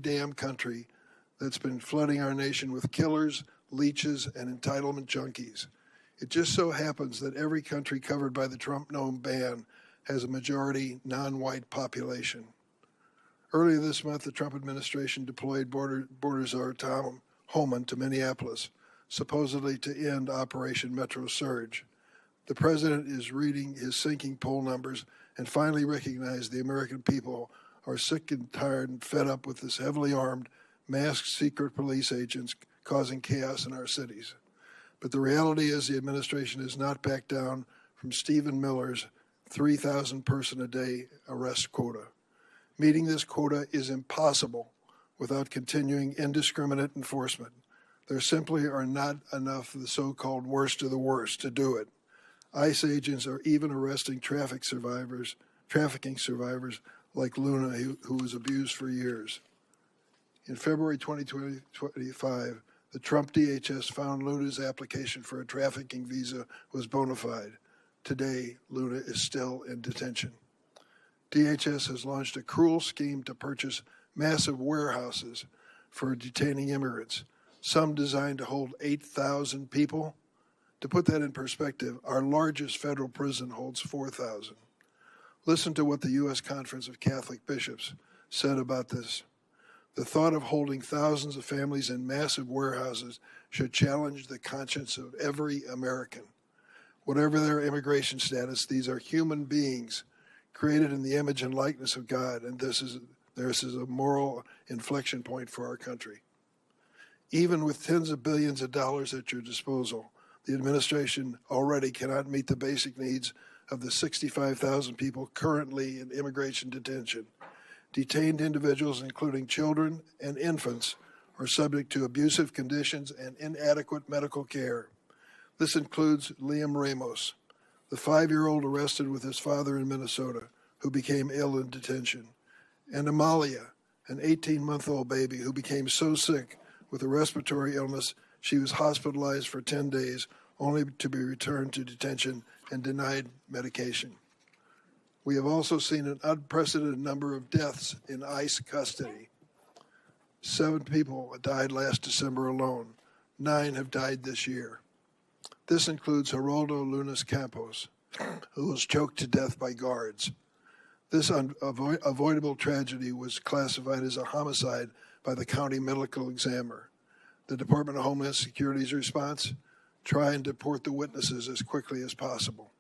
damn country that's been flooding our nation with killers, leeches, and entitlement junkies. It just so happens that every country covered by the Trump Gnome ban has a majority non-white population. Earlier this month, the Trump administration deployed border czar Tom Homeland to Minneapolis, supposedly to end Operation Metro Surge. The president is reading his sinking poll numbers and finally recognized the American people are sick and tired and fed up with this heavily armed, masked secret police agents causing chaos in our cities. But the reality is the administration has not backed down from Stephen Miller's 3,000 person a day arrest quota. Meeting this quota is impossible without continuing indiscriminate enforcement. There simply are not enough of the so-called worst of the worst to do it. ICE agents are even arresting trafficking survivors like Luna, who was abused for years. In February 2025, the Trump DHS found Luna's application for a trafficking visa was bona fide. Today, Luna is still in detention. DHS has launched a cruel scheme to purchase massive warehouses for detaining immigrants, some designed to hold 8,000 people. To put that in perspective, our largest federal prison holds 4,000. Listen to what the U.S. Conference of Catholic Bishops said about this. The thought of holding thousands of families in massive warehouses should challenge the conscience of every American. Whatever their immigration status, these are human beings created in the image and likeness of God, and this is a moral inflection point for our country. Even with tens of billions of dollars at your disposal, the administration already cannot meet the basic needs of the 65,000 people currently in immigration detention. Detained individuals, including children and infants, are subject to abusive conditions and inadequate medical care. This includes Liam Ramos, the 5-year-old arrested with his father in Minnesota, who became ill in detention, and Amalia, an 18-month-old baby who became so sick with a respiratory illness she was hospitalized for 10 days, only to be returned to detention and denied medication. We have also seen an unprecedented number of deaths in ICE custody. 7 people died last December alone. 9 have died this year. This includes Geraldo Lunas Campos, who was choked to death by guards. This avoidable tragedy was classified as a homicide by the county medical examiner. The Department of Homeland Security's response? Try and deport the witnesses as quickly as possible.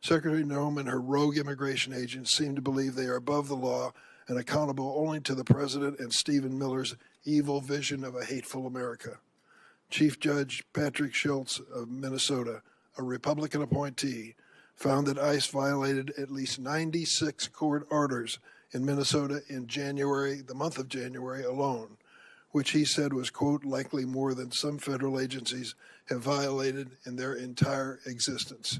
Secretary Noem and her rogue immigration agents seem to believe they are above the law and accountable only to the president and Stephen Miller's evil vision of a hateful America. Chief Judge Patrick Schultz of Minnesota, a Republican appointee, found that ICE violated at least 96 court orders in Minnesota in January, the month of January alone, which he said was, quote, likely more than some federal agencies have violated in their entire existence.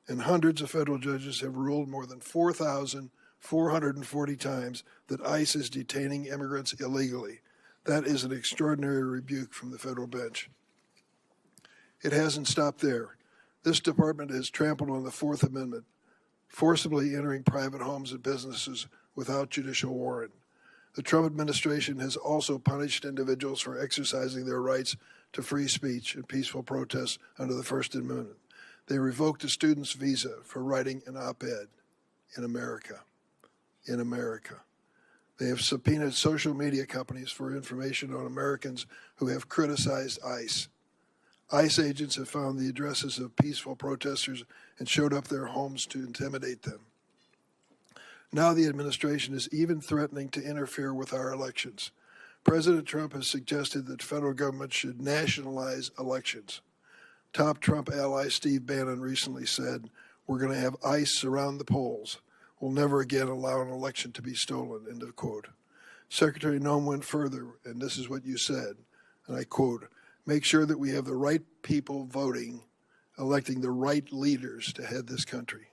And hundreds of federal judges have ruled more than 4,440 times that ICE is detaining immigrants illegally. That is an extraordinary rebuke from the federal bench. It hasn't stopped there. This department has trampled on the Fourth Amendment, forcibly entering private homes and businesses without judicial warrant. The Trump administration has also punished individuals for exercising their rights to free speech and peaceful protest under the First Amendment. They revoked a student's visa for writing an op-ed in America. In America. They have subpoenaed social media companies for information on Americans who have criticized ICE. ICE agents have found the addresses of peaceful protesters and showed up their homes to intimidate them. Now the administration is even threatening to interfere with our elections. President Trump has suggested that the federal government should nationalize elections. Top Trump ally Steve Bannon recently said, "We're going to have ICE surround the polls. We'll never again allow an election to be stolen," end of quote. Secretary Noem went further, and this is what you said, and I quote, "Make sure that we have the right people voting, electing the right leaders to head this country."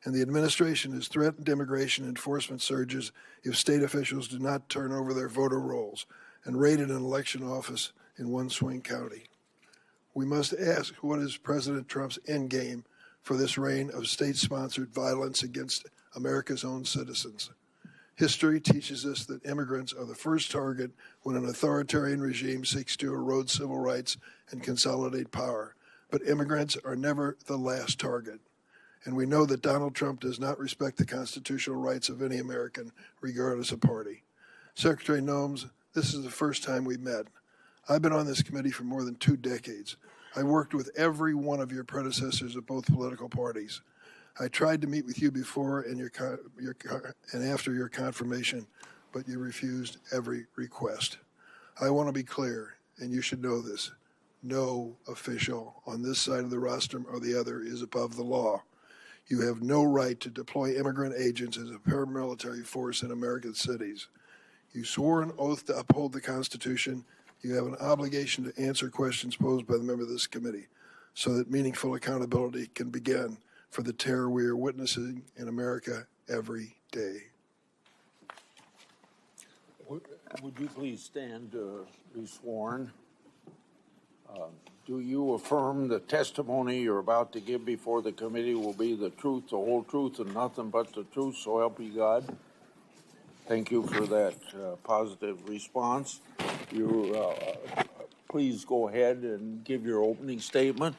And the administration has threatened immigration enforcement surges if state officials do not turn over their voter rolls and raided an election office in one swing county. We must ask, what is President Trump's endgame for this reign of state-sponsored violence against America's own citizens? History teaches us that immigrants are the first target when an authoritarian regime seeks to erode civil rights and consolidate power. But immigrants are never the last target. And we know that Donald Trump does not respect the constitutional rights of any American, regardless of party. Secretary Noem, this is the first time we met. I've been on this committee for more than 2 decades. I worked with every one of your predecessors of both political parties. I tried to meet with you before and after your confirmation, but you refused every request. I want to be clear, and you should know this. No official on this side of the rostrum or the other is above the law. You have no right to deploy immigrant agents as a paramilitary force in American cities. You swore an oath to uphold the Constitution. You have an obligation to answer questions posed by the member of this committee so that meaningful accountability can begin for the terror we are witnessing in America every day. Would you please stand to be sworn? Do you affirm the testimony you're about to give before the committee will be the truth, the whole truth, and nothing but the truth, so help you God? Thank you for that positive response. Please go ahead and give your opening statement.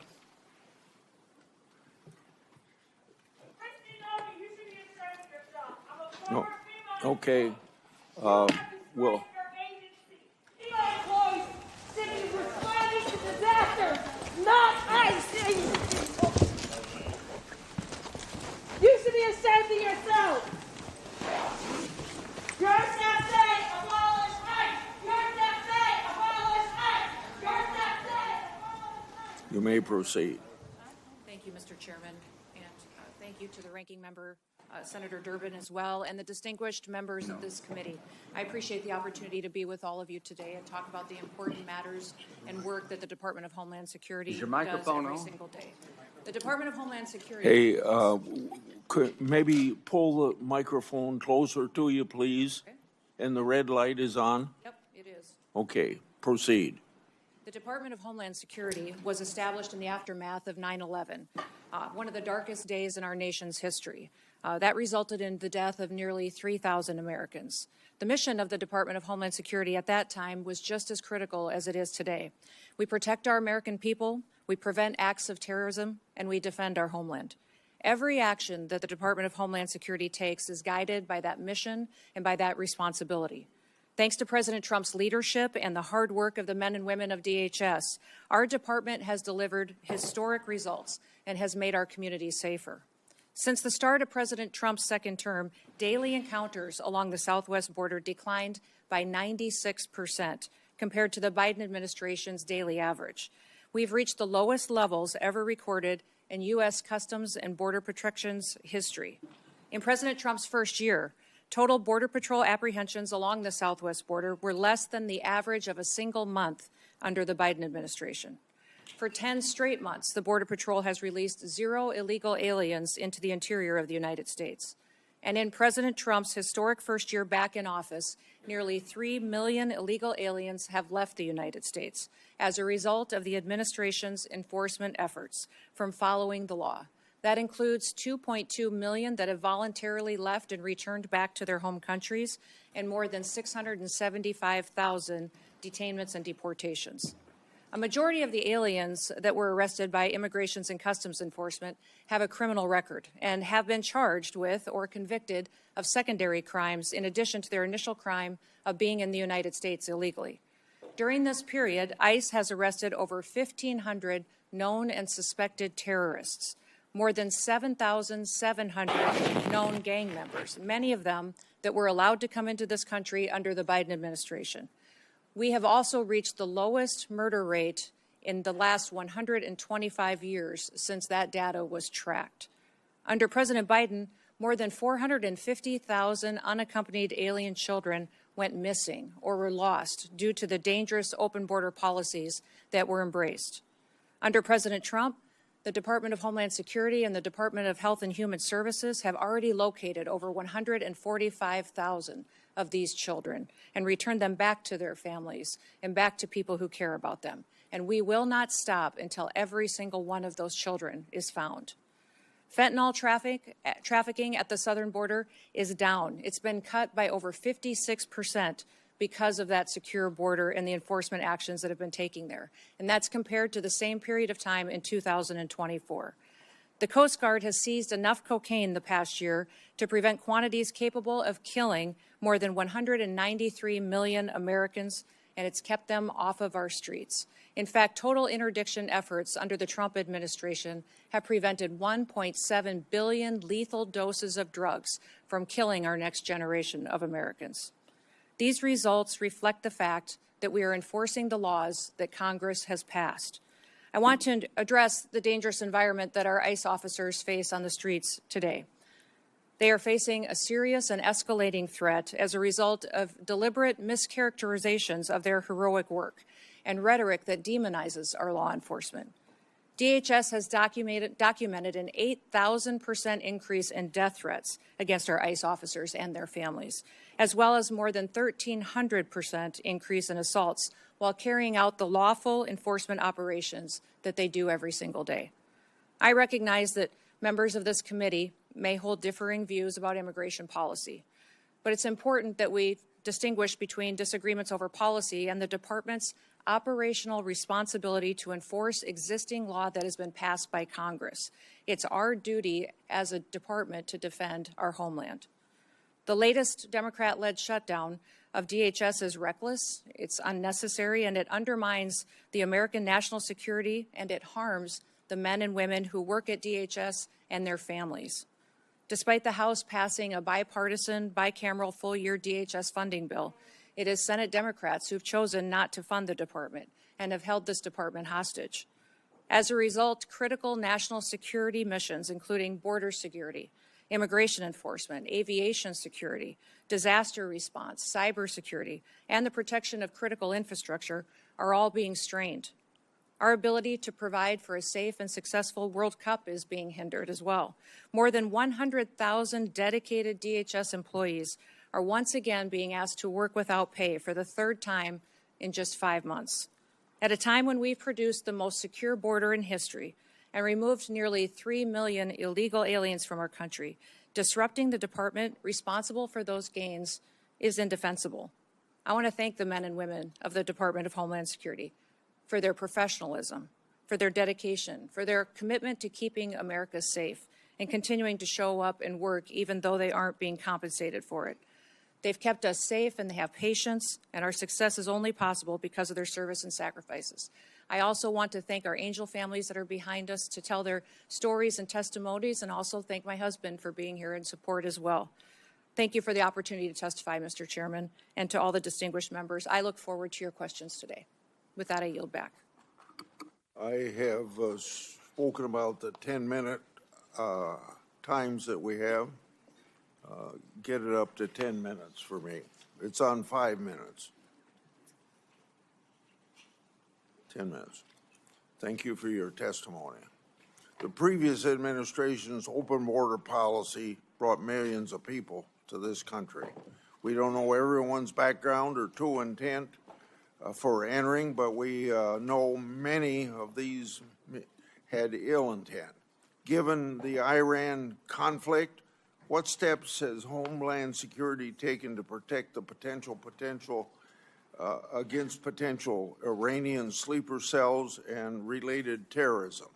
Kristi Noem, you should be ashamed of yourself. I'm a No. former female. Okay. Well. employees sitting responding to disasters, not ICE. You should be ashamed of yourself. Your staff say abolish ICE. Your staff say abolish ICE. Your staff say abolish ICE. You may proceed. Thank you, Mr. Chairman, and thank you to the ranking member, Senator Durbin, as well, and the distinguished members of this committee. I appreciate the opportunity to be with all of you today and talk about the important matters and work that the Department of Homeland Security does every single day. The Department of Homeland Security... Hey, could maybe pull the microphone closer to you, please? Okay. And the red light is on? Yep, it is. Okay, proceed. The Department of Homeland Security was established in the aftermath of 9/11, one of the darkest days in our nation's history. That resulted in the death of nearly 3,000 Americans. The mission of the Department of Homeland Security at that time was just as critical as it is today. We protect our American people, we prevent acts of terrorism, and we defend our homeland. Every action that the Department of Homeland Security takes is guided by that mission and by that responsibility. Thanks to President Trump's leadership and the hard work of the men and women of DHS, our department has delivered historic results and has made our communities safer. Since the start of President Trump's second term, daily encounters along the southwest border declined by 96% compared to the Biden administration's daily average. We've reached the lowest levels ever recorded in U.S. Customs and Border Protection's history. In President Trump's first year, total Border Patrol apprehensions along the southwest border were less than the average of a single month under the Biden administration. For 10 straight months, the Border Patrol has released 0 illegal aliens into the interior of the United States. And in President Trump's historic first year back in office, nearly 3 million illegal aliens have left the United States as a result of the administration's enforcement efforts from following the law. That includes 2.2 million that have voluntarily left and returned back to their home countries, and more than 675,000 detainments and deportations. A majority of the aliens that were arrested by Immigration and Customs Enforcement have a criminal record and have been charged with or convicted of secondary crimes in addition to their initial crime of being in the United States illegally. During this period, ICE has arrested over 1,500 known and suspected terrorists, more than 7,700 known gang members, many of them that were allowed to come into this country under the Biden administration. We have also reached the lowest murder rate in the last 125 years since that data was tracked. Under President Biden, more than 450,000 unaccompanied alien children went missing or were lost due to the dangerous open border policies that were embraced. Under President Trump, the Department of Homeland Security and the Department of Health and Human Services have already located over 145,000 of these children and returned them back to their families and back to people who care about them. And we will not stop until every single one of those children is found. Fentanyl trafficking at the southern border is down. It's been cut by over 56% because of that secure border and the enforcement actions that have been taken there. And that's compared to the same period of time in 2024. The Coast Guard has seized enough cocaine the past year to prevent quantities capable of killing more than 193 million Americans, and it's kept them off of our streets. In fact, total interdiction efforts under the Trump administration have prevented 1.7 billion lethal doses of drugs from killing our next generation of Americans. These results reflect the fact that we are enforcing the laws that Congress has passed. I want to address the dangerous environment that our ICE officers face on the streets today. They are facing a serious and escalating threat as a result of deliberate mischaracterizations of their heroic work and rhetoric that demonizes our law enforcement. DHS has documented an 8,000% increase in death threats against our ICE officers and their families, as well as more than 1,300% increase in assaults while carrying out the lawful enforcement operations that they do every single day. I recognize that members of this committee may hold differing views about immigration policy, but it's important that we distinguish between disagreements over policy and the department's operational responsibility to enforce existing law that has been passed by Congress. It's our duty as a department to defend our homeland. The latest Democrat-led shutdown of DHS is reckless, it's unnecessary, and it undermines the American national security, and it harms the men and women who work at DHS and their families. Despite the House passing a bipartisan, bicameral full-year DHS funding bill, it is Senate Democrats who've chosen not to fund the department and have held this department hostage. As a result, critical national security missions, including border security, immigration enforcement, aviation security, disaster response, cybersecurity, and the protection of critical infrastructure are all being strained. Our ability to provide for a safe and successful World Cup is being hindered as well. More than 100,000 dedicated DHS employees are once again being asked to work without pay for the third time in just 5 months. At a time when we've produced the most secure border in history and removed nearly 3 million illegal aliens from our country, disrupting the department responsible for those gains is indefensible. I want to thank the men and women of the Department of Homeland Security for their professionalism, for their dedication, for their commitment to keeping America safe and continuing to show up and work even though they aren't being compensated for it. They've kept us safe and they have patience, and our success is only possible because of their service and sacrifices. I also want to thank our angel families that are behind us to tell their stories and testimonies, and also thank my husband for being here in support as well. Thank you for the opportunity to testify, Mr. Chairman, and to all the distinguished members. I look forward to your questions today. With that, I yield back. I have spoken about the 10-minute times that we have. Get it up to 10 minutes for me. It's on 5 minutes. 10 minutes. Thank you for your testimony. The previous administration's open border policy brought millions of people to this country. We don't know everyone's background or true intent for entering, but we know many of these had ill intent. Given the Iran conflict, what steps has Homeland Security taken to protect the potential against potential Iranian sleeper cells and related terrorism?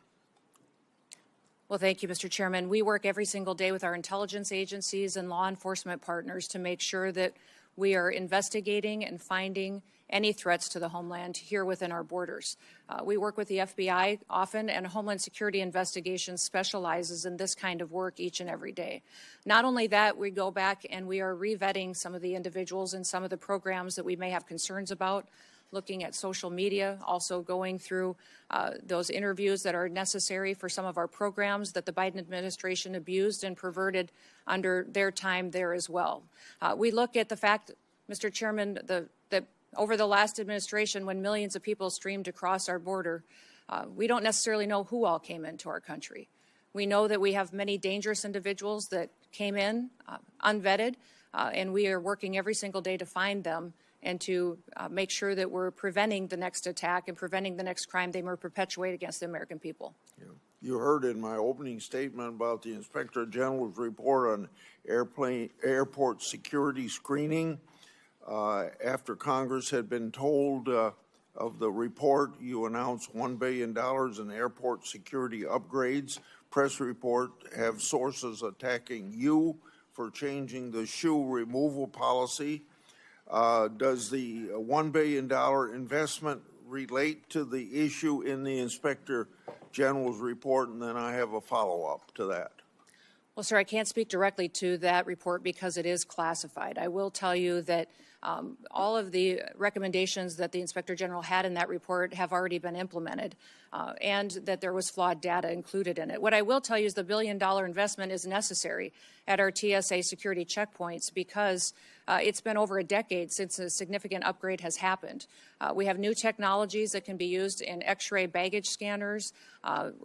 Well, thank you, Mr. Chairman. We work every single day with our intelligence agencies and law enforcement partners to make sure that we are investigating and finding any threats to the homeland here within our borders. We work with the FBI often, and Homeland Security Investigations specializes in this kind of work each and every day. Not only that, we go back and we are revetting some of the individuals and some of the programs that we may have concerns about, looking at social media, also going through those interviews that are necessary for some of our programs that the Biden administration abused and perverted under their time there as well. We look at the fact, Mr. Chairman, that over the last administration, when millions of people streamed across our border, we don't necessarily know who all came into our country. We know that we have many dangerous individuals that came in unvetted, and we are working every single day to find them and to make sure that we're preventing the next attack and preventing the next crime they may perpetuate against the American people. Yeah. You heard in my opening statement about the Inspector General's report on airport security screening. After Congress had been told of the report, you announced $1 billion in airport security upgrades. Press report have sources attacking you for changing the shoe removal policy. Does the $1 billion investment relate to the issue in the Inspector General's report? And then I have a follow-up to that. Well, sir, I can't speak directly to that report because it is classified. I will tell you that all of the recommendations that the Inspector General had in that report have already been implemented, and that there was flawed data included in it. What I will tell you is the $1 billion investment is necessary at our TSA security checkpoints because it's been over a decade since a significant upgrade has happened. We have new technologies that can be used in X-ray baggage scanners,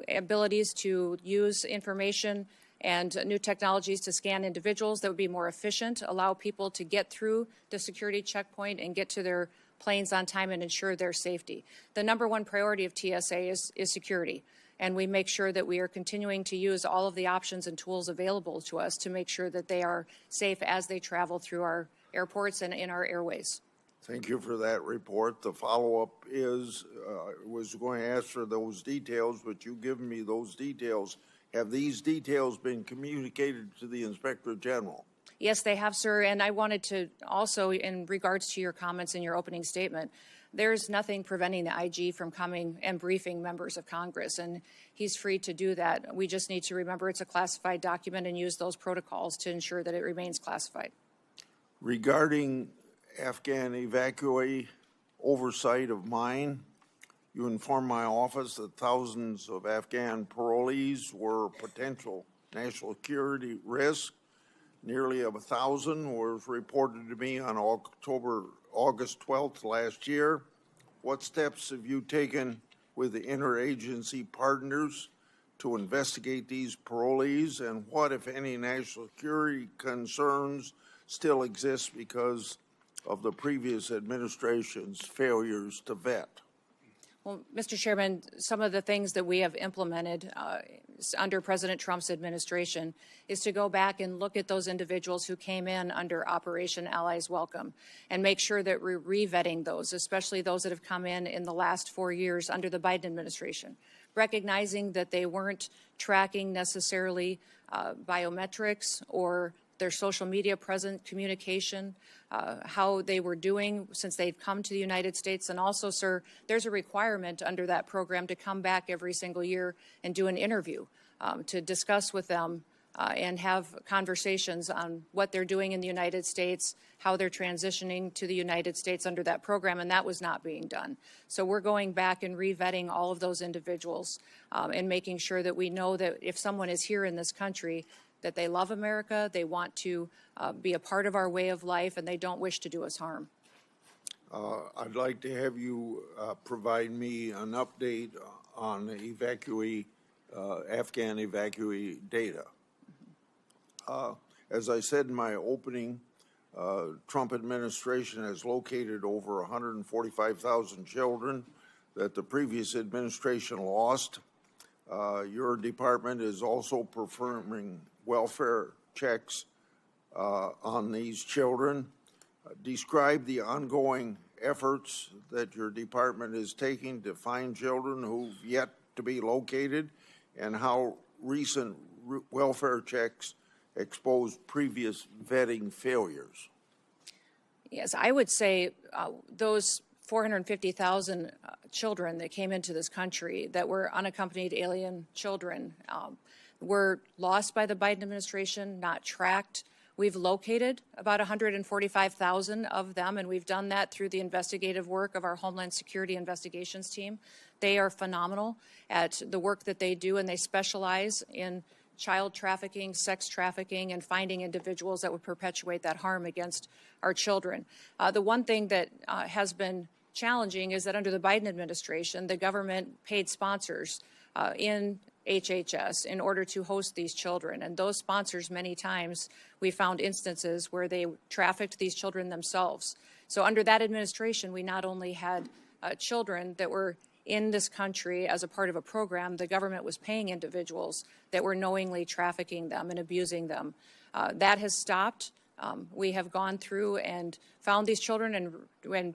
abilities to use information and new technologies to scan individuals that would be more efficient, allow people to get through the security checkpoint and get to their planes on time and ensure their safety. The number one priority of TSA is security, and we make sure that we are continuing to use all of the options and tools available to us to make sure that they are safe as they travel through our airports and in our airways. Thank you for that report. The follow-up is, was going to ask for those details, but you've given me those details. Have these details been communicated to the Inspector General? Yes, they have, sir. And I wanted to also, in regards to your comments in your opening statement, there's nothing preventing the IG from coming and briefing members of Congress, and he's free to do that. We just need to remember it's a classified document and use those protocols to ensure that it remains classified. Regarding Afghan evacuee oversight of mine, you informed my office that thousands of Afghan parolees were potential national security risk. Nearly 1,000 was reported to me on August 12th last year. What steps have you taken with the interagency partners to investigate these parolees, and what, if any, national security concerns still exist because of the previous administration's failures to vet? Well, Mr. Chairman, some of the things that we have implemented under President Trump's administration is to go back and look at those individuals who came in under Operation Allies Welcome and make sure that we're re-vetting those, especially those that have come in the last 4 years under the Biden administration, recognizing that they weren't tracking necessarily biometrics or their social media present communication, how they were doing since they've come to the United States. And also, sir, there's a requirement under that program to come back every single year and do an interview to discuss with them and have conversations on what they're doing in the United States, how they're transitioning to the United States under that program, and that was not being done. So we're going back and re-vetting all of those individuals and making sure that we know that if someone is here in this country, that they love America, they want to be a part of our way of life, and they don't wish to do us harm. I'd like to have you provide me an update on the Afghan evacuee data. As I said in my opening, Trump administration has located over 145,000 children that the previous administration lost. Your department is also performing welfare checks on these children. Describe the ongoing efforts that your department is taking to find children who've yet to be located, and how recent welfare checks expose previous vetting failures. Yes, I would say those 450,000 children that came into this country that were unaccompanied alien children were lost by the Biden administration, not tracked. We've located about 145,000 of them, and we've done that through the investigative work of our Homeland Security Investigations team. They are phenomenal at the work that they do, and they specialize in child trafficking, sex trafficking, and finding individuals that would perpetuate that harm against our children. The one thing that has been challenging is that under the Biden administration, the government paid sponsors in HHS in order to host these children. And those sponsors, many times, we found instances where they trafficked these children themselves. So under that administration, we not only had children that were in this country as a part of a program, the government was paying individuals that were knowingly trafficking them and abusing them. That has stopped. We have gone through and found these children and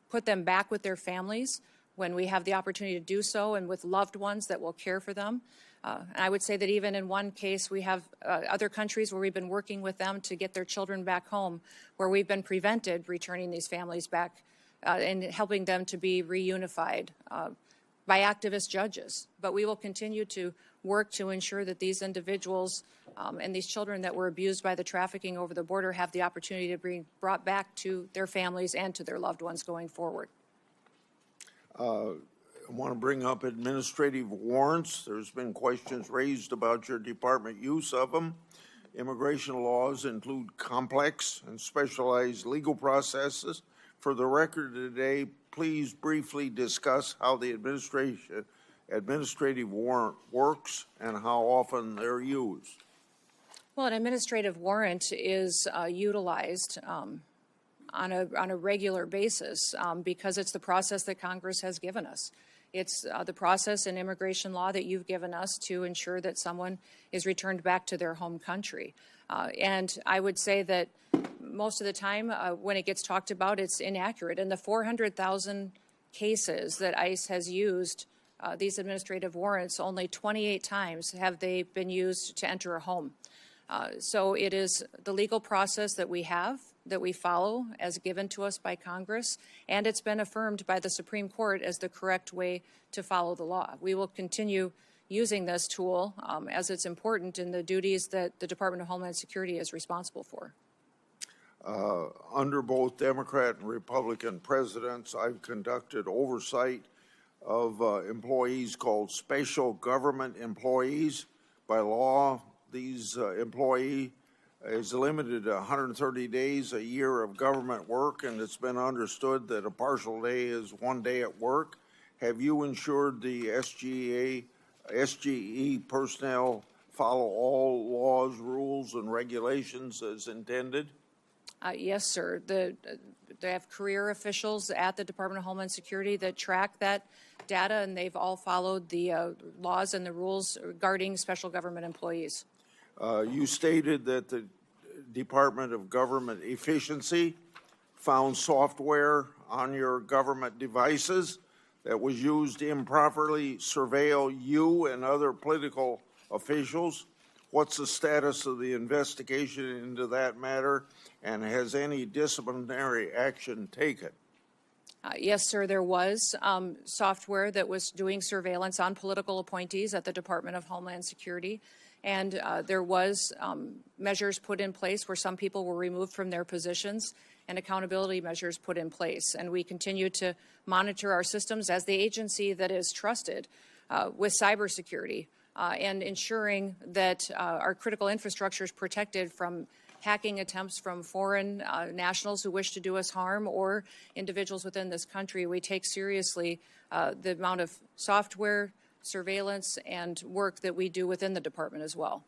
put them back with their families when we have the opportunity to do so, and with loved ones that will care for them. And I would say that even in one case, we have other countries where we've been working with them to get their children back home, where we've been prevented returning these families back and helping them to be reunified by activist judges. But we will continue to work to ensure that these individuals and these children that were abused by the trafficking over the border have the opportunity to be brought back to their families and to their loved ones going forward. I want to bring up administrative warrants. There's been questions raised about your department use of them. Immigration laws include complex and specialized legal processes. For the record today, please briefly discuss how the administrative warrant works and how often they're used. Well, an administrative warrant is utilized on a regular basis because it's the process that Congress has given us. It's the process in immigration law that you've given us to ensure that someone is returned back to their home country. And I would say that most of the time when it gets talked about, it's inaccurate. In the 400,000 cases that ICE has used these administrative warrants, only 28 times have they been used to enter a home. So it is the legal process that we have, that we follow as given to us by Congress, and it's been affirmed by the Supreme Court as the correct way to follow the law. We will continue using this tool as it's important in the duties that the Department of Homeland Security is responsible for. Under both Democrat and Republican presidents, I've conducted oversight of employees called special government employees. By law, these employee is limited to 130 days a year of government work, and it's been understood that a partial day is 1 day at work. Have you ensured the SGE personnel follow all laws, rules, and regulations as intended? Yes, sir. They have career officials at the Department of Homeland Security that track that data, and they've all followed the laws and the rules regarding special government employees. You stated that the Department of Government Efficiency found software on your government devices that was used to improperly surveil you and other political officials. What's the status of the investigation into that matter, and has any disciplinary action taken? Yes, sir, there was software that was doing surveillance on political appointees at the Department of Homeland Security, and there was measures put in place where some people were removed from their positions and accountability measures put in place. And we continue to monitor our systems as the agency that is trusted with cybersecurity and ensuring that our critical infrastructure is protected from hacking attempts from foreign nationals who wish to do us harm or individuals within this country. We take seriously the amount of software, surveillance, and work that we do within the department as well.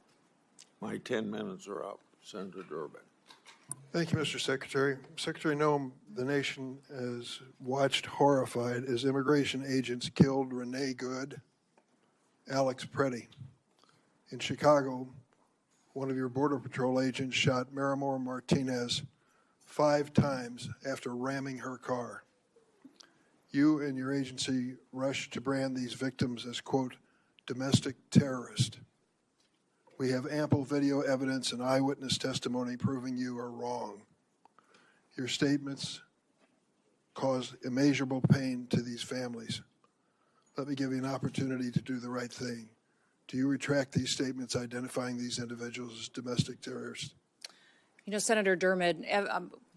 My 10 minutes are up. Senator Durbin. Thank you, Mr. Secretary. Secretary Noem, the nation has watched horrified as immigration agents killed Renee Good, Alex Pretti. In Chicago, one of your Border Patrol agents shot Miramor Martinez 5 times after ramming her car. You and your agency rushed to brand these victims as, quote, domestic terrorist. We have ample video evidence and eyewitness testimony proving you are wrong. Your statements cause immeasurable pain to these families. Let me give you an opportunity to do the right thing. Do you retract these statements identifying these individuals as domestic terrorists? You know, Senator Dermott,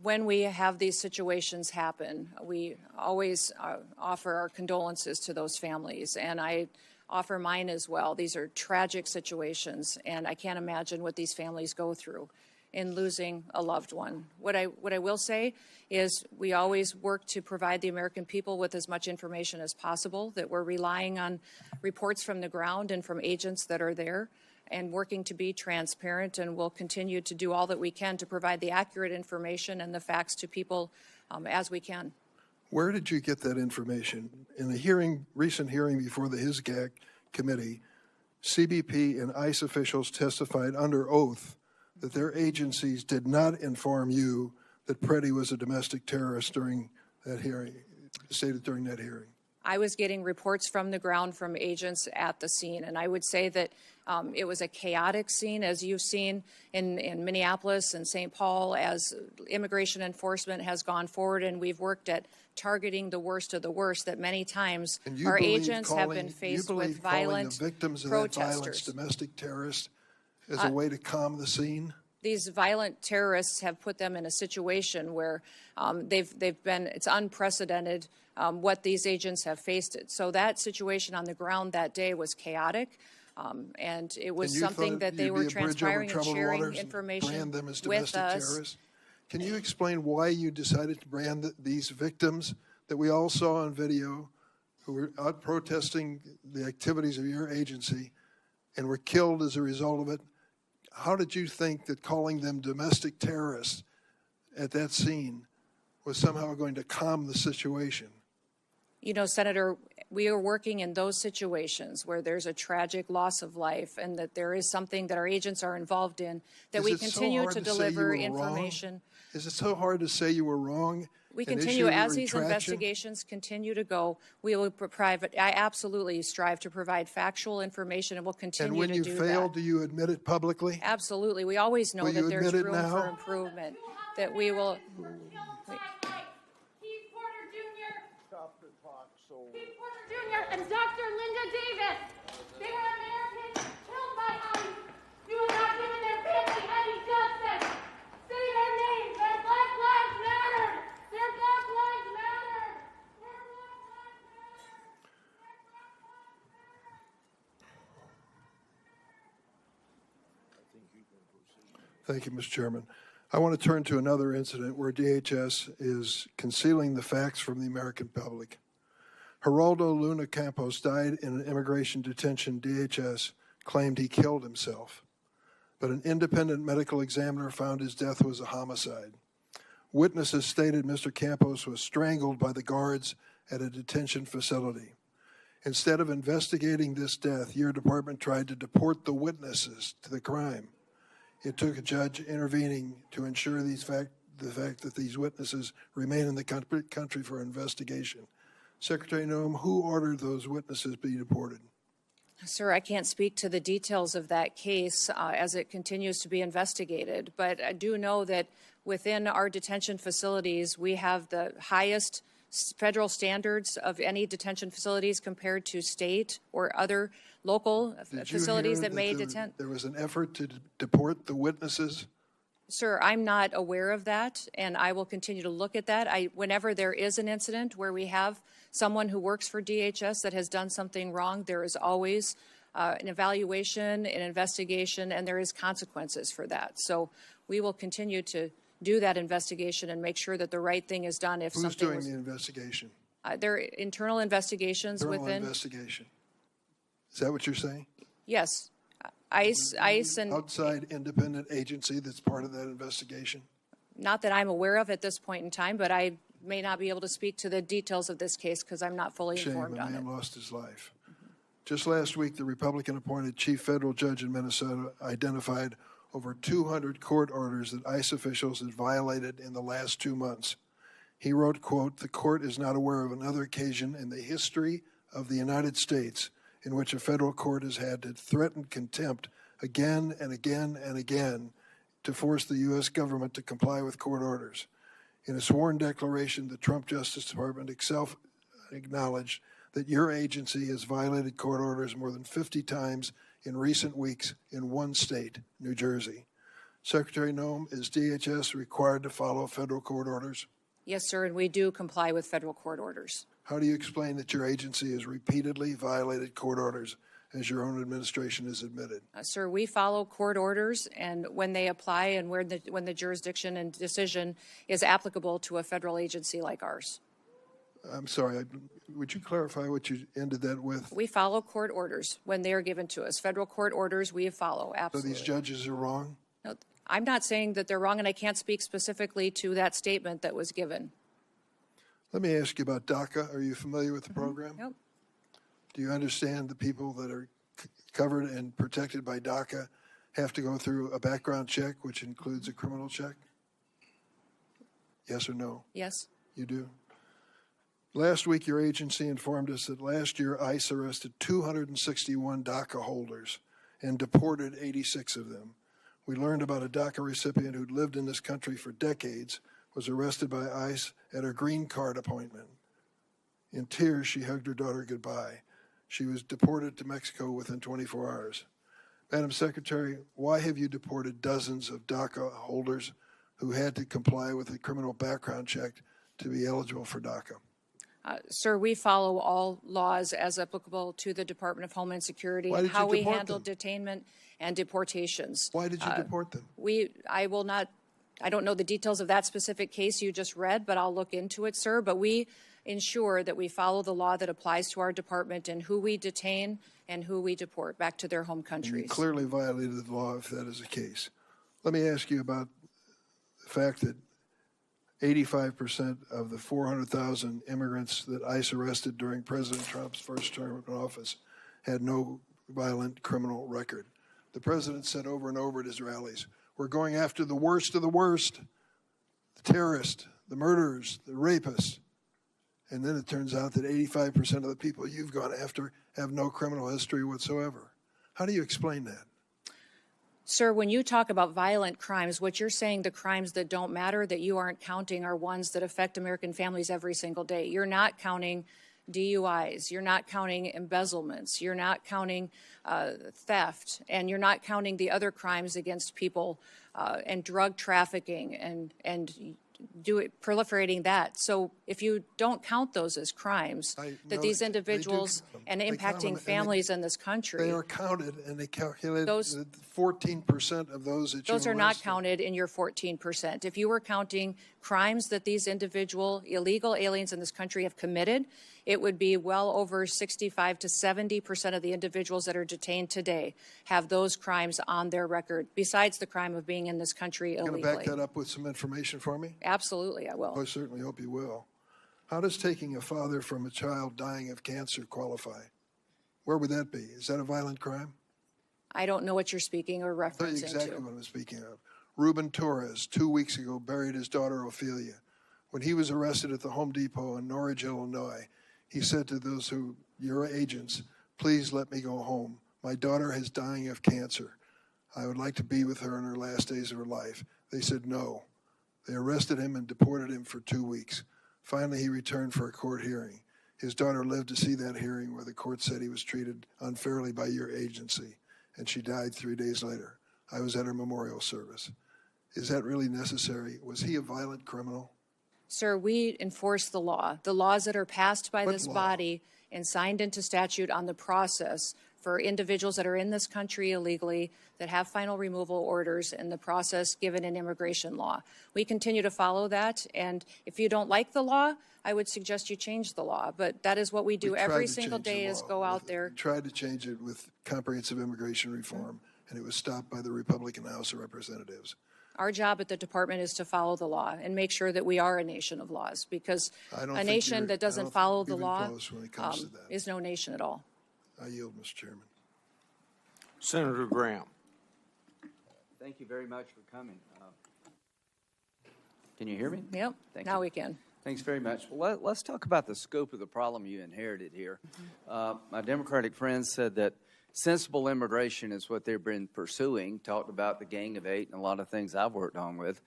when we have these situations happen, we always offer our condolences to those families, and I offer mine as well. These are tragic situations, and I can't imagine what these families go through in losing a loved one. What I will say is we always work to provide the American people with as much information as possible, that we're relying on reports from the ground and from agents that are there and working to be transparent, and we'll continue to do all that we can to provide the accurate information and the facts to people as we can. Where did you get that information? In a recent hearing before the HISGAC committee, CBP and ICE officials testified under oath that their agencies did not inform you that Pretti was a domestic terrorist during that hearing, stated during that hearing. I was getting reports from the ground from agents at the scene, and I would say that it was a chaotic scene, as you've seen in Minneapolis and St. Paul, as immigration enforcement has gone forward, and we've worked at targeting the worst of the worst, that many times our agents have been faced with violent the victims of protesters. that violence domestic terrorists as a way to calm the scene? These violent terrorists have put them in a situation where it's unprecedented what these agents have faced it. So that situation on the ground that day was chaotic, and it was something that they were transpiring and sharing information them as with domestic us. terrorists? Can you explain why you decided to brand these victims that we all saw on video who were out protesting the activities of your agency and were killed as a result of it? How did you think that calling them domestic terrorists at that scene was somehow going to calm the situation? You know, Senator, we are working in those situations where there's a tragic loss of life and that there is something that our agents are involved in, that we continue to deliver information. Is it so hard to say you were wrong? We continue, as these investigations continue to go, we will provide, I absolutely strive to provide factual information, and we'll continue to do that. And when you fail, do you admit it publicly? Absolutely. We always know that there's room for improvement, that we will. Keith Porter Jr. and Dr. Linda Davis. They were Americans killed by ICE. You have not given their family any justice. Say their names. Their Black Lives Matter. Their Black Lives Matter. Their Black Lives Matter. Thank you, Mr. Chairman. I want to turn to another incident where DHS is concealing the facts from the American public. Geraldo Luna Campos died in an immigration detention. DHS claimed he killed himself, but an independent medical examiner found his death was a homicide. Witnesses stated Mr. Campos was strangled by the guards at a detention facility. Instead of investigating this death, your department tried to deport the witnesses to the crime. It took a judge intervening to ensure the fact that these witnesses remain in the country for investigation. Secretary Noem, who ordered those witnesses be deported? Sir, I can't speak to the details of that case as it continues to be investigated, but I do know that within our detention facilities, we have the highest federal standards of any detention facilities compared to state or other local facilities that may detain. There was an effort to deport the witnesses? Sir, I'm not aware of that, and I will continue to look at that. Whenever there is an incident where we have someone who works for DHS that has done something wrong, there is always an evaluation, an investigation, and there is consequences for that. So we will continue to do that investigation and make sure that the right thing is done. Who's doing the investigation? There are internal investigations within. Internal investigation. Is that what you're saying? Yes. ICE and outside independent agency that's part of that investigation? Not that I'm aware of at this point in time, but I may not be able to speak to the details of this case because I'm not fully informed on it. A man lost his life. Just last week, the Republican-appointed chief federal judge in Minnesota identified over 200 court orders that ICE officials had violated in the last 2 months. He wrote, quote, "The court is not aware of another occasion in the history of the United States in which a federal court has had to threaten contempt again and again and again to force the U.S. government to comply with court orders." In a sworn declaration, the Trump Justice Department itself acknowledged that your agency has violated court orders more than 50 times in recent weeks in one state, New Jersey. Secretary Noem, is DHS required to follow federal court orders? Yes, sir, and we do comply with federal court orders. How do you explain that your agency has repeatedly violated court orders, as your own administration has admitted? Sir, we follow court orders, and when they apply and when the jurisdiction and decision is applicable to a federal agency like ours. I'm sorry, would you clarify what you ended that with? We follow court orders when they are given to us. Federal court orders we follow, absolutely. So these judges are wrong? No, I'm not saying that they're wrong, and I can't speak specifically to that statement that was given. Let me ask you about DACA. Are you familiar with the program? Yep. Do you understand the people that are covered and protected by DACA have to go through a background check, which includes a criminal check? Yes or no? Yes. You do? Last week, your agency informed us that last year ICE arrested 261 DACA holders and deported 86 of them. We learned about a DACA recipient who'd lived in this country for decades, was arrested by ICE at her green card appointment. In tears, she hugged her daughter goodbye. She was deported to Mexico within 24 hours. Madam Secretary, why have you deported dozens of DACA holders who had to comply with a criminal background check to be eligible for DACA? Sir, we follow all laws as applicable to the Department of Homeland Security and how we handle detainment and deportations. Why did you deport them? I don't know the details of that specific case you just read, but I'll look into it, sir. But we ensure that we follow the law that applies to our department and who we detain and who we deport back to their home countries. You clearly violated the law if that is the case. Let me ask you about the fact that 85% of the 400,000 immigrants that ICE arrested during President Trump's first term in office had no violent criminal record. The president said over and over at his rallies, we're going after the worst of the worst, the terrorists, the murderers, the rapists. And then it turns out that 85% of the people you've gone after have no criminal history whatsoever. How do you explain that? Sir, when you talk about violent crimes, what you're saying, the crimes that don't matter, that you aren't counting, are ones that affect American families every single day. You're not counting DUIs. You're not counting embezzlements. You're not counting theft. And you're not counting the other crimes against people and drug trafficking and proliferating that. So if you don't count those as crimes, that these individuals and impacting families in this country. They are counted, and they calculate 14% of those that you Those are not counted in your 14%. If you were counting crimes that these illegal aliens in this country have committed, it would be well over 65 to 70% of the individuals that are detained today have those crimes on their record, besides the crime of being in this country illegally. Going to back that up with some information for me? Absolutely, I will. I certainly hope you will. How does taking a father from a child dying of cancer qualify? Where would that be? Is that a violent crime? I don't know what you're speaking or referencing to. I'll tell you exactly what I'm speaking of. Ruben Torres, 2 weeks ago, buried his daughter Ophelia. When he was arrested at the Home Depot in Norridge, Illinois, he said to those your agents, please let me go home. My daughter is dying of cancer. I would like to be with her in her last days of her life. They said no. They arrested him and deported him for 2 weeks. Finally, he returned for a court hearing. His daughter lived to see that hearing where the court said he was treated unfairly by your agency, and she died 3 days later. I was at her memorial service. Is that really necessary? Was he a violent criminal? Sir, we enforce the law. The laws that are passed by this body and signed into statute on the process for individuals that are in this country illegally, that have final removal orders, and the process given in immigration law. We continue to follow that, and if you don't like the law, I would suggest you change the law. But that is what we do every single day, is go out there. We tried to change it with comprehensive immigration reform, and it was stopped by the Republican House of Representatives. Our job at the department is to follow the law and make sure that we are a nation of laws, because a nation that doesn't follow the law is no nation at all. I yield, Mr. Chairman. Senator Graham. Thank you very much for coming. Can you hear me? Yep, now we can. Thanks very much. Well, let's talk about the scope of the problem you inherited here. My Democratic friends said that sensible immigration is what they've been pursuing, talked about the Gang of Eight and a lot of things I've worked on with.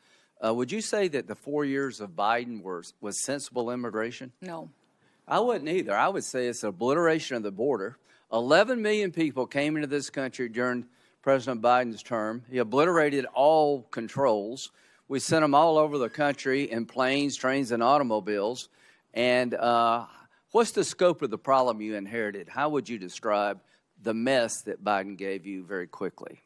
Would you say that the 4 years of Biden was sensible immigration? No. I wouldn't either. I would say it's obliteration of the border. 11 million people came into this country during President Biden's term. He obliterated all controls. We sent them all over the country in planes, trains, and automobiles. And what's the scope of the problem you inherited? How would you describe the mess that Biden gave you very quickly?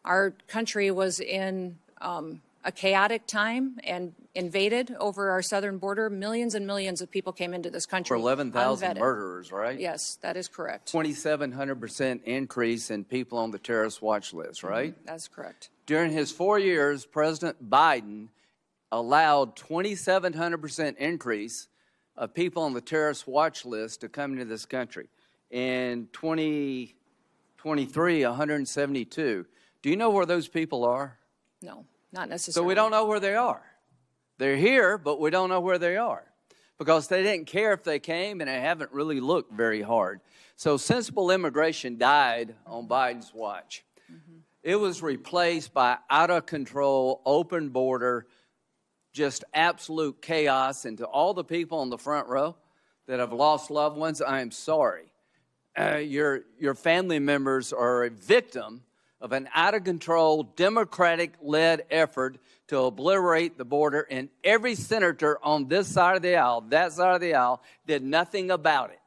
Our country was in a chaotic time and invaded over our southern border. Millions and millions of people came into this country. For 11,000 murderers, right? Yes, that is correct. 2,700% increase in people on the terrorist watch list, right? That's correct. During his 4 years, President Biden allowed 2,700% increase of people on the terrorist watch list to come into this country. In 2023, 172. Do you know where those people are? No, not necessarily. So we don't know where they are. They're here, but we don't know where they are because they didn't care if they came and they haven't really looked very hard. So sensible immigration died on Biden's watch. It was replaced by out-of-control, open border, just absolute chaos. And to all the people on the front row that have lost loved ones, I am sorry. Your family members are a victim of an out-of-control, Democratic-led effort to obliterate the border, and every senator on this side of the aisle, that side of the aisle, did nothing about it.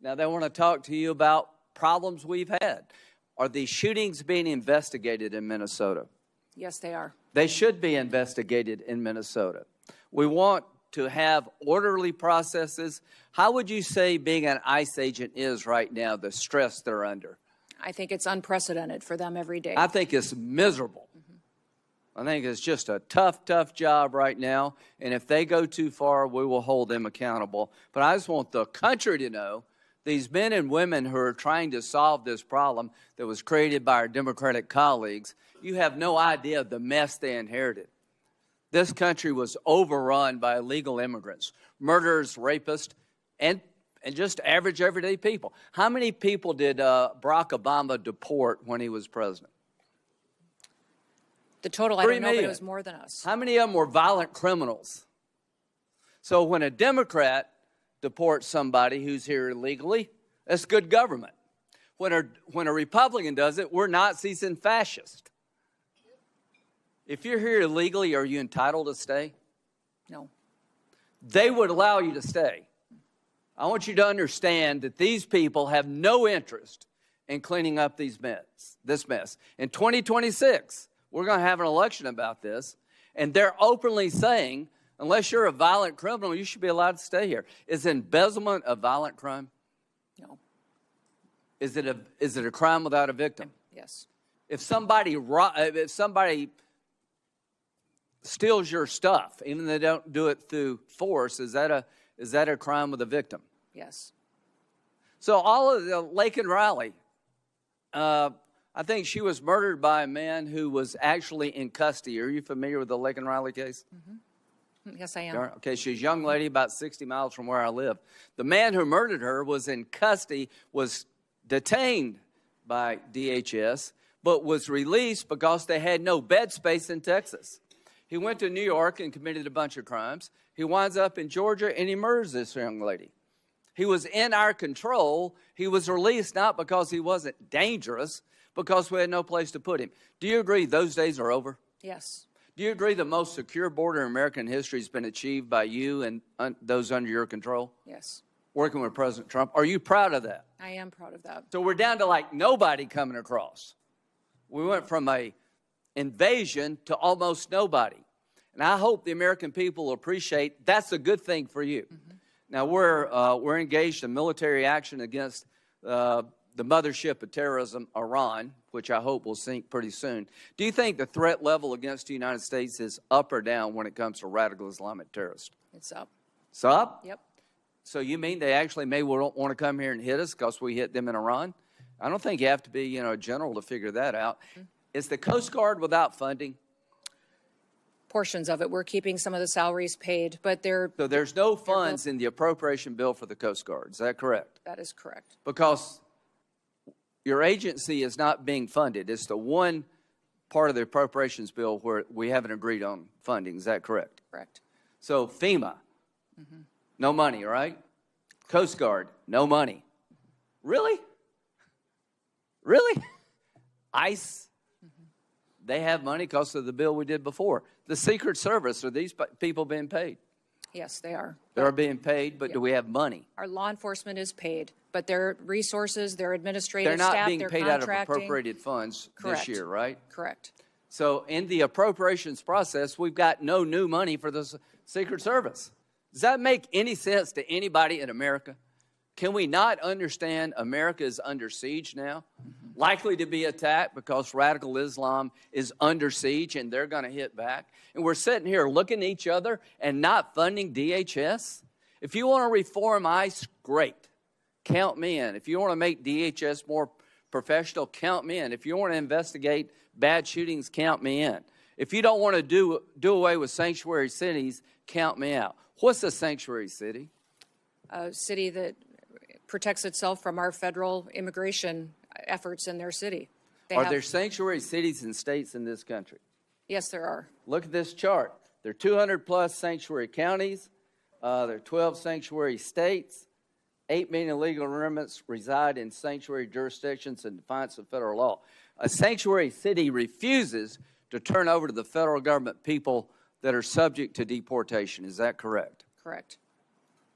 Now, they want to talk to you about problems we've had. Are these shootings being investigated in Minnesota? Yes, they are. They should be investigated in Minnesota. We want to have orderly processes. How would you say being an ICE agent is right now, the stress they're under? I think it's unprecedented for them every day. I think it's miserable. I think it's just a tough, tough job right now. And if they go too far, we will hold them accountable. But I just want the country to know these men and women who are trying to solve this problem that was created by our Democratic colleagues, you have no idea the mess they inherited. This country was overrun by illegal immigrants, murderers, rapists, and just average, everyday people. How many people did Barack Obama deport when he was president? The total, I don't know, but it was more than us. How many of them were violent criminals? So when a Democrat deports somebody who's here illegally, that's good government. When a Republican does it, we're Nazis and fascists. If you're here illegally, are you entitled to stay? No. They would allow you to stay. I want you to understand that these people have no interest in cleaning up this mess. In 2026, we're going to have an election about this, and they're openly saying, unless you're a violent criminal, you should be allowed to stay here. Is embezzlement a violent crime? No. Is it a crime without a victim? Yes. If somebody steals your stuff, even if they don't do it through force, is that a crime with a victim? Yes. So all of the Laken Riley, I think she was murdered by a man who was actually in custody. Are you familiar with the Laken Riley case? Mm-hmm. Yes, I am. Okay, she's a young lady about 60 miles from where I live. The man who murdered her was in custody, was detained by DHS, but was released because they had no bed space in Texas. He went to New York and committed a bunch of crimes. He winds up in Georgia and he murders this young lady. He was in our control. He was released not because he wasn't dangerous, because we had no place to put him. Do you agree those days are over? Yes. Do you agree the most secure border in American history has been achieved by you and those under your control? Yes. Working with President Trump. Are you proud of that? I am proud of that. So we're down to like nobody coming across. We went from a invasion to almost nobody. And I hope the American people will appreciate that's a good thing for you. Mm-hmm. Now, we're engaged in military action against the mothership of terrorism, Iran, which I hope will sink pretty soon. Do you think the threat level against the United States is up or down when it comes to radical Islamic terrorists? It's up. It's up? Yep. So you mean they actually may want to come here and hit us because we hit them in Iran? I don't think you have to be, a general to figure that out. Mm-hmm. Is the Coast Guard without funding? Portions of it. We're keeping some of the salaries paid, but So there's no funds in the appropriation bill for the Coast Guard. Is that correct? That is correct. Because your agency is not being funded. It's the one part of the appropriations bill where we haven't agreed on funding. Is that correct? Correct. So FEMA, no money, right? Coast Guard, no money. Really? Really? ICE, they have money because of the bill we did before. The Secret Service, are these people being paid? Yes, they are. They're being paid, but do we have money? Our law enforcement is paid, but their resources, their administrative staff, they're being paid out of appropriated funds Correct. This year, right? Correct. So in the appropriations process, we've got no new money for the Secret Service. Does that make any sense to anybody in America? Can we not understand America is under siege now? Likely to be attacked because radical Islam is under siege and they're going to hit back. And we're sitting here looking at each other and not funding DHS? If you want to reform ICE, great. Count me in. If you want to make DHS more professional, count me in. If you want to investigate bad shootings, count me in. If you don't want to do away with sanctuary cities, count me out. What's a sanctuary city? A city that protects itself from our federal immigration efforts in their city. Are there sanctuary cities and states in this country? Yes, there are. Look at this chart. There are 200 plus sanctuary counties. There are 12 sanctuary states. 8 million illegal immigrants reside in sanctuary jurisdictions in defiance of federal law. A sanctuary city refuses to turn over to the federal government people that are subject to deportation. Is that correct? Correct.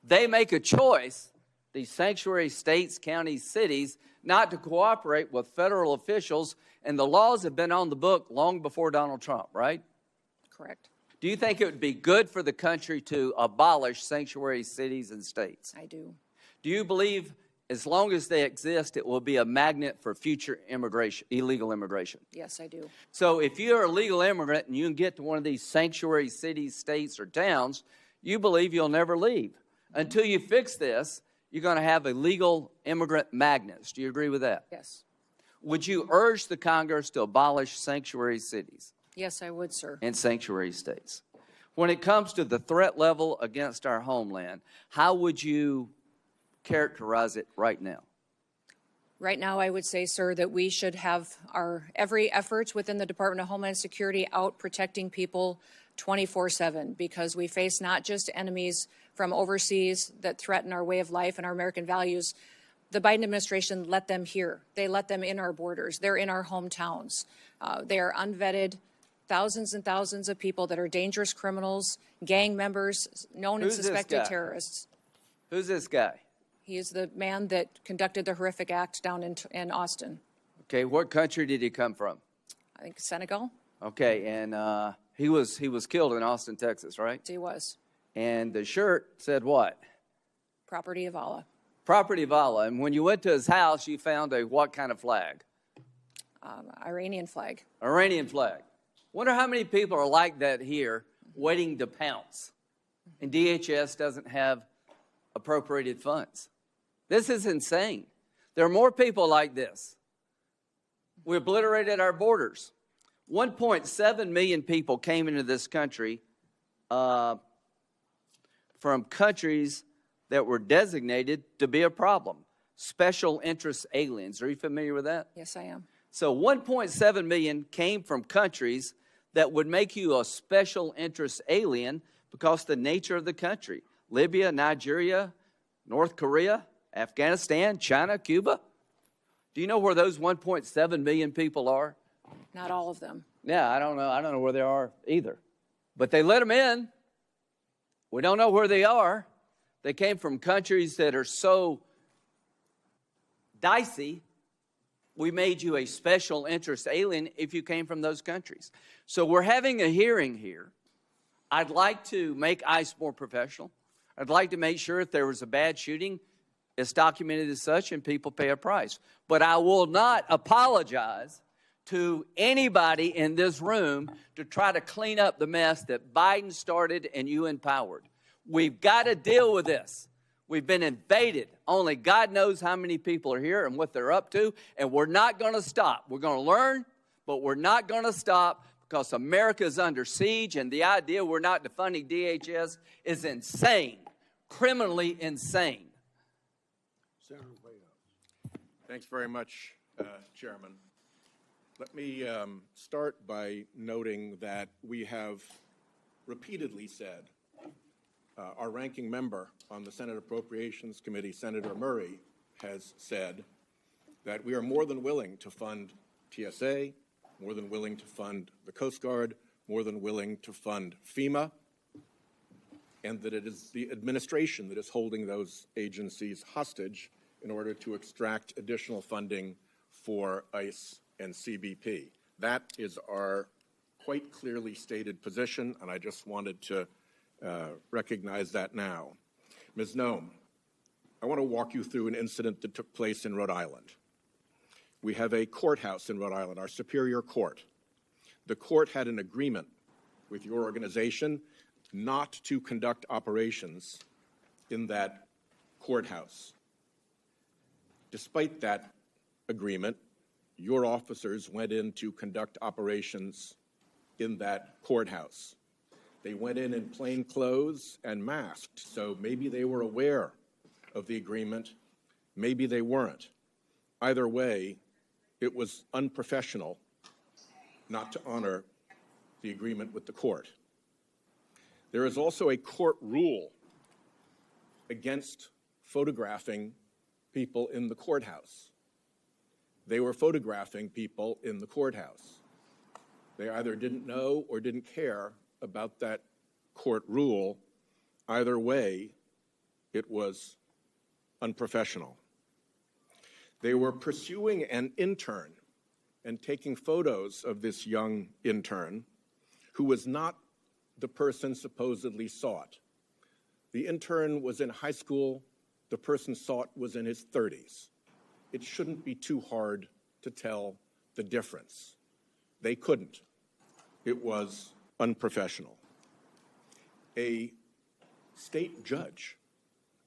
They make a choice, these sanctuary states, counties, cities, not to cooperate with federal officials, and the laws have been on the book long before Donald Trump, right? Correct. Do you think it would be good for the country to abolish sanctuary cities and states? I do. Do you believe as long as they exist, it will be a magnet for future immigration, illegal immigration? Yes, I do. So if you're a legal immigrant and you can get to one of these sanctuary cities, states, or towns, you believe you'll never leave. Until you fix this, you're going to have illegal immigrant magnets. Do you agree with that? Yes. Would you urge the Congress to abolish sanctuary cities? Yes, I would, sir. And sanctuary states. When it comes to the threat level against our homeland, how would you characterize it right now? Right now, I would say, sir, that we should have our every effort within the Department of Homeland Security out protecting people 24/7, because we face not just enemies from overseas that threaten our way of life and our American values. The Biden administration let them here. They let them in our borders. They're in our hometowns. They are unvetted. Thousands and thousands of people that are dangerous criminals, gang members, known and suspected terrorists. Who's this guy? He is the man that conducted the horrific act down in Austin. Okay, what country did he come from? I think Senegal. Okay, and he was killed in Austin, Texas, right? He was. And the shirt said what? Property of Allah. Property of Allah. And when you went to his house, you found a what kind of flag? Iranian flag. Iranian flag. Wonder how many people are like that here, waiting to pounce. And DHS doesn't have appropriated funds. This is insane. There are more people like this. We obliterated our borders. 1.7 million people came into this country from countries that were designated to be a problem. Special interest aliens. Are you familiar with that? Yes, I am. So 1.7 million came from countries that would make you a special interest alien because of the nature of the country. Libya, Nigeria, North Korea, Afghanistan, China, Cuba. Do you know where those 1.7 million people are? Not all of them. Yeah, I don't know. I don't know where they are either. But they let them in. We don't know where they are. They came from countries that are so dicey. We made you a special interest alien if you came from those countries. So we're having a hearing here. I'd like to make ICE more professional. I'd like to make sure if there was a bad shooting, it's documented as such and people pay a price. But I will not apologize to anybody in this room to try to clean up the mess that Biden started and you empowered. We've got to deal with this. We've been invaded. Only God knows how many people are here and what they're up to, and we're not going to stop. We're going to learn, but we're not going to stop because America is under siege, and the idea we're not defunding DHS is insane, criminally insane. Senator Whitehouse. Thanks very much, Chairman. Let me start by noting that we have repeatedly said, our ranking member on the Senate Appropriations Committee, Senator Murray, has said that we are more than willing to fund TSA, more than willing to fund the Coast Guard, more than willing to fund FEMA, and that it is the administration that is holding those agencies hostage in order to extract additional funding for ICE and CBP. That is our quite clearly stated position, and I just wanted to recognize that now. Ms. Gnome, I want to walk you through an incident that took place in Rhode Island. We have a courthouse in Rhode Island, our Superior Court. The court had an agreement with your organization not to conduct operations in that courthouse. Despite that agreement, your officers went in to conduct operations in that courthouse. They went in plain clothes and masked, so maybe they were aware of the agreement, maybe they weren't. Either way, it was unprofessional not to honor the agreement with the court. There is also a court rule against photographing people in the courthouse. They were photographing people in the courthouse. They either didn't know or didn't care about that court rule. Either way, it was unprofessional. They were pursuing an intern and taking photos of this young intern who was not the person supposedly sought. The intern was in high school. The person sought was in his 30s. It shouldn't be too hard to tell the difference. They couldn't. It was unprofessional. A state judge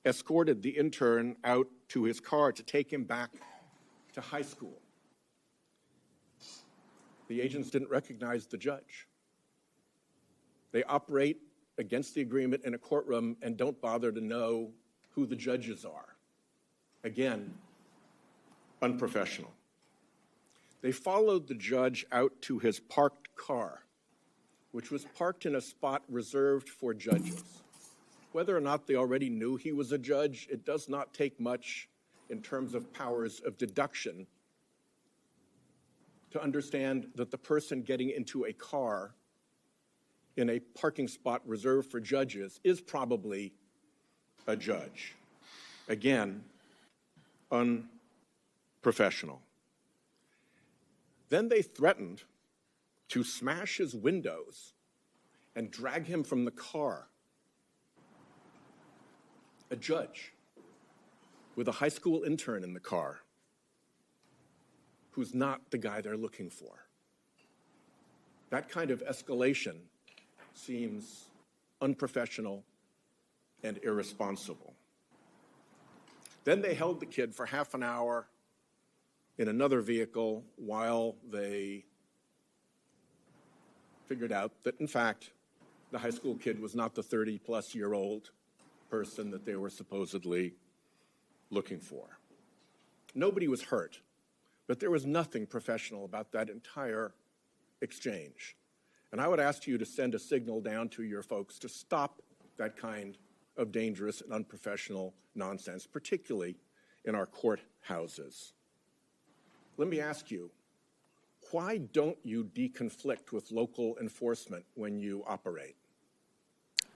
escorted the intern out to his car to take him back to high school. The agents didn't recognize the judge. They operate against the agreement in a courtroom and don't bother to know who the judges are. Again, unprofessional. They followed the judge out to his parked car, which was parked in a spot reserved for judges. Whether or not they already knew he was a judge, it does not take much in terms of powers of deduction to understand that the person getting into a car in a parking spot reserved for judges is probably a judge. Again, unprofessional. Then they threatened to smash his windows and drag him from the car. A judge with a high school intern in the car who's not the guy they're looking for. That kind of escalation seems unprofessional and irresponsible. Then they held the kid for half an hour in another vehicle while they figured out that, in fact, the high school kid was not the 30-plus-year-old person that they were supposedly looking for. Nobody was hurt, but there was nothing professional about that entire exchange. And I would ask you to send a signal down to your folks to stop that kind of dangerous and unprofessional nonsense, particularly in our courthouses. Let me ask you, why don't you deconflict with local enforcement when you operate?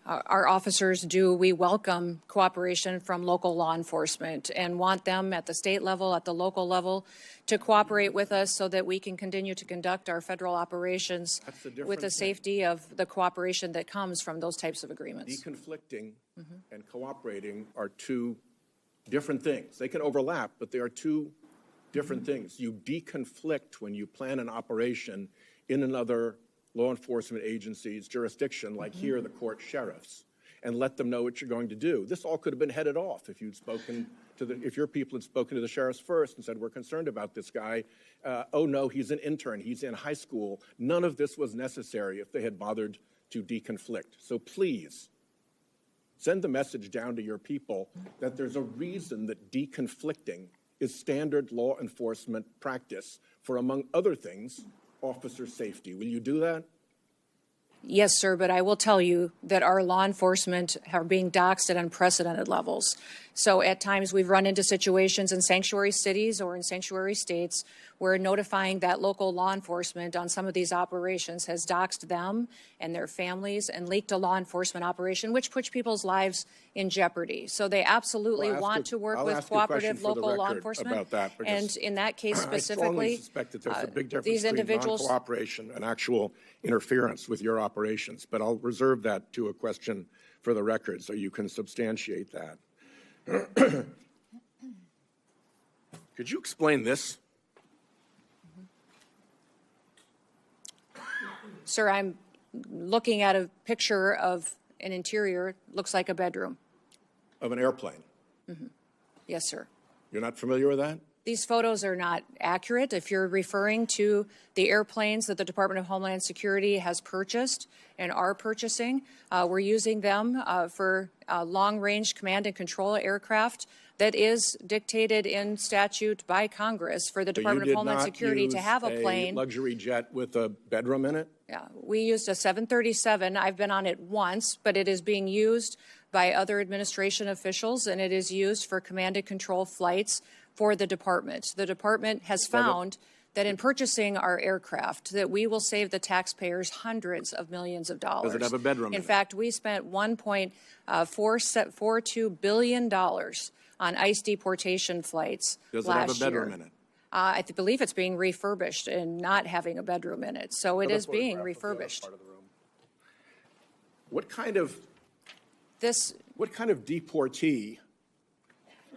Our officers do. We welcome cooperation from local law enforcement and want them at the state level, at the local level, to cooperate with us so that we can continue to conduct our federal operations with the safety of the cooperation that comes from those types of agreements. Deconflicting and cooperating are two different things. They can overlap, but they are two different things. You deconflict when you plan an operation in another law enforcement agency's jurisdiction, like here, the court sheriffs, and let them know what you're going to do. This all could have been headed off if you'd spoken to if your people had spoken to the sheriffs first and said, we're concerned about this guy. Oh no, he's an intern, he's in high school. None of this was necessary if they had bothered to deconflict. So please, send the message down to your people that there's a reason that deconflicting is standard law enforcement practice for, among other things, officer safety. Will you do that? Yes, sir, but I will tell you that our law enforcement are being doxxed at unprecedented levels. So at times we've run into situations in sanctuary cities or in sanctuary states where notifying that local law enforcement on some of these operations has doxxed them and their families and leaked a law enforcement operation, which puts people's lives in jeopardy. So they absolutely want to work with cooperative local law enforcement. About that, and in that case specifically, I strongly suspect that there's a big difference these between individuals non-cooperation and actual interference with your operations. But I'll reserve that to a question for the record so you can substantiate that. Could you explain this? Sir, I'm looking at a picture of an interior, looks like a bedroom. of an airplane. Yes, sir. You're not familiar with that? These photos are not accurate. If you're referring to the airplanes that the Department of Homeland Security has purchased and are purchasing, we're using them for long-range command and control aircraft that is dictated in statute by Congress for the Department of Homeland Security to have a plane. Luxury jet with a bedroom in it? Yeah, we used a 737. I've been on it once, but it is being used by other administration officials, and it is used for command and control flights for the department. The department has found that in purchasing our aircraft, that we will save the taxpayers hundreds of millions of dollars. Does it have a bedroom in In it? fact, we spent $1.42 billion on ICE deportation flights Does it last have a bedroom year. in it? I believe it's being refurbished and not having a bedroom in it. So it is being refurbished. What kind of This, deportee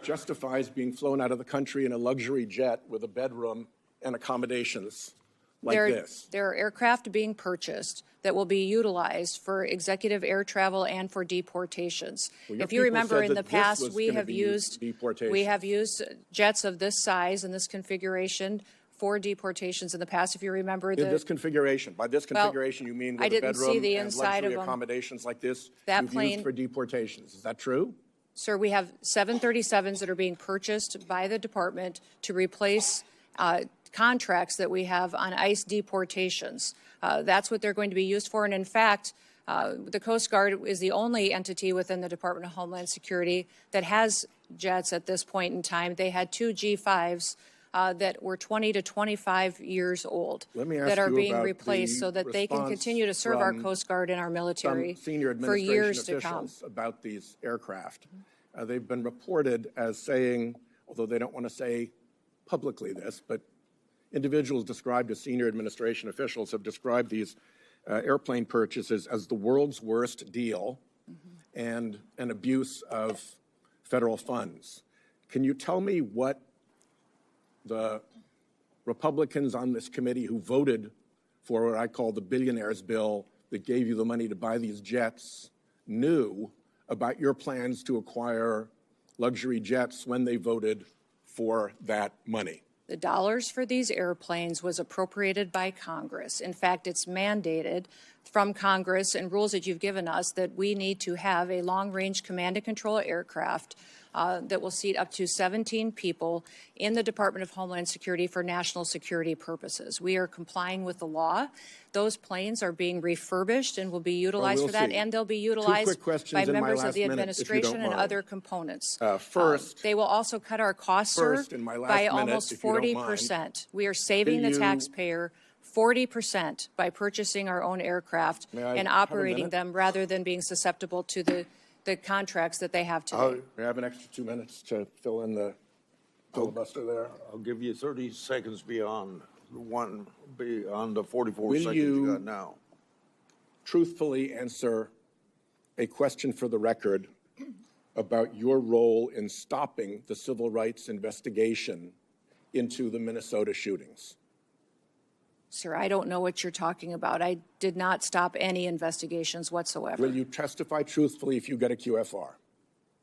justifies being flown out of the country in a luxury jet with a bedroom and accommodations like this? there are aircraft being purchased that will be utilized for executive air travel and for deportations. Well, your If you people remember, said in the that this past, was we gonna have be used deportations. jets of this size and this configuration for deportations in the past. If you remember, In this configuration, by this configuration, you mean I with a didn't see bedroom the and inside luxury of 'em. accommodations like this That you've plane- used for deportations. Is that true? Sir, we have 737s that are being purchased by the department to replace contracts that we have on ICE deportations. That's what they're going to be used for. And in fact, the Coast Guard is the only entity within the Department of Homeland Security that has jets at this point in time. They had two G5s that were 20 to 25 years old Let me ask that are you being about replaced the so that they can response continue to serve our from Coast Guard and our military Some senior for administration years to come. officials about these aircraft. They've been reported as saying, although they don't want to say publicly this, but individuals described as senior administration officials have described these airplane purchases as the world's worst deal and an abuse of federal funds. Can you tell me what the Republicans on this committee who voted for what I call the billionaires bill that gave you the money to buy these jets knew about your plans to acquire luxury jets when they voted for that money? The dollars for these airplanes was appropriated by Congress. In fact, it's mandated from Congress and rules that you've given us that we need to have a long-range command and control aircraft that will seat up to 17 people in the Department of Homeland Security for national security purposes. We are complying with the law. Those planes are being refurbished and will be utilized we'll for that, see. and they'll be Two quick utilized questions by in my members of last the minute, if you don't administration and mind. other components. First, they will also cut our costs, sir, First, in my last by minute, almost if you don't mind, 40%. We are saving the you- taxpayer 40% by purchasing our own aircraft May I and have a operating minute? them rather than being susceptible to the contracts that they have today. we have an extra 2 minutes to fill in the filibuster there. I'll give you 30 seconds beyond the 44 Will seconds you- you got now. Truthfully answer a question for the record about your role in stopping the civil rights investigation into the Minnesota shootings. Sir, I don't know what you're talking about. I did not stop any investigations whatsoever. Will you testify truthfully if you get a QFR?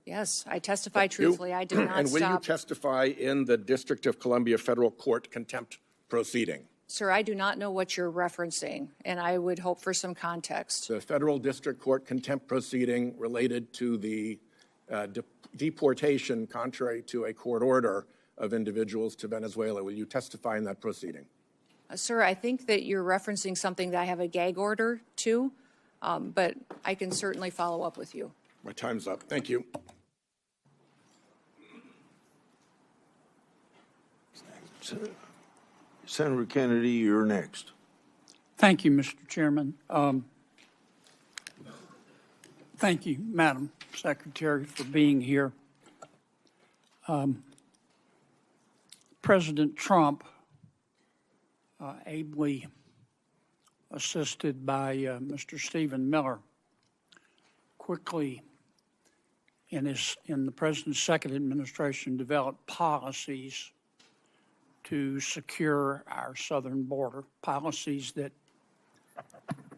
Yes, I testify truthfully. I did not And will you stop. testify in the District of Columbia Federal Court contempt proceeding? Sir, I do not know what you're referencing, and I would hope for some context. The Federal District Court contempt proceeding related to the deportation, contrary to a court order, of individuals to Venezuela. Will you testify in that proceeding? Sir, I think that you're referencing something that I have a gag order to, but I can certainly follow up with you. My time's up. Thank you. Senator Kennedy, you're next. Thank you, Mr. Chairman. Thank you, Madam Secretary, for being here. President Trump, ably assisted by Mr. Stephen Miller, quickly in the President's second administration developed policies to secure our southern border, policies that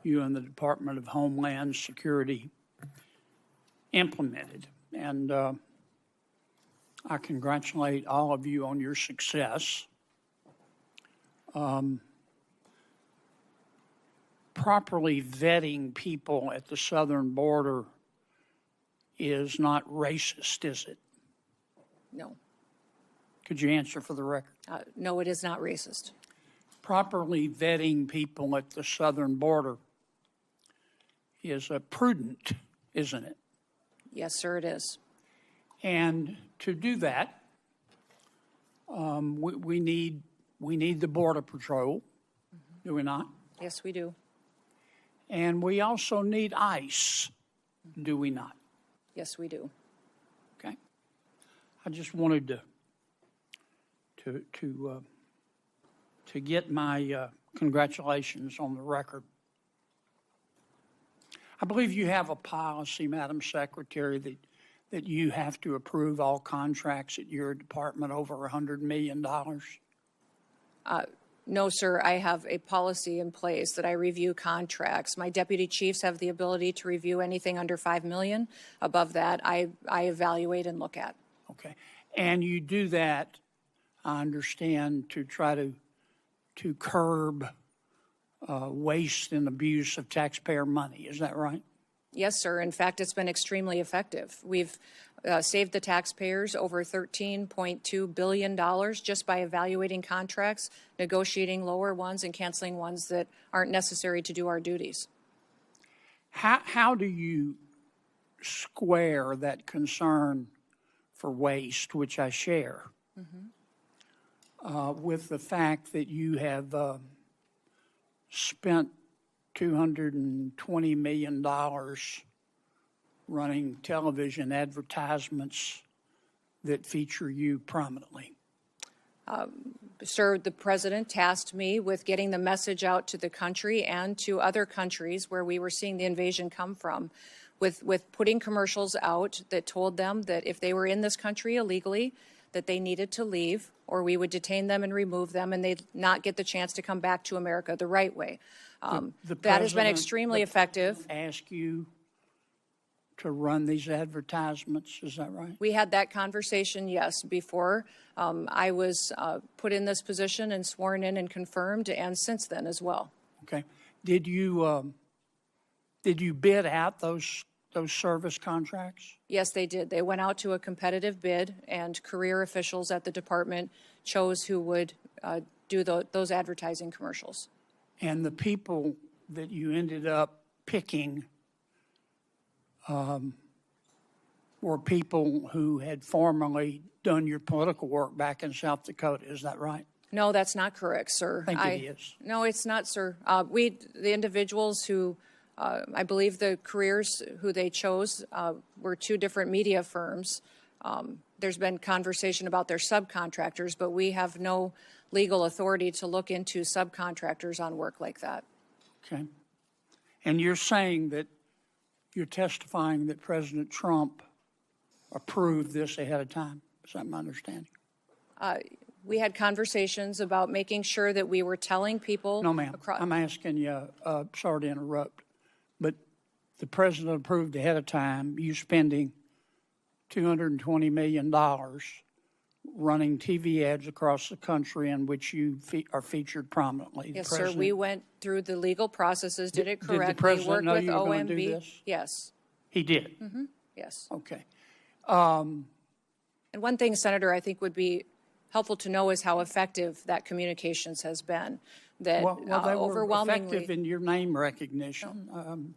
you and the Department of Homeland Security implemented. and I congratulate all of you on your success. Properly vetting people at the southern border is not racist, is it? No. Could you answer for the record? No, it is not racist. Properly vetting people at the southern border is prudent, isn't it? Yes, sir, it is. And to do that, we need the Border Patrol, do we not? Yes, we do. And we also need ICE, do we not? Yes, we do. Okay. I just wanted to get my congratulations on the record. I believe you have a policy, Madam Secretary, that you have to approve all contracts at your department over $100 million. No, sir, I have a policy in place that I review contracts. My deputy chiefs have the ability to review anything under $5 million. Above that, I evaluate and look at. Okay. And you do that, I understand, to try to curb waste and abuse of taxpayer money. Is that right? Yes, sir. In fact, it's been extremely effective. We've saved the taxpayers over $13.2 billion just by evaluating contracts, negotiating lower ones, and canceling ones that aren't necessary to do our duties. How do you square that concern for waste, which I share, with the fact that you have spent $220 million running television advertisements that feature you prominently? Sir, the president tasked me with getting the message out to the country and to other countries where we were seeing the invasion come from, with putting commercials out that told them that if they were in this country illegally, that they needed to leave, or we would detain them and remove them, and they'd not get the chance to come back to America the right way. That has been extremely effective. Ask you to run these advertisements, is that right? We had that conversation, yes, before I was put in this position and sworn in and confirmed, and since then as well. Okay. Did you bid out those service contracts? Yes, they did. They went out to a competitive bid, and career officials at the department chose who would do those advertising commercials. And the people that you ended up picking were people who had formerly done your political work back in South Dakota. Is that right? No, that's not correct, sir. I think it is. No, it's not, sir. The individuals who, I believe the careers who they chose were two different media firms. There's been conversation about their subcontractors, but we have no legal authority to look into subcontractors on work like that. Okay. And you're saying that you're testifying that President Trump approved this ahead of time. Is that my understanding? We had conversations about making sure that we were telling people. No, ma'am. I'm asking you, sorry to interrupt, but the president approved ahead of time you spending $220 million running TV ads across the country in which you are featured prominently. Yes, sir. We went through the legal processes, did it correctly. Did the president know you were OMB. going to do this? Yes. He did? Mm-hmm. Yes. Okay. And one thing, Senator, I think would be helpful to know is how effective that communications has been. That well, they were overwhelmingly effective in your name recognition.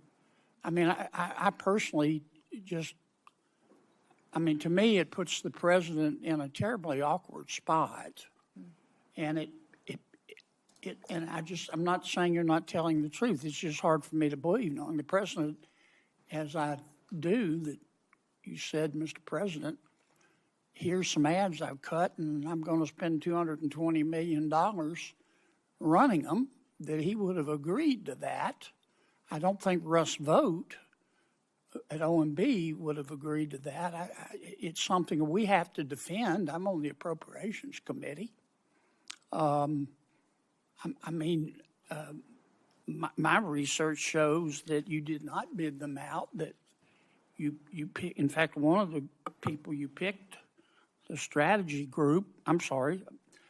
I mean, I personally just, I mean, to me, it puts the president in a terribly awkward spot. And I'm not saying you're not telling the truth. It's just hard for me to believe, knowing the president, as I do, that you said, Mr. President, here's some ads I've cut, and I'm going to spend $220 million running them, that he would have agreed to that. I don't think Russ Vogt at OMB would have agreed to that. It's something we have to defend. I'm on the Appropriations Committee. My research shows that you did not bid them out, that in fact, one of the people you picked, the strategy group,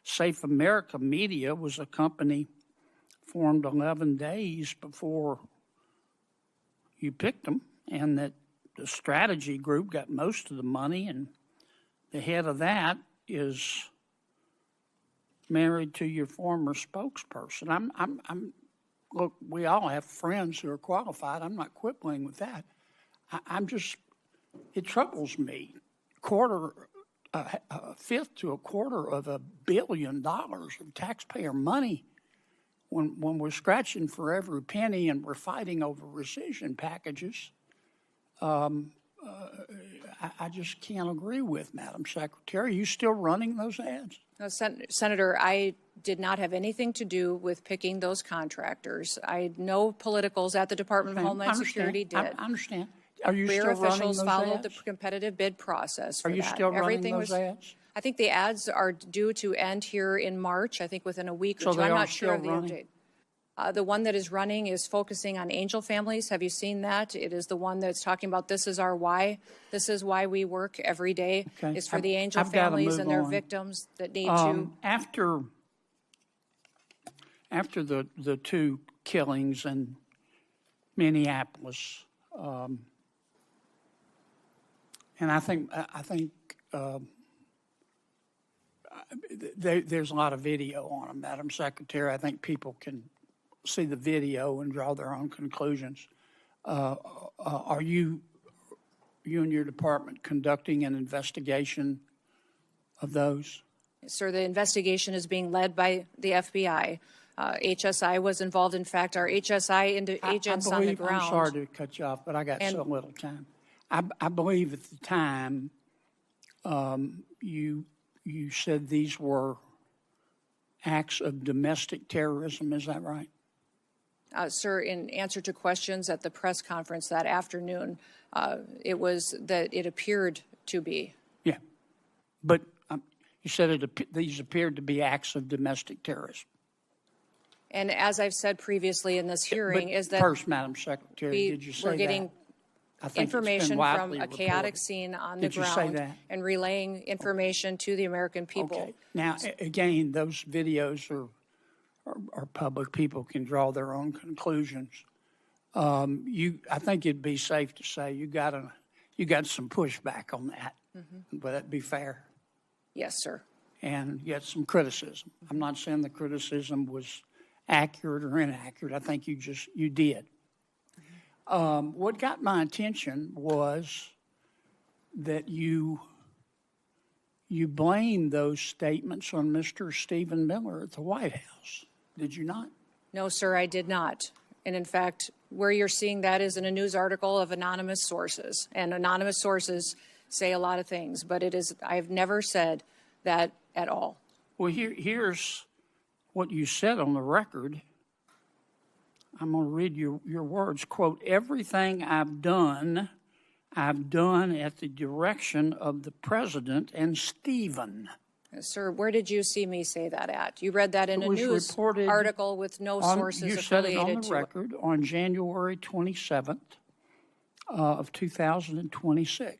Safe America Media was a company formed 11 days before you picked them, and that the strategy group got most of the money, and the head of that is married to your former spokesperson. Look, we all have friends who are qualified. I'm not quibbling with that. It troubles me. A fifth to a quarter of $1 billion of taxpayer money when we're scratching for every penny and we're fighting over rescission packages. I just can't agree with, Madam Secretary. Are you still running those ads? No, Senator, I did not have anything to do with picking those contractors. No politicals at the Department of Homeland Security did. I understand. Are you Clear still running officials those followed ads? the competitive bid process for Are you that. still running those ads? I think the ads are due to end here in March, I think within a week or two. They I'm are not sure of still the running? update. The one that is running is focusing on angel families. Have you seen that? It is the one that's talking about this is our why. This is why we work every day. Okay. Is for the angel I've gotta families move and their on. victims that need to. After the two killings in Minneapolis, and I think there's a lot of video on them, Madam Secretary. I think people can see the video and draw their own conclusions. Are you and your department conducting an investigation of those? Sir, the investigation is being led by the FBI. HSI was involved. In fact, our HSI agents on the ground. I'm sorry to cut you off, but I got so little time. I believe at the time you said these were acts of domestic terrorism. Is that right? Sir, in answer to questions at the press conference that afternoon, it was that it appeared to be. Yeah, but you said these appeared to be acts of domestic terrorism. And as I've said previously in this hearing, is that first, Madam Secretary, did you say that? we're getting information from a chaotic scene on the ground Did you say that? and relaying information to the American people. Okay. Now, again, those videos are public. People can draw their own conclusions. I think it'd be safe to say you got some pushback on that. Mm-hmm. Would that be fair? Yes, sir. And you got some criticism. I'm not saying the criticism was accurate or inaccurate. I think you did. What got my attention was that you blamed those statements on Mr. Stephen Miller at the White House. Did you not? No, sir, I did not. And in fact, where you're seeing that is in a news article of anonymous sources. And anonymous sources say a lot of things, but I've never said that at all. Well, here's what you said on the record. I'm going to read your words. Quote, everything I've done at the direction of the president and Stephen. Sir, where did you see me say that at? You read that in a news article with no sources affiliated to it. You said it on the record on January 27th of 2026.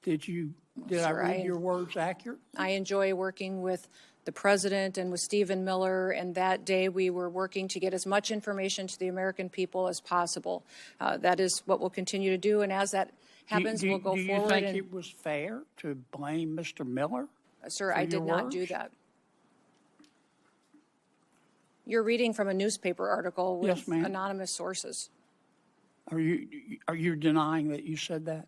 Did I read your words accurate? I enjoy working with the president and with Stephen Miller, and that day we were working to get as much information to the American people as possible. That is what we'll continue to do, and as that happens, we'll go forward. Do you think it was fair to blame Mr. Miller? Sir, I did not do that. You're reading from a newspaper article with anonymous sources. Are you denying that you said that?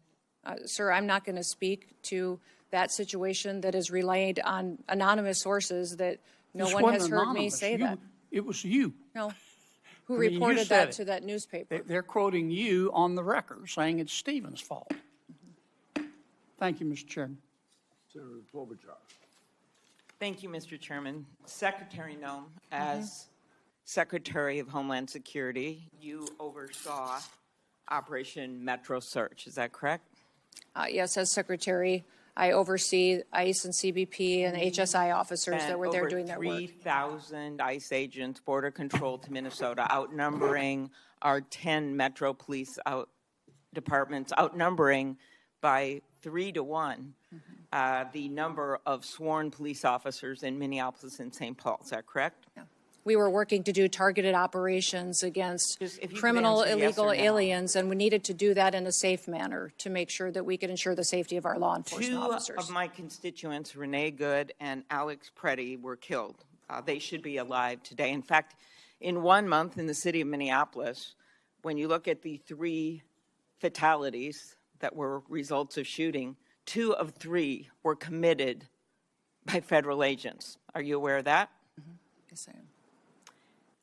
Sir, I'm not going to speak to that situation that is relayed on anonymous sources that no one has heard me say that. It was you. No. Who reported that to that newspaper? They're quoting you on the record, saying it's Stephen's fault. Mm-hmm. Thank you, Mr. Chairman. Senator Klobuchar. Thank you, Mr. Chairman. Secretary Gnome, as Secretary of Homeland Security, you oversaw Operation Metro Search. Is that correct? Yes, as Secretary, I oversee ICE and CBP and HSI officers that were there doing their work. 3,000 ICE agents, border control to Minnesota, outnumbering our 10 Metro police departments, outnumbering by 3 to 1 the number of sworn police officers in Minneapolis and St. Paul. Is that correct? Yeah. We were working to do targeted operations against Just if you could criminal answer yes illegal or no. aliens, and we needed to do that in a safe manner to make sure that we could ensure the safety of our law enforcement Two officers. of my constituents, Renee Good and Alex Pretti, were killed. They should be alive today. In fact, in 1 month in the city of Minneapolis, when you look at the 3 fatalities that were results of shooting, 2 of 3 were committed by federal agents. Are you aware of that? Yes, I am.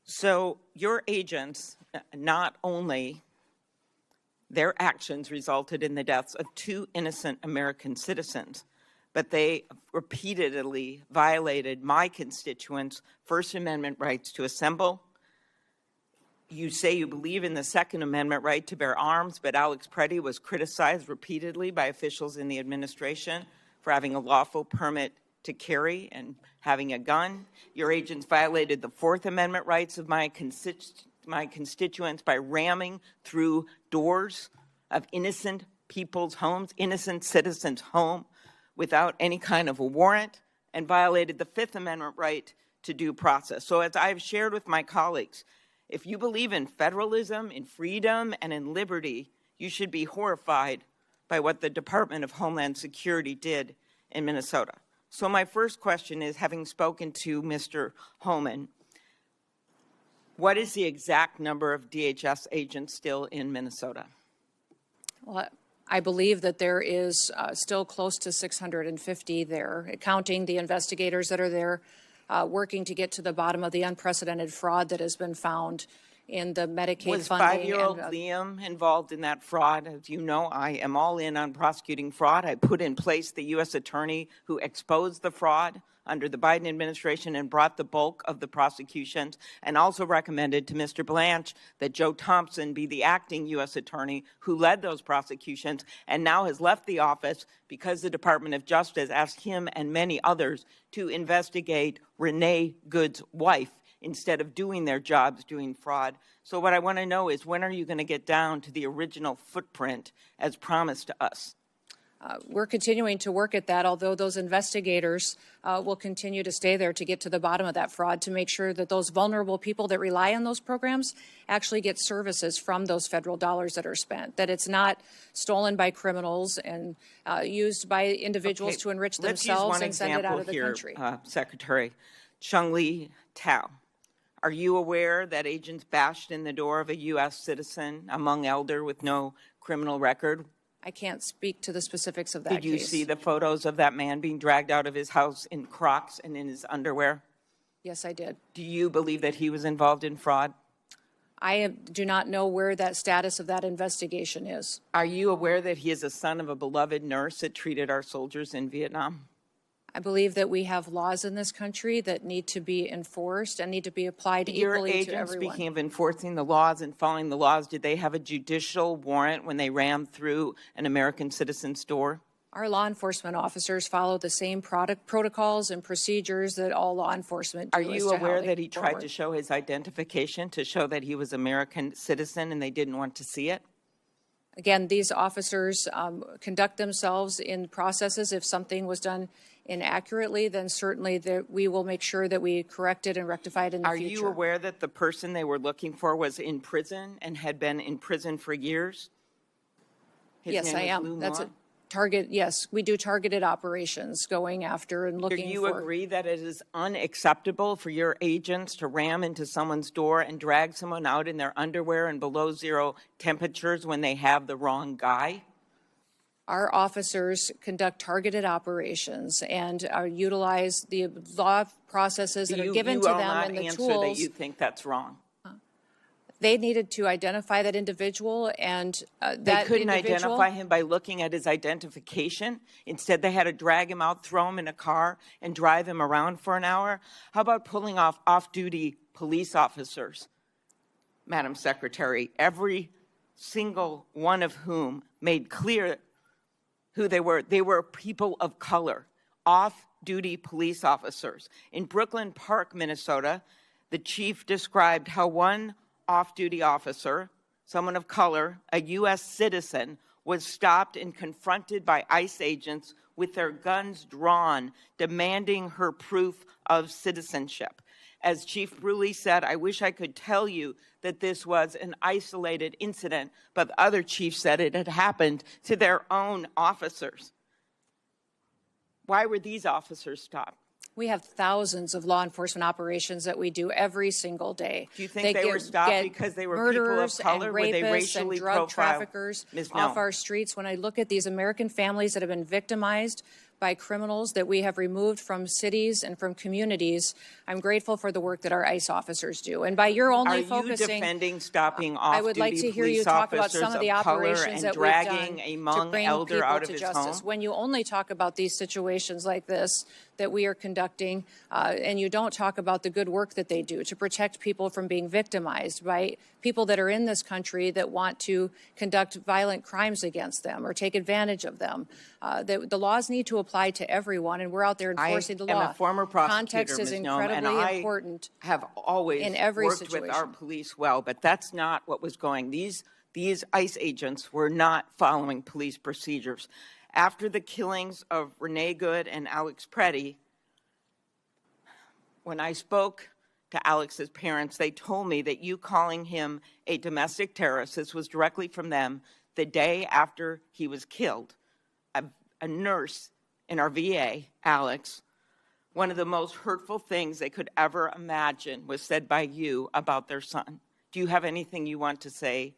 So your agents, not only their actions resulted in the deaths of 2 innocent American citizens, but they repeatedly violated my constituents' First Amendment rights to assemble. You say you believe in the Second Amendment right to bear arms, but Alex Pretti was criticized repeatedly by officials in the administration for having a lawful permit to carry and having a gun. Your agents violated the Fourth Amendment rights of my constituents by ramming through doors of innocent people's homes, innocent citizens' home, without any kind of a warrant, and violated the Fifth Amendment right to due process. So as I've shared with my colleagues, if you believe in federalism, in freedom, and in liberty, you should be horrified by what the Department of Homeland Security did in Minnesota. So my first question is, having spoken to Mr. Homan, what is the exact number of DHS agents still in Minnesota? Well, I believe that there is still close to 650 there, counting the investigators that are there, working to get to the bottom of the unprecedented fraud that has been found in the Medicaid Was funding. 5-year-old Liam involved in that fraud? As you know, I am all in on prosecuting fraud. I put in place the U.S. attorney who exposed the fraud under the Biden administration and brought the bulk of the prosecutions, and also recommended to Mr. Blanche that Joe Thompson be the acting U.S. attorney who led those prosecutions and now has left the office because the Department of Justice asked him and many others to investigate Renee Good's wife instead of doing their jobs doing fraud. So what I want to know is, when are you going to get down to the original footprint as promised to us? We're continuing to work at that, although those investigators will continue to stay there to get to the bottom of that fraud, to make sure that those vulnerable people that rely on those programs actually get services from those federal dollars that are spent, that it's not stolen by criminals and used by individuals to enrich themselves and send it out of the country. Secretary Chung-Li Tao, are you aware that agents bashed in the door of a U.S. citizen, a Hmong elder with no criminal record? I can't speak to the specifics of that case. Did you see the photos of that man being dragged out of his house in Crocs and in his underwear? Yes, I did. Do you believe that he was involved in fraud? I do not know where that status of that investigation is. Are you aware that he is a son of a beloved nurse that treated our soldiers in Vietnam? I believe that we have laws in this country that need to be enforced and need to be applied equally to everyone. Your agents, speaking of enforcing the laws and following the laws, did they have a judicial warrant when they rammed through an American citizen's door? Our law enforcement officers follow the same protocols and procedures that all law enforcement do. Are you aware that he tried to show his identification to show that he was an American citizen and they didn't want to see it? Again, these officers conduct themselves in processes. If something was done inaccurately, then certainly we will make sure that we correct it and rectify it in the future. Are you aware that the person they were looking for was in prison and had been in prison for years? Yes, I am. That's a target. Yes, we do targeted operations going after and looking for. Do you agree that it is unacceptable for your agents to ram into someone's door and drag someone out in their underwear and below zero temperatures when they have the wrong guy? Our officers conduct targeted operations and utilize the law processes that are given to them and the tools. You will not answer that you think that's wrong. They needed to identify that individual, and they couldn't identify him by looking at his identification. Instead, they had to drag him out, throw him in a car, and drive him around for an hour. How about pulling off-duty police officers, Madam Secretary, every single one of whom made clear who they were? They were people of color, off-duty police officers. In Brooklyn Park, Minnesota, the chief described how one off-duty officer someone of color, a U.S. citizen, was stopped and confronted by ICE agents with their guns drawn, demanding her proof of citizenship. As Chief Bruley said, I wish I could tell you that this was an isolated incident, but the other chief said it had happened to their own officers. Why were these officers stopped? We have thousands of law enforcement operations that we do every single day. Do you think they were stopped because they were people of color? Were they racially and drug profiled? traffickers Ms. off Gnome. our streets? When I look at these American families that have been victimized by criminals that we have removed from cities and from communities, I'm grateful for the work that our ICE officers do. And by your only Are focusing, you defending stopping off-duty I would like to hear you police talk about officers some of the color operations and that we've dragging done a to Hmong bring elder people out of to his justice. home? When you only talk about these situations like this that we are conducting, and you don't talk about the good work that they do to protect people from being victimized by people that are in this country that want to conduct violent crimes against them or take advantage of them. The laws need to apply to everyone, and we're out there enforcing the law. I am a former prosecutor, Context is Ms. Gnome, incredibly and important. I have always in every worked with our situation. police well, but that's not what was going. These ICE agents were not following police procedures. After the killings of Renee Good and Alex Pretti, when I spoke to Alex's parents, they told me that you calling him a domestic terrorist, this was directly from them, the day after he was killed. A nurse in our VA, Alex, one of the most hurtful things they could ever imagine was said by you about their son. Do you have anything you want to say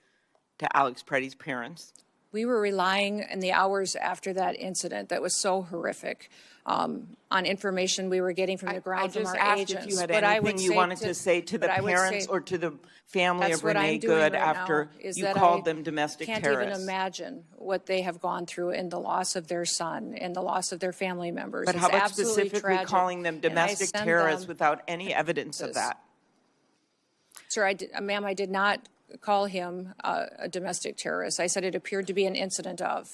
to Alex Pretti's parents? We were relying in the hours after that incident that was so horrific on information we were getting from the ground from our I just agents. asked if you had But I anything would you say wanted to say to the but I would parents say or to the family that's of what Renee I'm doing Good right after now, is you that called I them domestic can't terrorists. even imagine what they have gone through in the loss of their son and the loss of their family members. But It's how about absolutely specifically tragic, calling them and I domestic send terrorists them without any evidence of this. that? Sir, ma'am, I did not call him a domestic terrorist. I said it appeared to be an incident of.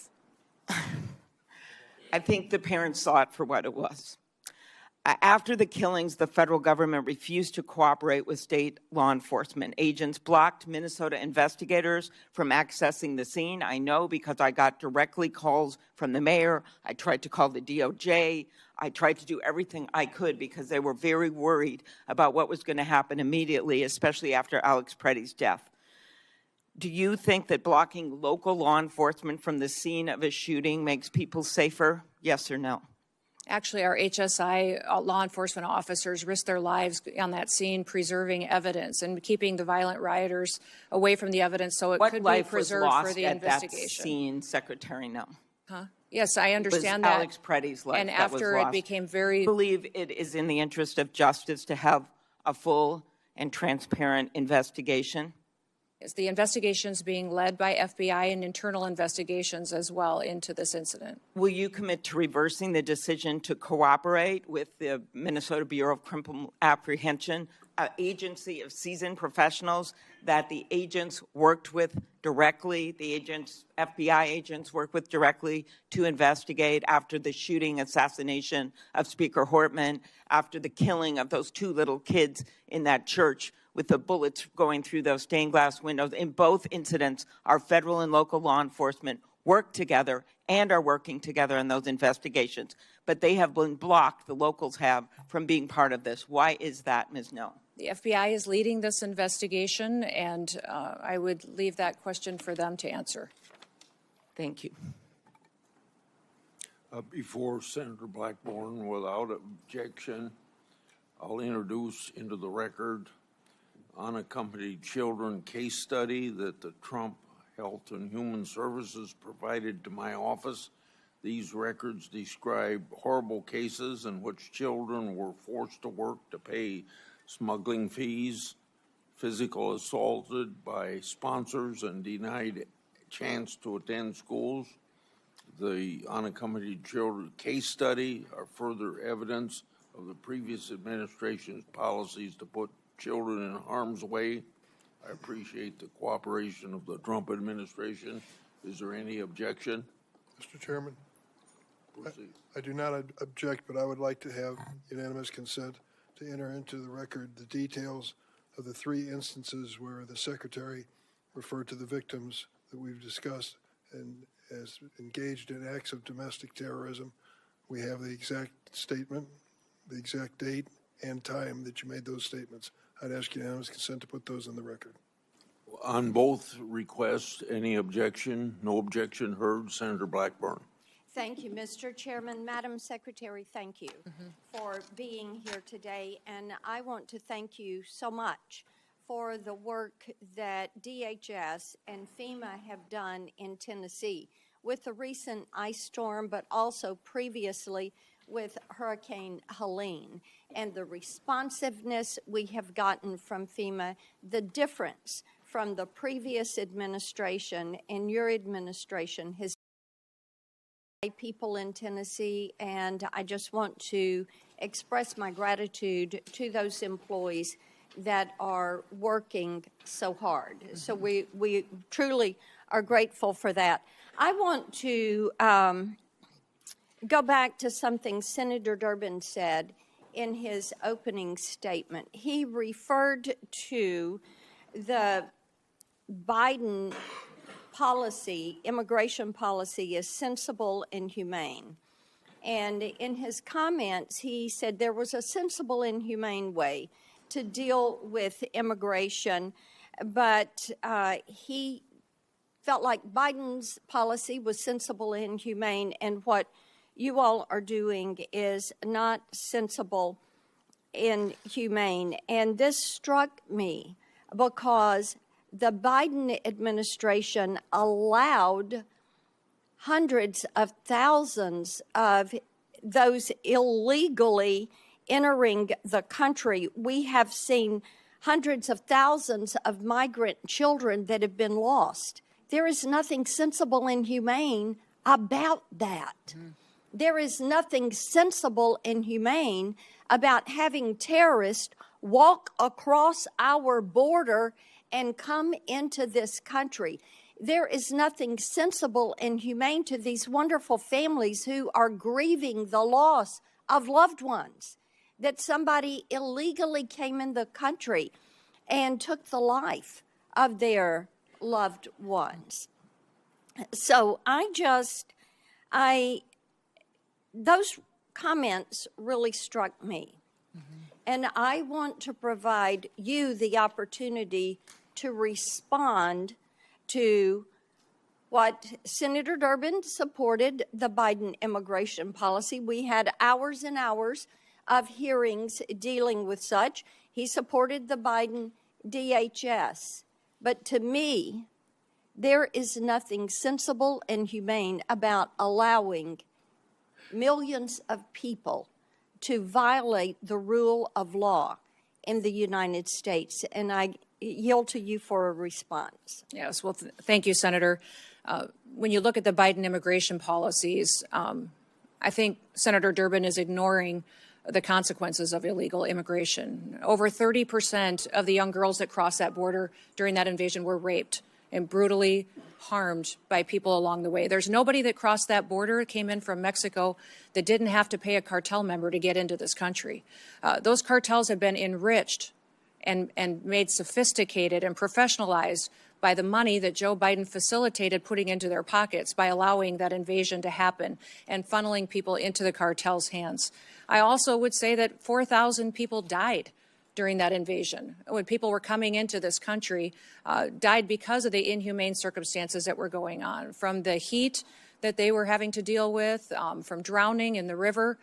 I think the parents saw it for what it was. After the killings, the federal government refused to cooperate with state law enforcement. Agents blocked Minnesota investigators from accessing the scene. I know because I got directly calls from the mayor. I tried to call the DOJ. I tried to do everything I could because they were very worried about what was going to happen immediately, especially after Alex Pretti's death. Do you think that blocking local law enforcement from the scene of a shooting makes people safer? Yes or no? Actually, our HSI law enforcement officers risked their lives on that scene, preserving evidence and keeping the violent rioters away from the evidence so it could be preserved for the investigation. What life was lost at that scene, Secretary Noem? Yes, I understand It was that. Alex Pretti's life and that was after lost. it became very. I believe it is in the interest of justice to have a full and transparent investigation. Is the investigations being led by FBI and internal investigations as well into this incident? Will you commit to reversing the decision to cooperate with the Minnesota Bureau of Criminal Apprehension, an agency of seasoned professionals that the agents worked with directly, FBI agents worked with directly to investigate after the shooting assassination of Speaker Hortman, after the killing of those two little kids in that church with the bullets going through those stained glass windows? In both incidents, our federal and local law enforcement worked together and are working together in those investigations. But they have been blocked, the locals have, from being part of this. Why is that, Ms. Noem? The FBI is leading this investigation, and I would leave that question for them to answer. Thank you. Before Senator Blackburn, without objection, I'll introduce into the record unaccompanied children case study that the Trump Health and Human Services provided to my office. These records describe horrible cases in which children were forced to work to pay smuggling fees, physical assaulted by sponsors, and denied a chance to attend schools. The unaccompanied children case study are further evidence of the previous administration's policies to put children in harm's way. I appreciate the cooperation of the Trump administration. Is there any objection? Mr. Chairman, Proceed. I do not object, but I would like to have unanimous consent to enter into the record the details of the 3 instances where the Secretary refer to the victims that we've discussed and as engaged in acts of domestic terrorism. We have the exact statement, the exact date and time that you made those statements. I'd ask unanimous consent to put those in the record. On both requests, any objection? No objection heard. Senator Blackburn. Thank you, Mr. Chairman. Madam Secretary, thank you for being here today. And I want to thank you so much for the work that DHS and FEMA have done in Tennessee with the recent ice storm, but also previously with Hurricane Helene, and the responsiveness we have gotten from FEMA, the difference from the previous administration and your administration has people in Tennessee, and I just want to express my gratitude to those employees that are working so hard. So we truly are grateful for that. I want to go back to something Senator Durbin said in his opening statement. He referred to the Biden policy, immigration policy, is sensible and humane. And in his comments, he said there was a sensible and humane way to deal with immigration, but he felt like Biden's policy was sensible and humane, and what you all are doing is not sensible and humane. And this struck me because the Biden administration allowed hundreds of thousands of those illegally entering the country. We have seen hundreds of thousands of migrant children that have been lost. There is nothing sensible and humane about that. There is nothing sensible and humane about having terrorists walk across our border and come into this country. There is nothing sensible and humane to these wonderful families who are grieving the loss of loved ones, that somebody illegally came in the country and took the life of their loved ones. So those comments really struck me. And I want to provide you the opportunity to respond to what Senator Durbin supported, the Biden immigration policy. We had hours and hours of hearings dealing with such. He supported the Biden DHS. But to me, there is nothing sensible and humane about allowing millions of people to violate the rule of law in the United States. And I yield to you for a response. Yes, well, thank you, Senator. When you look at the Biden immigration policies, I think Senator Durbin is ignoring the consequences of illegal immigration. Over 30% of the young girls that crossed that border during that invasion were raped and brutally harmed by people along the way. There's nobody that crossed that border, came in from Mexico, that didn't have to pay a cartel member to get into this country. Those cartels have been enriched and made sophisticated and professionalized by the money that Joe Biden facilitated putting into their pockets by allowing that invasion to happen and funneling people into the cartel's hands. I also would say that 4,000 people died during that invasion, when people were coming into this country, died because of the inhumane circumstances that were going on, from the heat that they were having to deal with, from drowning in the river.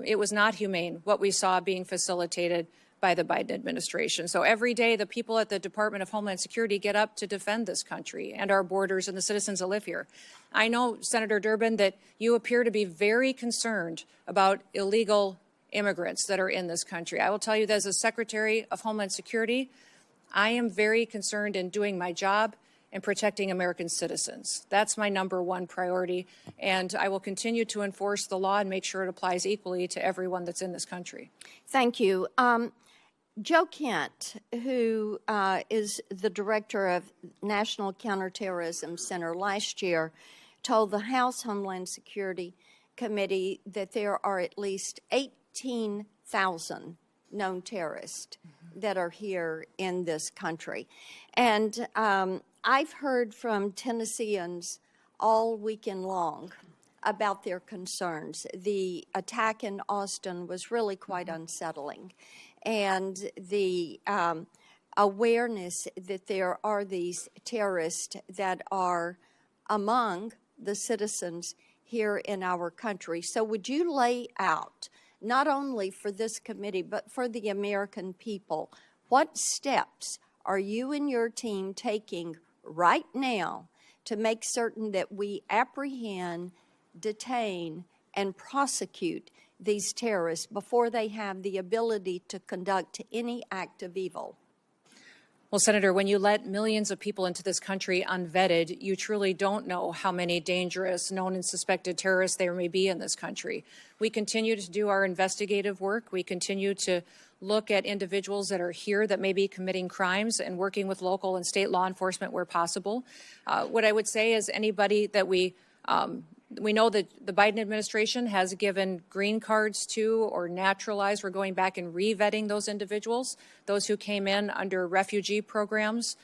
It was not humane what we saw being facilitated by the Biden administration. So every day, the people at the Department of Homeland Security get up to defend this country and our borders and the citizens that live here. I know, Senator Durbin, that you appear to be very concerned about illegal immigrants that are in this country. I will tell you that as a Secretary of Homeland Security, I am very concerned in doing my job and protecting American citizens. That's my number one priority, and I will continue to enforce the law and make sure it applies equally to everyone that's in this country. Thank you. Joe Kent, who is the director of National Counterterrorism Center, last year told the House Homeland Security Committee that there are at least 18,000 known terrorists that are here in this country. And I've heard from Tennesseans all weekend long about their concerns. The attack in Austin was really quite unsettling. And the awareness that there are these terrorists that are among the citizens here in our country. So would you lay out, not only for this committee, but for the American people, what steps are you and your team taking right now to make certain that we apprehend, detain, and prosecute these terrorists before they have the ability to conduct any act of evil? Well, Senator, when you let millions of people into this country unvetted, you truly don't know how many dangerous, known and suspected terrorists there may be in this country. We continue to do our investigative work. We continue to look at individuals that are here that may be committing crimes and working with local and state law enforcement where possible. What I would say is anybody that we know that the Biden administration has given green cards to or naturalized. We're going back and re-vetting those individuals, those who came in under refugee programs.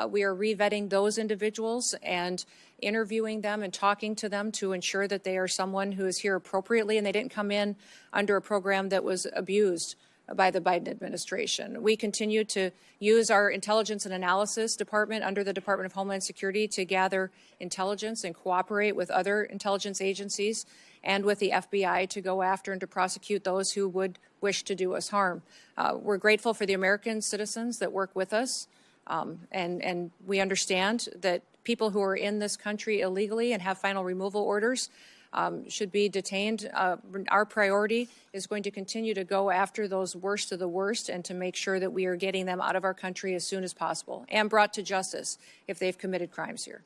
We are re-vetting those individuals and interviewing them and talking to them to ensure that they are someone who is here appropriately and they didn't come in under a program that was abused by the Biden administration. We continue to use our intelligence and analysis department under the Department of Homeland Security to gather intelligence and cooperate with other intelligence agencies and with the FBI to go after and to prosecute those who would wish to do us harm. We're grateful for the American citizens that work with us, and we understand that people who are in this country illegally and have final removal orders should be detained. Our priority is going to continue to go after those worst of the worst and to make sure that we are getting them out of our country as soon as possible and brought to justice if they've committed crimes here.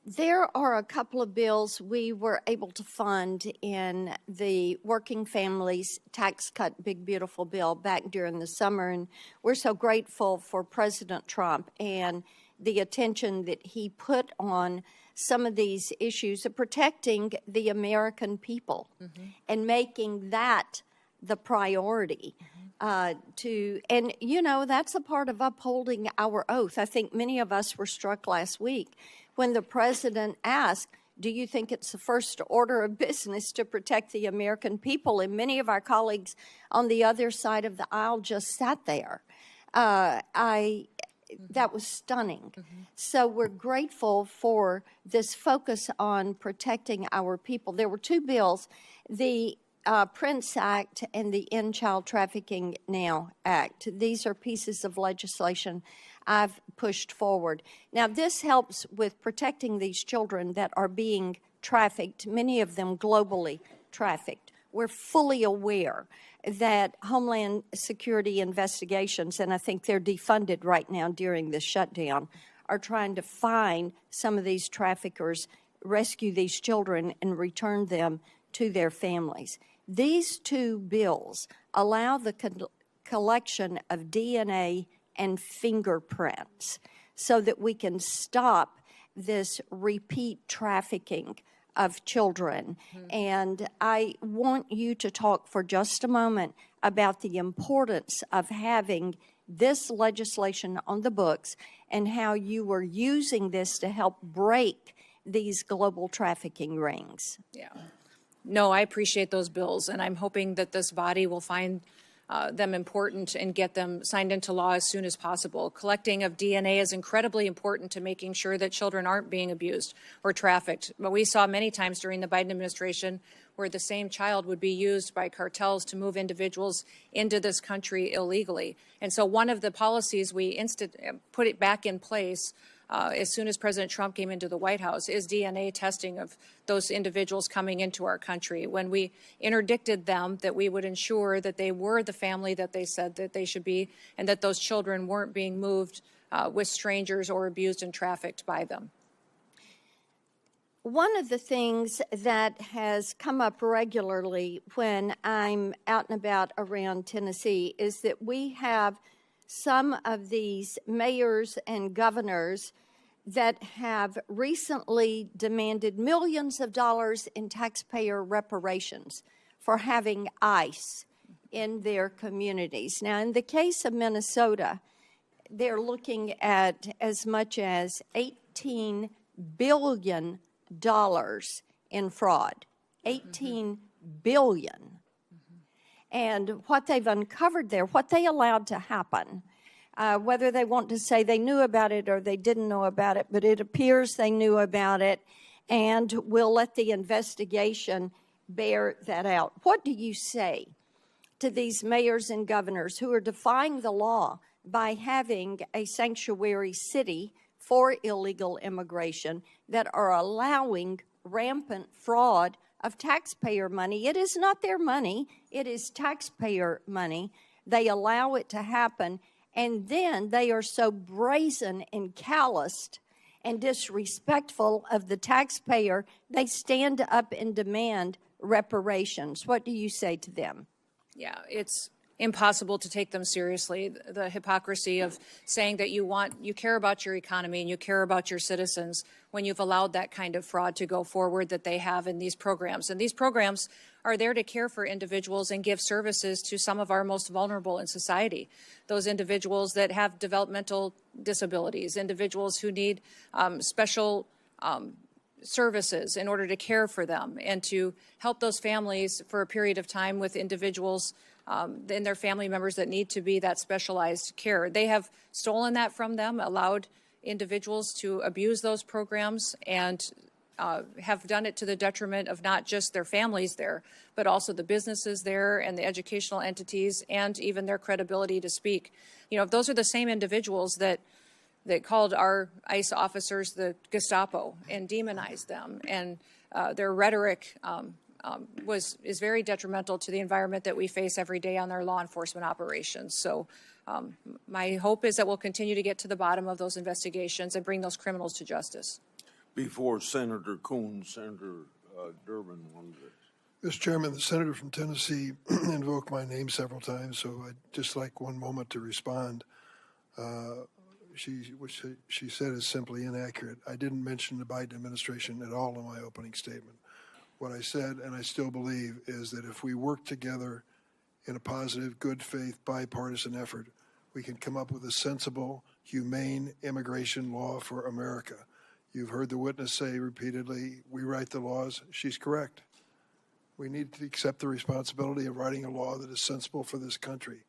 There are a couple of bills we were able to fund in the Working Families Tax Cut Big Beautiful Bill back during the summer, and we're so grateful for President Trump and the attention that he put on some of these issues of protecting the American people and making that the priority. And you know, that's a part of upholding our oath. I think many of us were struck last week when the president asked, do you think it's the first order of business to protect the American people? And many of our colleagues on the other side of the aisle just sat there. That was stunning. So we're grateful for this focus on protecting our people. There were two bills, the Prince Act and the End Child Trafficking Now Act. These are pieces of legislation I've pushed forward. Now, this helps with protecting these children that are being trafficked, many of them globally trafficked. We're fully aware that Homeland Security investigations, and I think they're defunded right now during this shutdown, are trying to find some of these traffickers, rescue these children, and return them to their families. These two bills allow the collection of DNA and fingerprints so that we can stop this repeat trafficking of children. And I want you to talk for just a moment about the importance of having this legislation on the books and how you are using this to help break these global trafficking rings. Yeah. No, I appreciate those bills, and I'm hoping that this body will find them important and get them signed into law as soon as possible. Collecting of DNA is incredibly important to making sure that children aren't being abused or trafficked. But we saw many times during the Biden administration where the same child would be used by cartels to move individuals into this country illegally. And so one of the policies we put it back in place as soon as President Trump came into the White House is DNA testing of those individuals coming into our country. When we interdicted them, that we would ensure that they were the family that they said that they should be, and that those children weren't being moved with strangers or abused and trafficked by them. One of the things that has come up regularly when I'm out and about around Tennessee is that we have some of these mayors and governors that have recently demanded millions of dollars in taxpayer reparations for having ICE in their communities. Now, in the case of Minnesota, they're looking at as much as $18 billion in fraud. $18 billion. And what they've uncovered there, what they allowed to happen, whether they want to say they knew about it or they didn't know about it, but it appears they knew about it, and we'll let the investigation bear that out. What do you say to these mayors and governors who are defying the law by having a sanctuary city for illegal immigration, that are allowing rampant fraud of taxpayer money? It is not their money. It is taxpayer money. They allow it to happen, and then they are so brazen and calloused and disrespectful of the taxpayer, they stand up and demand reparations. What do you say to them? Yeah, it's impossible to take them seriously. The hypocrisy of saying that you care about your economy and you care about your citizens when you've allowed that kind of fraud to go forward that they have in these programs. And these programs are there to care for individuals and give services to some of our most vulnerable in society. Those individuals that have developmental disabilities, individuals who need special services in order to care for them and to help those families for a period of time with individuals and their family members that need to be that specialized care. They have stolen that from them, allowed individuals to abuse those programs, and have done it to the detriment of not just their families there, but also the businesses there and the educational entities and even their credibility to speak. You know, those are the same individuals that called our ICE officers the Gestapo and demonized them, and their rhetoric is very detrimental to the environment that we face every day on our law enforcement operations. So my hope is that we'll continue to get to the bottom of those investigations and bring those criminals to justice. Before Senator Coons, Senator Durbin wanted to. Mr. Chairman, the senator from Tennessee invoked my name several times, so I'd just like one moment to respond. What she said is simply inaccurate. I didn't mention the Biden administration at all in my opening statement. What I said, and I still believe, is that if we work together in a positive, good faith, bipartisan effort, we can come up with a sensible, humane immigration law for America. You've heard the witness say repeatedly, we write the laws. She's correct. We need to accept the responsibility of writing a law that is sensible for this country.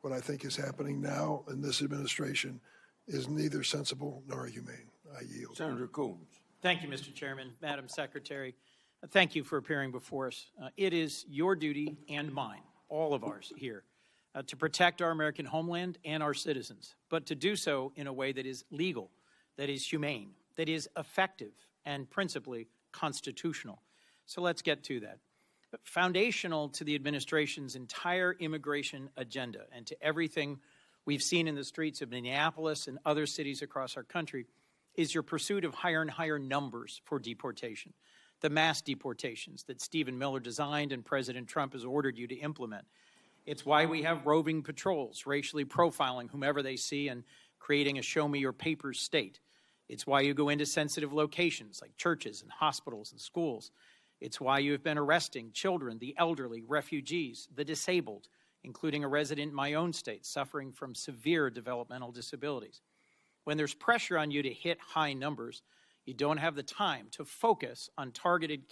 What I think is happening now in this administration is neither sensible nor humane. I yield. Senator Coons. Thank you, Mr. Chairman. Madam Secretary, thank you for appearing before us. It is your duty and mine, all of ours here, to protect our American homeland and our citizens, but to do so in a way that is legal, that is humane, that is effective, and principally constitutional. So let's get to that. But foundational to the administration's entire immigration agenda and to everything we've seen in the streets of Minneapolis and other cities across our country is your pursuit of higher and higher numbers for deportation, the mass deportations that Stephen Miller designed and President Trump has ordered you to implement. It's why we have roving patrols racially profiling whomever they see and creating a show-me-your-papers state. It's why you go into sensitive locations like churches and hospitals and schools. It's why you have been arresting children, the elderly, refugees, the disabled, including a resident in my own state suffering from severe developmental disabilities. When there's pressure on you to hit high numbers, you don't have the time to focus on targeted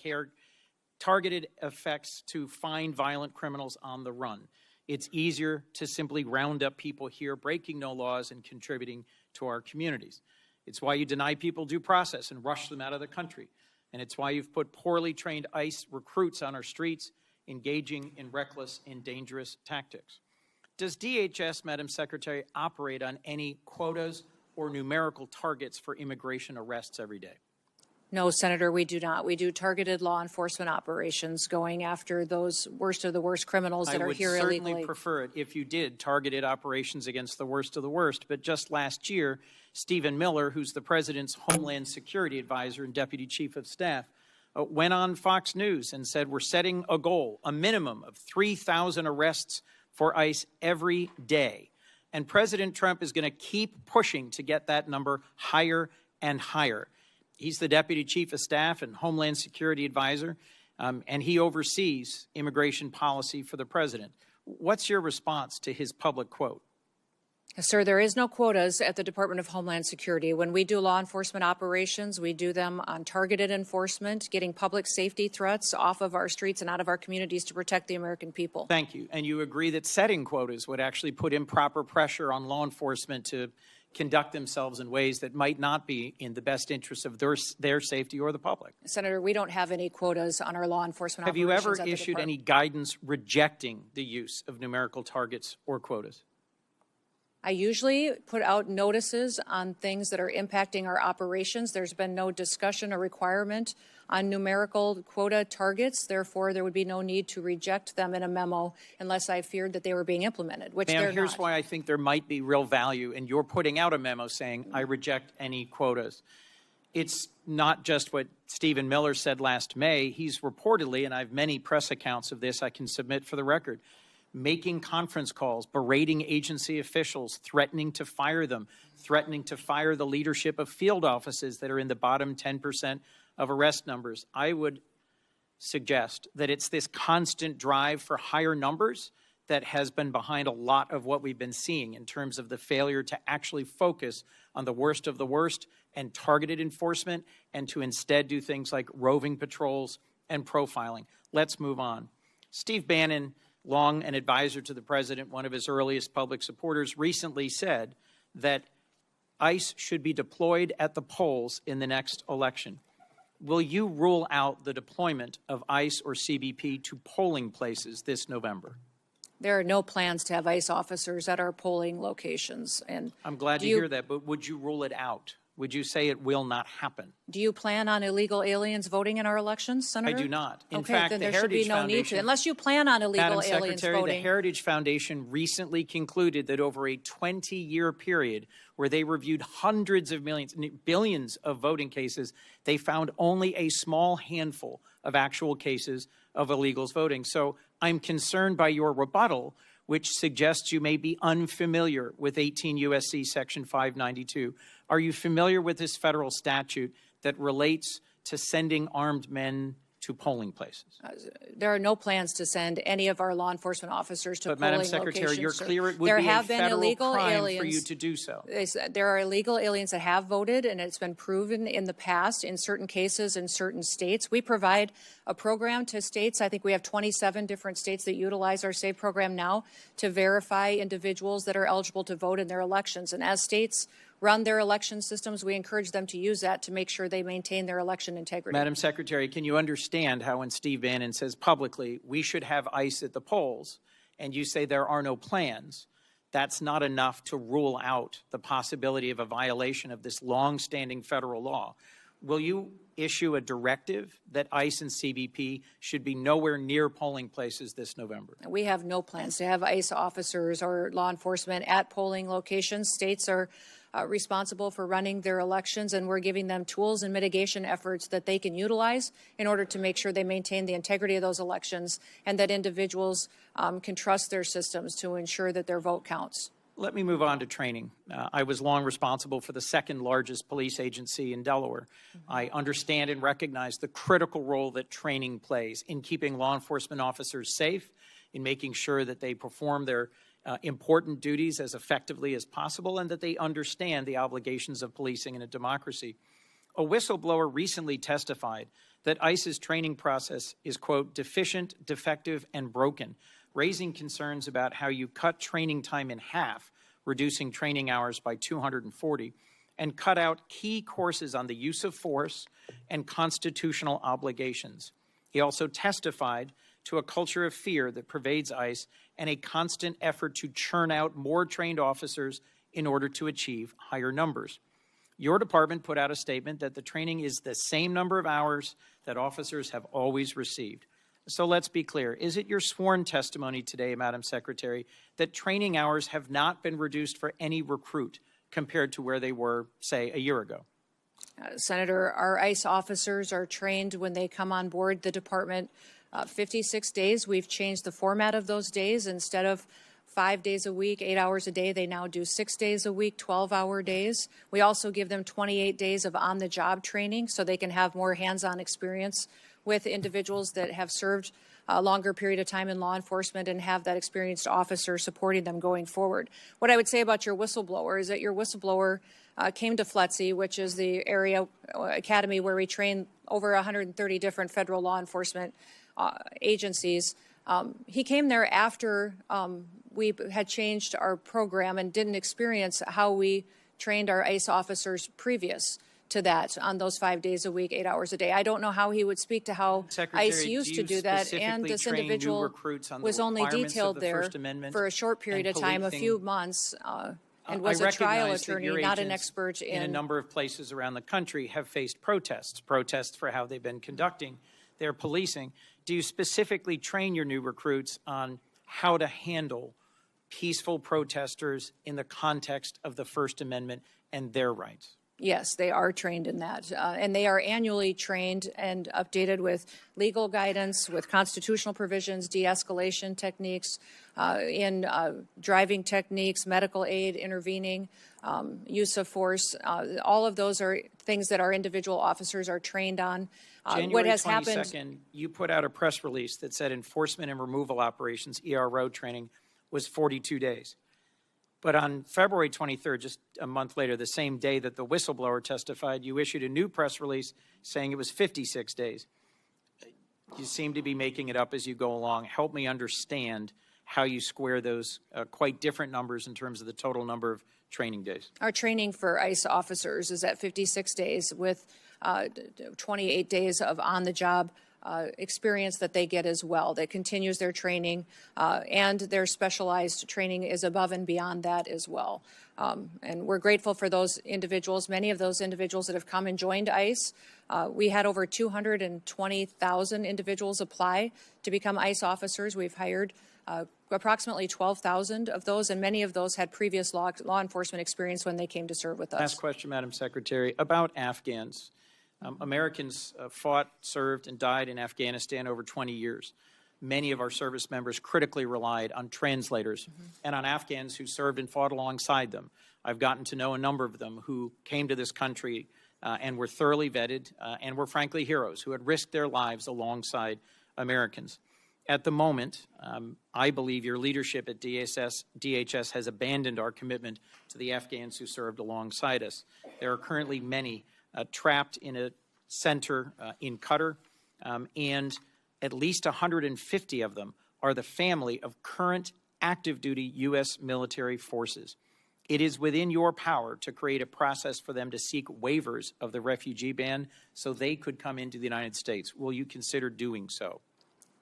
effects to find violent criminals on the run. It's easier to simply round up people here breaking no laws and contributing to our communities. It's why you deny people due process and rush them out of the country. And it's why you've put poorly trained ICE recruits on our streets engaging in reckless and dangerous tactics. Does DHS, Madam Secretary, operate on any quotas or numerical targets for immigration arrests every day? No, Senator, we do not. We do targeted law enforcement operations going after those worst of the worst criminals that are here illegally. I would certainly prefer it if you did targeted operations against the worst of the worst. But just last year, Stephen Miller, who's the President's Homeland Security Advisor and Deputy Chief of Staff, went on Fox News and said, we're setting a goal, a minimum of 3,000 arrests for ICE every day. And President Trump is going to keep pushing to get that number higher and higher. He's the Deputy Chief of Staff and Homeland Security Advisor, and he oversees immigration policy for the President. What's your response to his public quote? Sir, there is no quotas at the Department of Homeland Security. When we do law enforcement operations, we do them on targeted enforcement, getting public safety threats off of our streets and out of our communities to protect the American people. Thank you. And you agree that setting quotas would actually put improper pressure on law enforcement to conduct themselves in ways that might not be in the best interest of their safety or the public. Senator, we don't have any quotas on our law enforcement Have you operations. ever issued any guidance rejecting the use of numerical targets or quotas? I usually put out notices on things that are impacting our operations. There's been no discussion or requirement on numerical quota targets. Therefore, there would be no need to reject them in a memo unless I feared that they were being implemented, which they're not. Here's why I think there might be real value in your putting out a memo saying, I reject any quotas. It's not just what Stephen Miller said last May. He's reportedly, and I have many press accounts of this I can submit for the record, making conference calls, berating agency officials, threatening to fire them, threatening to fire the leadership of field offices that are in the bottom 10% of arrest numbers. I would suggest that it's this constant drive for higher numbers that has been behind a lot of what we've been seeing in terms of the failure to actually focus on the worst of the worst and targeted enforcement, and to instead do things like roving patrols and profiling. Let's move on. Steve Bannon, long an advisor to the president, one of his earliest public supporters, recently said that ICE should be deployed at the polls in the next election. Will you rule out the deployment of ICE or CBP to polling places this November? There are no plans to have ICE officers at our polling locations. And I'm glad to hear that, but would you rule it out? Would you say it will not happen? Do you plan on illegal aliens voting in our elections, Senator? I do not. In okay, fact, then the there Heritage should be no Foundation, need to, unless you plan on illegal Madam aliens Secretary, voting. the Heritage Foundation recently concluded that over a 20-year period where they reviewed hundreds of millions, billions of voting cases, they found only a small handful of actual cases of illegals voting. So I'm concerned by your rebuttal, which suggests you may be unfamiliar with 18 U.S.C. Section 592. Are you familiar with this federal statute that relates to sending armed men to polling places? There are no plans to send any of our law enforcement officers to but polling locations. But, Madam Secretary, you're clear it would there be have a been federal illegal crime aliens. for you to do so. There are illegal aliens that have voted, and it's been proven in the past in certain cases in certain states. We provide a program to states. I think we have 27 different states that utilize our SAVE program now to verify individuals that are eligible to vote in their elections. And as states run their election systems, we encourage them to use that to make sure they maintain their election integrity. Madam Secretary, can you understand how when Steve Bannon says publicly we should have ICE at the polls, and you say there are no plans, that's not enough to rule out the possibility of a violation of this long-standing federal law? Will you issue a directive that ICE and CBP should be nowhere near polling places this November? We have no plans to have ICE officers or law enforcement at polling locations. States are responsible for running their elections, and we're giving them tools and mitigation efforts that they can utilize in order to make sure they maintain the integrity of those elections and that individuals can trust their systems to ensure that their vote counts. Let me move on to training. I was long responsible for the second largest police agency in Delaware. I understand and recognize the critical role that training plays in keeping law enforcement officers safe, in making sure that they perform their important duties as effectively as possible, and that they understand the obligations of policing in a democracy. A whistleblower recently testified that ICE's training process is, quote, deficient, defective, and broken, raising concerns about how you cut training time in half, reducing training hours by 240, and cut out key courses on the use of force and constitutional obligations. He also testified to a culture of fear that pervades ICE and a constant effort to churn out more trained officers in order to achieve higher numbers. Your department put out a statement that the training is the same number of hours that officers have always received. So let's be clear. Is it your sworn testimony today, Madam Secretary, that training hours have not been reduced for any recruit compared to where they were, say, a year ago? Senator, our ICE officers are trained when they come on board the department 56 days. We've changed the format of those days. Instead of 5 days a week, 8 hours a day, they now do 6 days a week, 12-hour days. We also give them 28 days of on-the-job training so they can have more hands-on experience with individuals that have served a longer period of time in law enforcement and have that experienced officer supporting them going forward. What I would say about your whistleblower is that your whistleblower came to FLETC, which is the area academy where we train over 130 different federal law enforcement agencies. He came there after we had changed our program and didn't experience how we trained our ICE officers previous to that on those 5 days a week, 8 hours a day. I don't know how he would speak to how Secretary, ICE used to do that, and this individual was only detailed there for a short period of time, a few months, and was a trial attorney, not an expert in a number of places around the country have faced protests for how they've been conducting their policing. Do you specifically train your new recruits on how to handle peaceful protesters in the context of the First Amendment and their rights? Yes, they are trained in that, and they are annually trained and updated with legal guidance, with constitutional provisions, de-escalation techniques, in driving techniques, medical aid, intervening, use of force. All of those are things that our individual officers are trained on. January 22nd, you put out a press release that said enforcement and removal operations, ERO training, was 42 days. But on February 23rd, just a month later, the same day that the whistleblower testified, you issued a new press release saying it was 56 days. You seem to be making it up as you go along. Help me understand how you square those quite different numbers in terms of the total number of training days. Our training for ICE officers is at 56 days with 28 days of on-the-job experience that they get as well. That continues their training, and their specialized training is above and beyond that as well. And we're grateful for those individuals, many of those individuals that have come and joined ICE. We had over 220,000 individuals apply to become ICE officers. We've hired approximately 12,000 of those, and many of those had previous law enforcement experience when they came to serve with us. Last question, Madam Secretary, about Afghans. Americans fought, served, and died in Afghanistan over 20 years. Many of our service members critically relied on translators and on Afghans who served and fought alongside them. I've gotten to know a number of them who came to this country and were thoroughly vetted and were frankly heroes who had risked their lives alongside Americans. At the moment, I believe your leadership at DHS has abandoned our commitment to the Afghans who served alongside us. There are currently many trapped in a center in Qatar, and at least 150 of them are the family of current active duty U.S. military forces. It is within your power to create a process for them to seek waivers of the refugee ban so they could come into the United States. Will you consider doing so?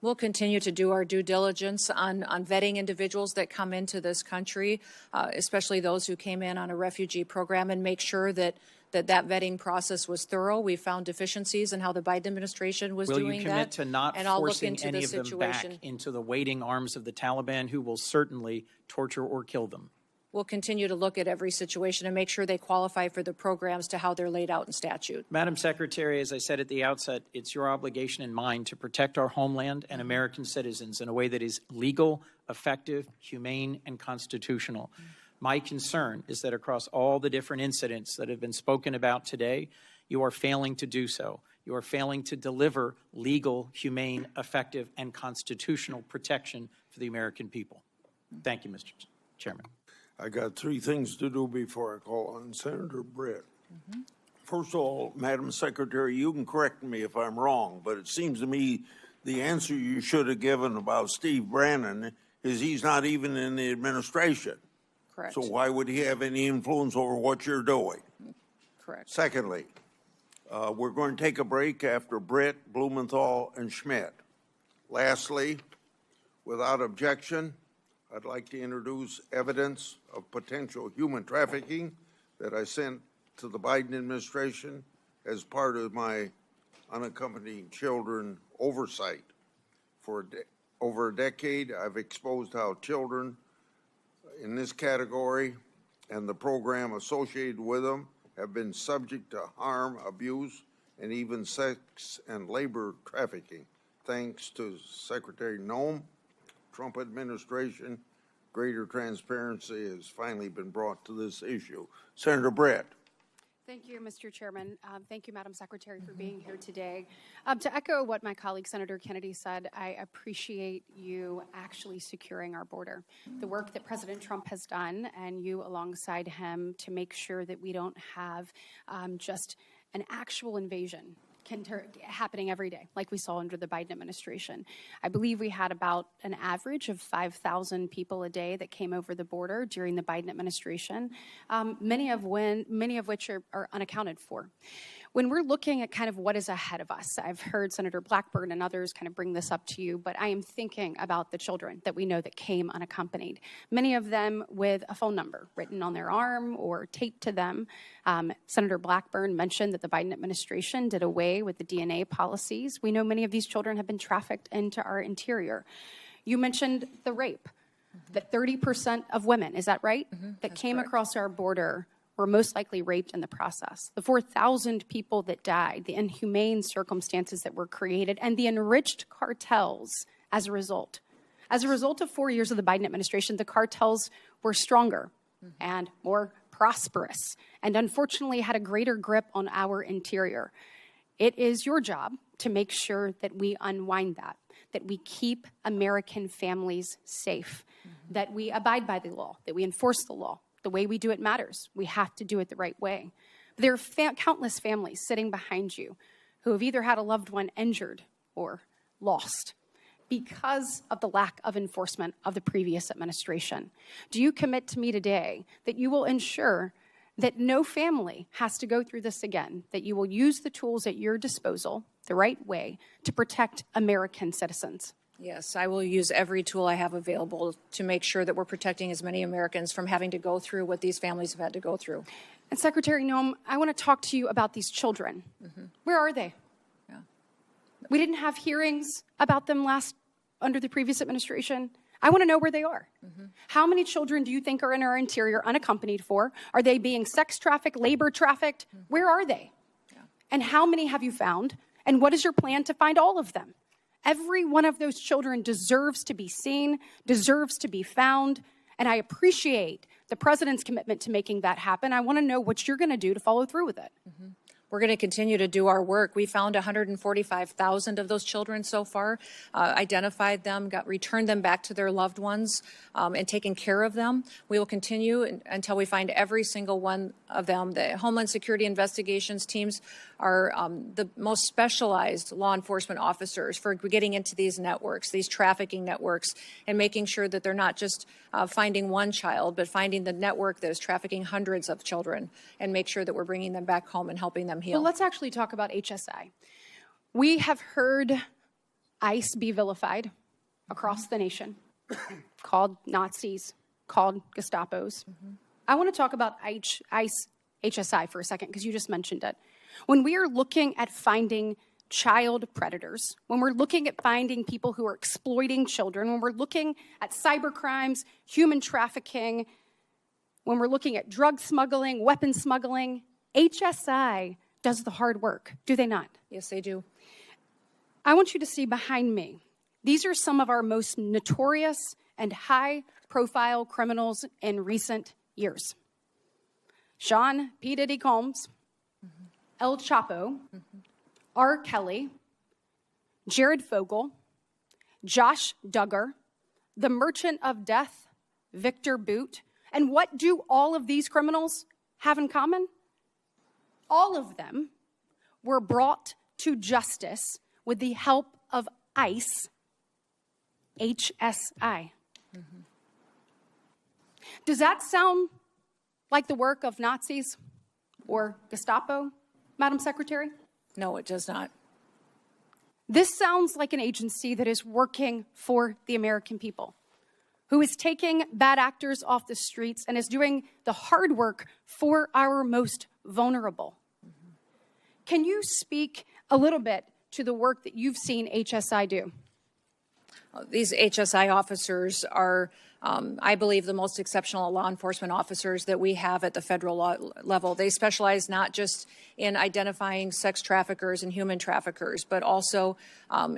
We'll continue to do our due diligence on vetting individuals that come into this country, especially those who came in on a refugee program, and make sure that vetting process was thorough. We found deficiencies in how the Biden administration was doing that. Will you commit to not forcing any of them back situation. into the waiting arms of the Taliban, who will certainly torture or kill them? We'll continue to look at every situation and make sure they qualify for the programs to how they're laid out in statute. Madam Secretary, as I said at the outset, it's your obligation and mine to protect our homeland and American citizens in a way that is legal, effective, humane, and constitutional. My concern is that across all the different incidents that have been spoken about today, you are failing to do so. You are failing to deliver legal, humane, effective, and constitutional protection for the American people. Thank you, Mr. Chairman. I got three things to do before I call on Senator Britt. First of all, Madam Secretary, you can correct me if I'm wrong, but it seems to me the answer you should have given about Steve Bannon is he's not even in the administration. Correct. So why would he have any influence over what you're doing? Correct. Secondly, we're going to take a break after Britt, Blumenthal, and Schmidt. Lastly, without objection, I'd like to introduce evidence of potential human trafficking that I sent to the Biden administration as part of my unaccompanied children oversight. For over a decade, I've exposed how children in this category and the program associated with them have been subject to harm, abuse, and even sex and labor trafficking. Thanks to Secretary Gnome, Trump administration, greater transparency has finally been brought to this issue. Senator Britt. Thank you, Mr. Chairman. Thank you, Madam Secretary, for being here today. To echo what my colleague Senator Kennedy said, I appreciate you actually securing our border. The work that President Trump has done, and you alongside him, to make sure that we don't have just an actual invasion happening every day, like we saw under the Biden administration. I believe we had about an average of 5,000 people a day that came over the border during the Biden administration, many of which are unaccounted for. When we're looking at kind of what is ahead of us, I've heard Senator Blackburn and others kind of bring this up to you, but I am thinking about the children that we know that came unaccompanied, many of them with a phone number written on their arm or taped to them. Senator Blackburn mentioned that the Biden administration did away with the DNA policies. We know many of these children have been trafficked into our interior. You mentioned the rape, that 30% of women, is that right, that came across our border were most likely raped in the process. The 4,000 people that died, the inhumane circumstances that were created, and the enriched cartels as a result. As a result of 4 years of the Biden administration, the cartels were stronger and more prosperous, and unfortunately had a greater grip on our interior. It is your job to make sure that we unwind that we keep American families safe, that we abide by the law, that we enforce the law. The way we do it matters. We have to do it the right way. There are countless families sitting behind you who have either had a loved one injured or lost because of the lack of enforcement of the previous administration. Do you commit to me today that you will ensure that no family has to go through this again, that you will use the tools at your disposal the right way to protect American citizens? Yes, I will use every tool I have available to make sure that we're protecting as many Americans from having to go through what these families have had to go through. And Secretary Noem, I want to talk to you about these children. Where are they? Yeah. We didn't have hearings about them under the previous administration. I want to know where they are. How many children do you think are in our interior unaccompanied for? Are they being sex trafficked, labor trafficked? Where are they? Yeah. And how many have you found? And what is your plan to find all of them? Every one of those children deserves to be seen, deserves to be found, and I appreciate the president's commitment to making that happen. I want to know what you're going to do to follow through with it. We're going to continue to do our work. We found 145,000 of those children so far, identified them, returned them back to their loved ones, and taken care of them. We will continue until we find every single one of them. The Homeland Security investigations teams are the most specialized law enforcement officers for getting into these networks, these trafficking networks, and making sure that they're not just finding one child, but finding the network that is trafficking hundreds of children, and make sure that we're bringing them back home and helping them heal. Well, let's actually talk about HSI. We have heard ICE be vilified across the nation, called Nazis, called Gestapos. I want to talk about ICE HSI for a second, because you just mentioned it. When we are looking at finding child predators, when we're looking at finding people who are exploiting children, when we're looking at cyber crimes, human trafficking, when we're looking at drug smuggling, weapon smuggling, HSI does the hard work, do they not? Yes, they do. I want you to see behind me. These are some of our most notorious and high-profile criminals in recent years. Sean P. Diddy Combs, El Chapo, R. Kelly, Jared Fogle, Josh Duggar, the Merchant of Death, Victor Boot. And what do all of these criminals have in common? All of them were brought to justice with the help of ICE, HSI. Does that sound like the work of Nazis or Gestapo, Madam Secretary? No, it does not. This sounds like an agency that is working for the American people, who is taking bad actors off the streets and is doing the hard work for our most vulnerable. Can you speak a little bit to the work that you've seen HSI do? These HSI officers are, I believe, the most exceptional law enforcement officers that we have at the federal level. They specialize not just in identifying sex traffickers and human traffickers, but also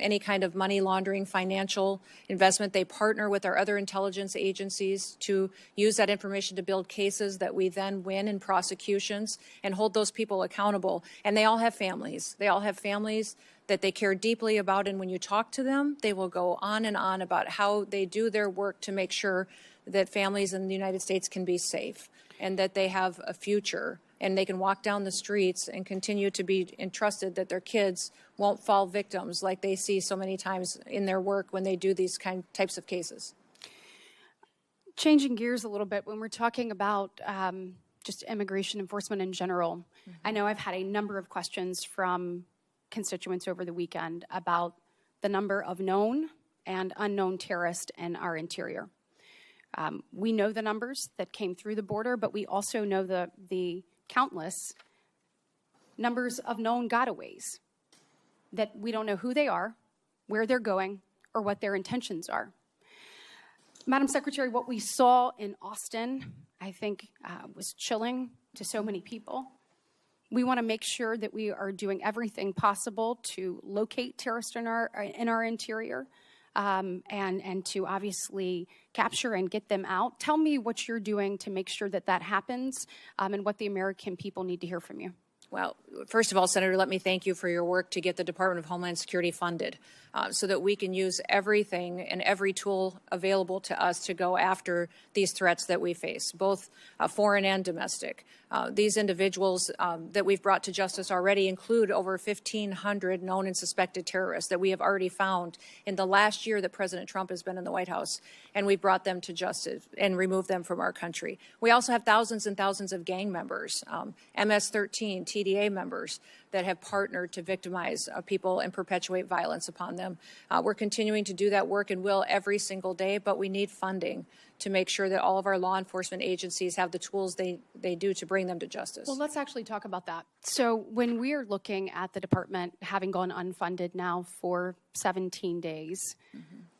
any kind of money laundering, financial investment. They partner with our other intelligence agencies to use that information to build cases that we then win in prosecutions and hold those people accountable. And they all have families. They all have families that they care deeply about, and when you talk to them, they will go on and on about how they do their work to make sure that families in the United States can be safe and that they have a future and they can walk down the streets and continue to be entrusted that their kids won't fall victims like they see so many times in their work when they do these types of cases. Changing gears a little bit, when we're talking about just immigration enforcement in general, I know I've had a number of questions from constituents over the weekend about the number of known and unknown terrorists in our interior. We know the numbers that came through the border, but we also know the countless numbers of known gotaways that we don't know who they are, where they're going, or what their intentions are. Madam Secretary, what we saw in Austin, I think, was chilling to so many people. We want to make sure that we are doing everything possible to locate terrorists in our interior and to obviously capture and get them out. Tell me what you're doing to make sure that that happens and what the American people need to hear from you. Well, first of all, Senator, let me thank you for your work to get the Department of Homeland Security funded so that we can use everything and every tool available to us to go after these threats that we face, both foreign and domestic. These individuals that we've brought to justice already include over 1,500 known and suspected terrorists that we have already found in the last year that President Trump has been in the White House, and we brought them to justice and removed them from our country. We also have thousands and thousands of gang members, MS-13, TDA members that have partnered to victimize people and perpetuate violence upon them. We're continuing to do that work and will every single day, but we need funding to make sure that all of our law enforcement agencies have the tools they do to bring them to justice. Well, let's actually talk about that. So when we are looking at the department having gone unfunded now for 17 days,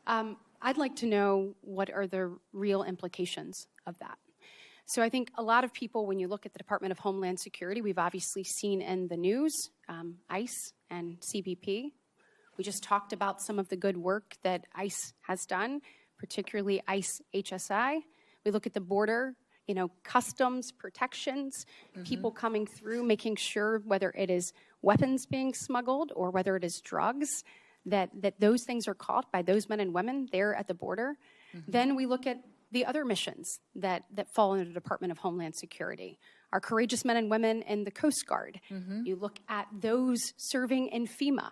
I'd like to know what are the real implications of that. So I think a lot of people, when you look at the Department of Homeland Security, we've obviously seen in the news, ICE and CBP. We just talked about some of the good work that ICE has done, particularly ICE HSI. We look at the border, customs protections, people coming through, making sure whether it is weapons being smuggled or whether it is drugs, that those things are caught by those men and women there at the border. Then we look at the other missions that fall into the Department of Homeland Security. Our courageous men and women in the Coast Guard. You look at those serving in FEMA.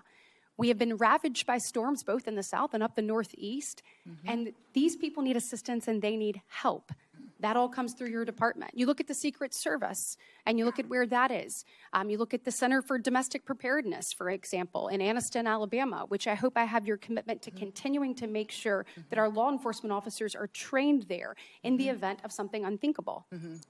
We have been ravaged by storms both in the south and up the northeast, and these people need assistance and they need help. That all comes through your department. You look at the Secret Service, and you look at where that is. You look at the Center for Domestic Preparedness, for example, in Anniston, Alabama, which I hope I have your commitment to continuing to make sure that our law enforcement officers are trained there in the event of something unthinkable.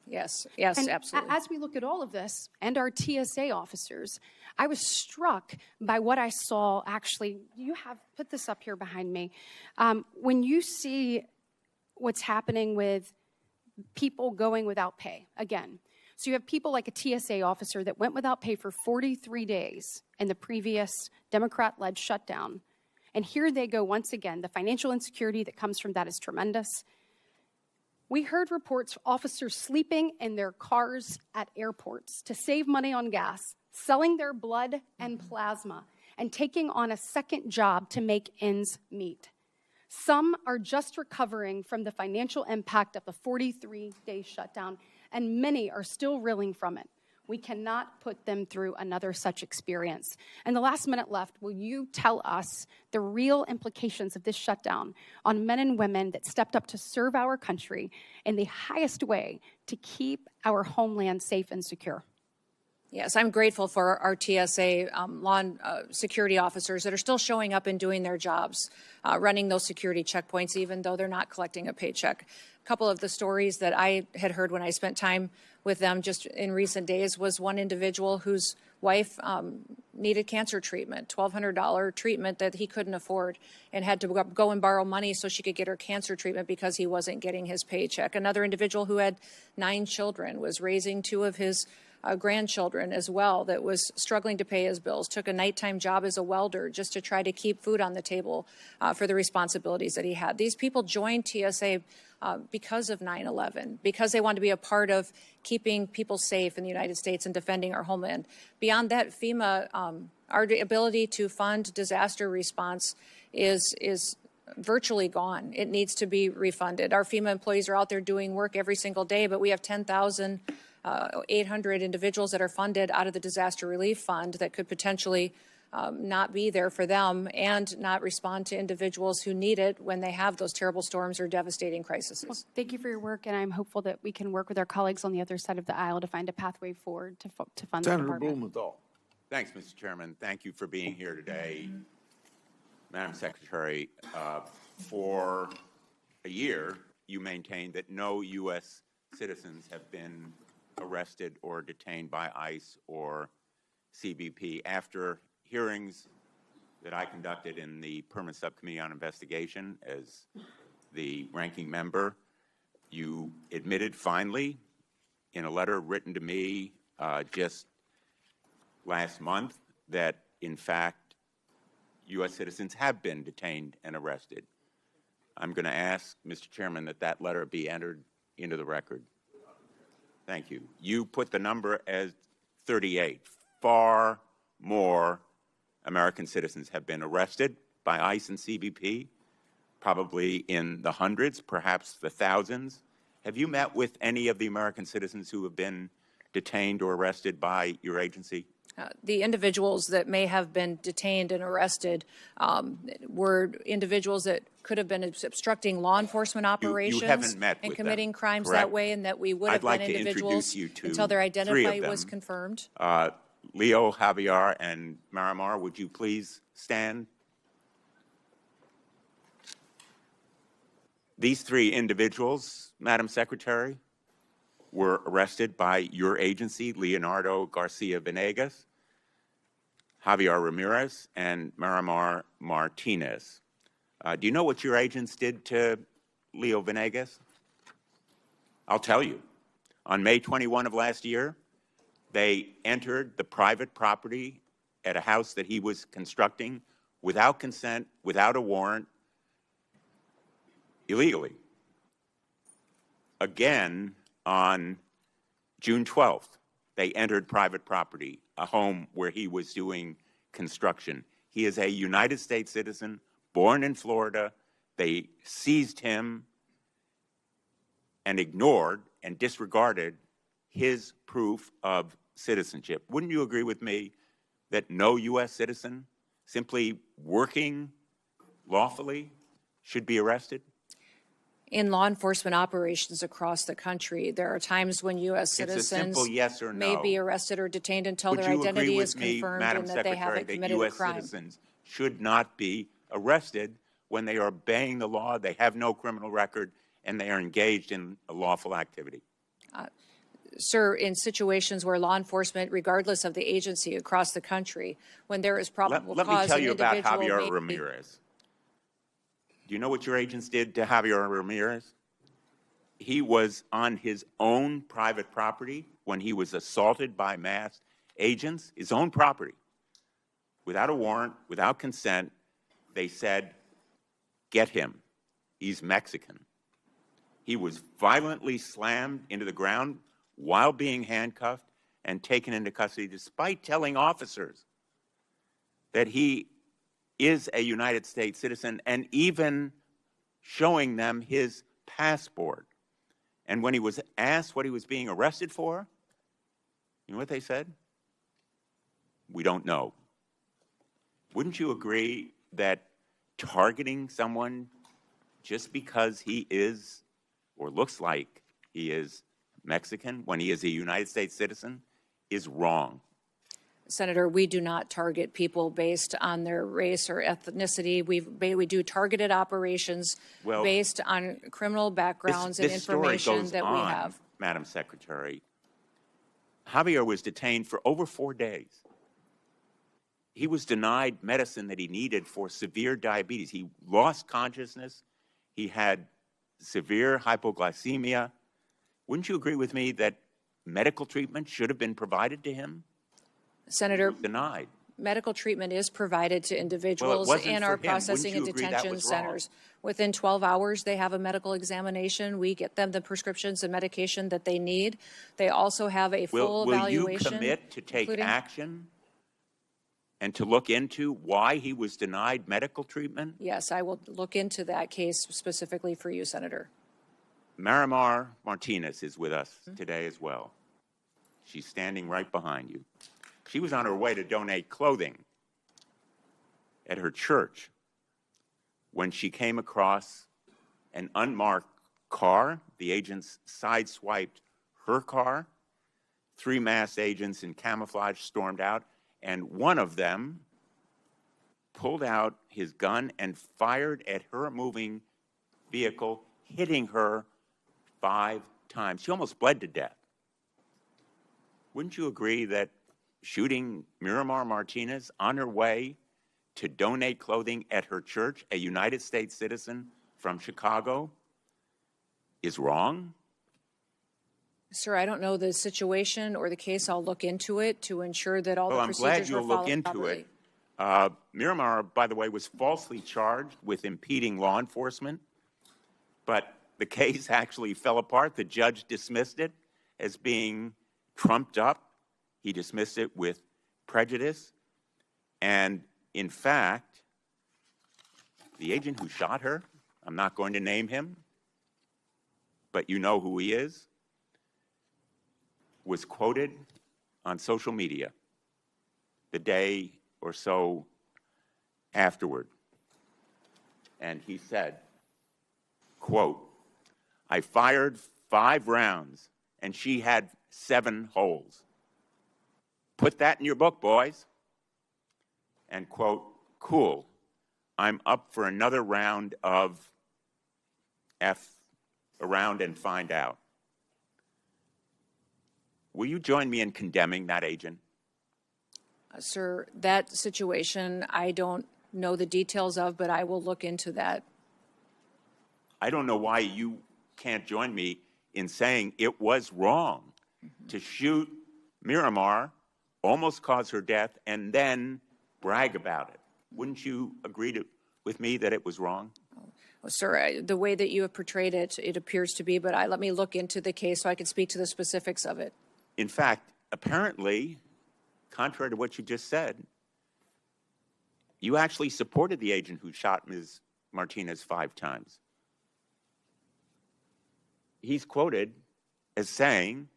Yes, And absolutely. As we look at all of this, and our TSA officers, I was struck by what I saw. Actually, you have put this up here behind me. When you see what's happening with people going without pay, again, so you have people like a TSA officer that went without pay for 43 days in the previous Democrat-led shutdown, and here they go once again. The financial insecurity that comes from that is tremendous. We heard reports of officers sleeping in their cars at airports to save money on gas, selling their blood and plasma, and taking on a second job to make ends meet. Some are just recovering from the financial impact of the 43-day shutdown, and many are still reeling from it. We cannot put them through another such experience. In the last minute left, will you tell us the real implications of this shutdown on men and women that stepped up to serve our country in the highest way to keep our homeland safe and secure? Yes, I'm grateful for our TSA law security officers that are still showing up and doing their jobs, running those security checkpoints, even though they're not collecting a paycheck. A couple of the stories that I had heard when I spent time with them just in recent days was one individual whose wife needed cancer treatment, $1,200 treatment that he couldn't afford, and had to go and borrow money so she could get her cancer treatment because he wasn't getting his paycheck. Another individual who had 9 children, was raising 2 of his grandchildren as well, that was struggling to pay his bills, took a nighttime job as a welder just to try to keep food on the table for the responsibilities that he had. These people joined TSA because of 9/11, because they want to be a part of keeping people safe in the United States and defending our homeland. Beyond that, FEMA, our ability to fund disaster response is virtually gone. It needs to be refunded. Our FEMA employees are out there doing work every single day, but we have 10,800 individuals that are funded out of the disaster relief fund that could potentially not be there for them and not respond to individuals who need it when they have those terrible storms or devastating crises. Well, thank you for your work, and I'm hopeful that we can work with our colleagues on the other side of the aisle to find a pathway forward to fund the Senator department. Blumenthal. Thanks, Mr. Chairman. Thank you for being here today. Madam Secretary, for a year, you maintained that no U.S. citizens have been arrested or detained by ICE or CBP. After hearings that I conducted in the Permanent Subcommittee on Investigation as the ranking member, you admitted finally in a letter written to me just last month that, in fact, U.S. citizens have been detained and arrested. I'm going to ask, Mr. Chairman, that that letter be entered into the record. Thank you. You put the number as 38. Far more American citizens have been arrested by ICE and CBP, probably in the hundreds, perhaps the thousands. Have you met with any of the American citizens who have been detained or arrested by your agency? The individuals that may have been detained and arrested were individuals that could have been obstructing law enforcement operations you haven't met and with committing them, crimes correct? that way, and that we would have I'd like been to individuals introduce you to until their 3 identity of them. was confirmed. Leo, Javier, and Marimar, would you please stand? These 3 individuals, Madam Secretary, were arrested by your agency, Leonardo Garcia Venegas, Javier Ramirez, and Marimar Martinez. Do you know what your agents did to Leo Venegas? I'll tell you. On May 21 of last year, they entered the private property at a house that he was constructing without consent, without a warrant, illegally. Again, on June 12th, they entered private property, a home where he was doing construction. He is a United States citizen, born in Florida. They seized him and ignored and disregarded his proof of citizenship. Wouldn't you agree with me that no U.S. citizen simply working lawfully should be arrested? In law enforcement operations across the country, there are times when U.S. It's a citizens simple yes or may no. be arrested or detained until Would their you identity agree with is me, confirmed Madam and that they Secretary, haven't that committed a U.S. crime. citizens should not be arrested when they are obeying the law, they have no criminal record, and they are engaged in a lawful activity? Sir, in situations where law enforcement, regardless of the agency across the country, when there is probable Let cause, me tell an you about individual Javier may be- Ramirez. Do you know what your agents did to Javier Ramirez? He was on his own private property when he was assaulted by masked agents, his own property. Without a warrant, without consent, they said, get him. He's Mexican. He was violently slammed into the ground while being handcuffed and taken into custody, despite telling officers that he is a United States citizen and even showing them his passport. And when he was asked what he was being arrested for, you know what they said? We don't know. Wouldn't you agree that targeting someone just because he is or looks like he is Mexican when he is a United States citizen is wrong? Senator, we do not target people based on their race or ethnicity. We do targeted operations based on criminal backgrounds and information that we have. Madam Secretary, Javier was detained for over 4 days. he was denied medicine that he needed for severe diabetes. He lost consciousness. He had severe hypoglycemia. Wouldn't you agree with me that medical treatment should have been provided to him? Senator, Denied. medical treatment is provided to individuals in our processing and detention centers. Within 12 hours, they have a medical examination. We get them the prescriptions and medication that they need. They also have a full evaluation. Will you commit to take action and to look into why he was denied medical treatment? Yes, I will look into that case specifically for you, Senator. Miramar Martinez is with us today as well. She's standing right behind you. She was on her way to donate clothing at her church when she came across an unmarked car. The agents sideswiped her car. 3 masked agents in camouflage stormed out, and one of them pulled out his gun and fired at her moving vehicle, hitting her 5 times. She almost bled to death. Wouldn't you agree that shooting Miramar Martinez on her way to donate clothing at her church, a United States citizen from Chicago, is wrong? Sir, I don't know the situation or the case. I'll look into it to ensure that all the procedures were followed properly. I'm glad you'll look into it. Miramar, by the way, was falsely charged with impeding law enforcement, but the case actually fell apart. The judge dismissed it as being trumped up. He dismissed it with prejudice. And in fact, the agent who shot her, I'm not going to name him, but you know who he is, was quoted on social media the day or so afterward. And he said, quote, "I fired 5 rounds and she had 7 holes. Put that in your book, boys." And quote, "Cool, I'm up for another round of F around and find out." Will you join me in condemning that agent? Sir, that situation I don't know the details of, but I will look into that. I don't know why you can't join me in saying it was wrong to shoot Miramar, almost cause her death, and then brag about it. Wouldn't you agree with me that it was wrong? Well, sir, the way that you have portrayed it, it appears to be, but let me look into the case so I can speak to the specifics of it. In fact, apparently, contrary to what you just said, you actually supported the agent who shot Ms. Martinez 5 times. He's quoted as saying,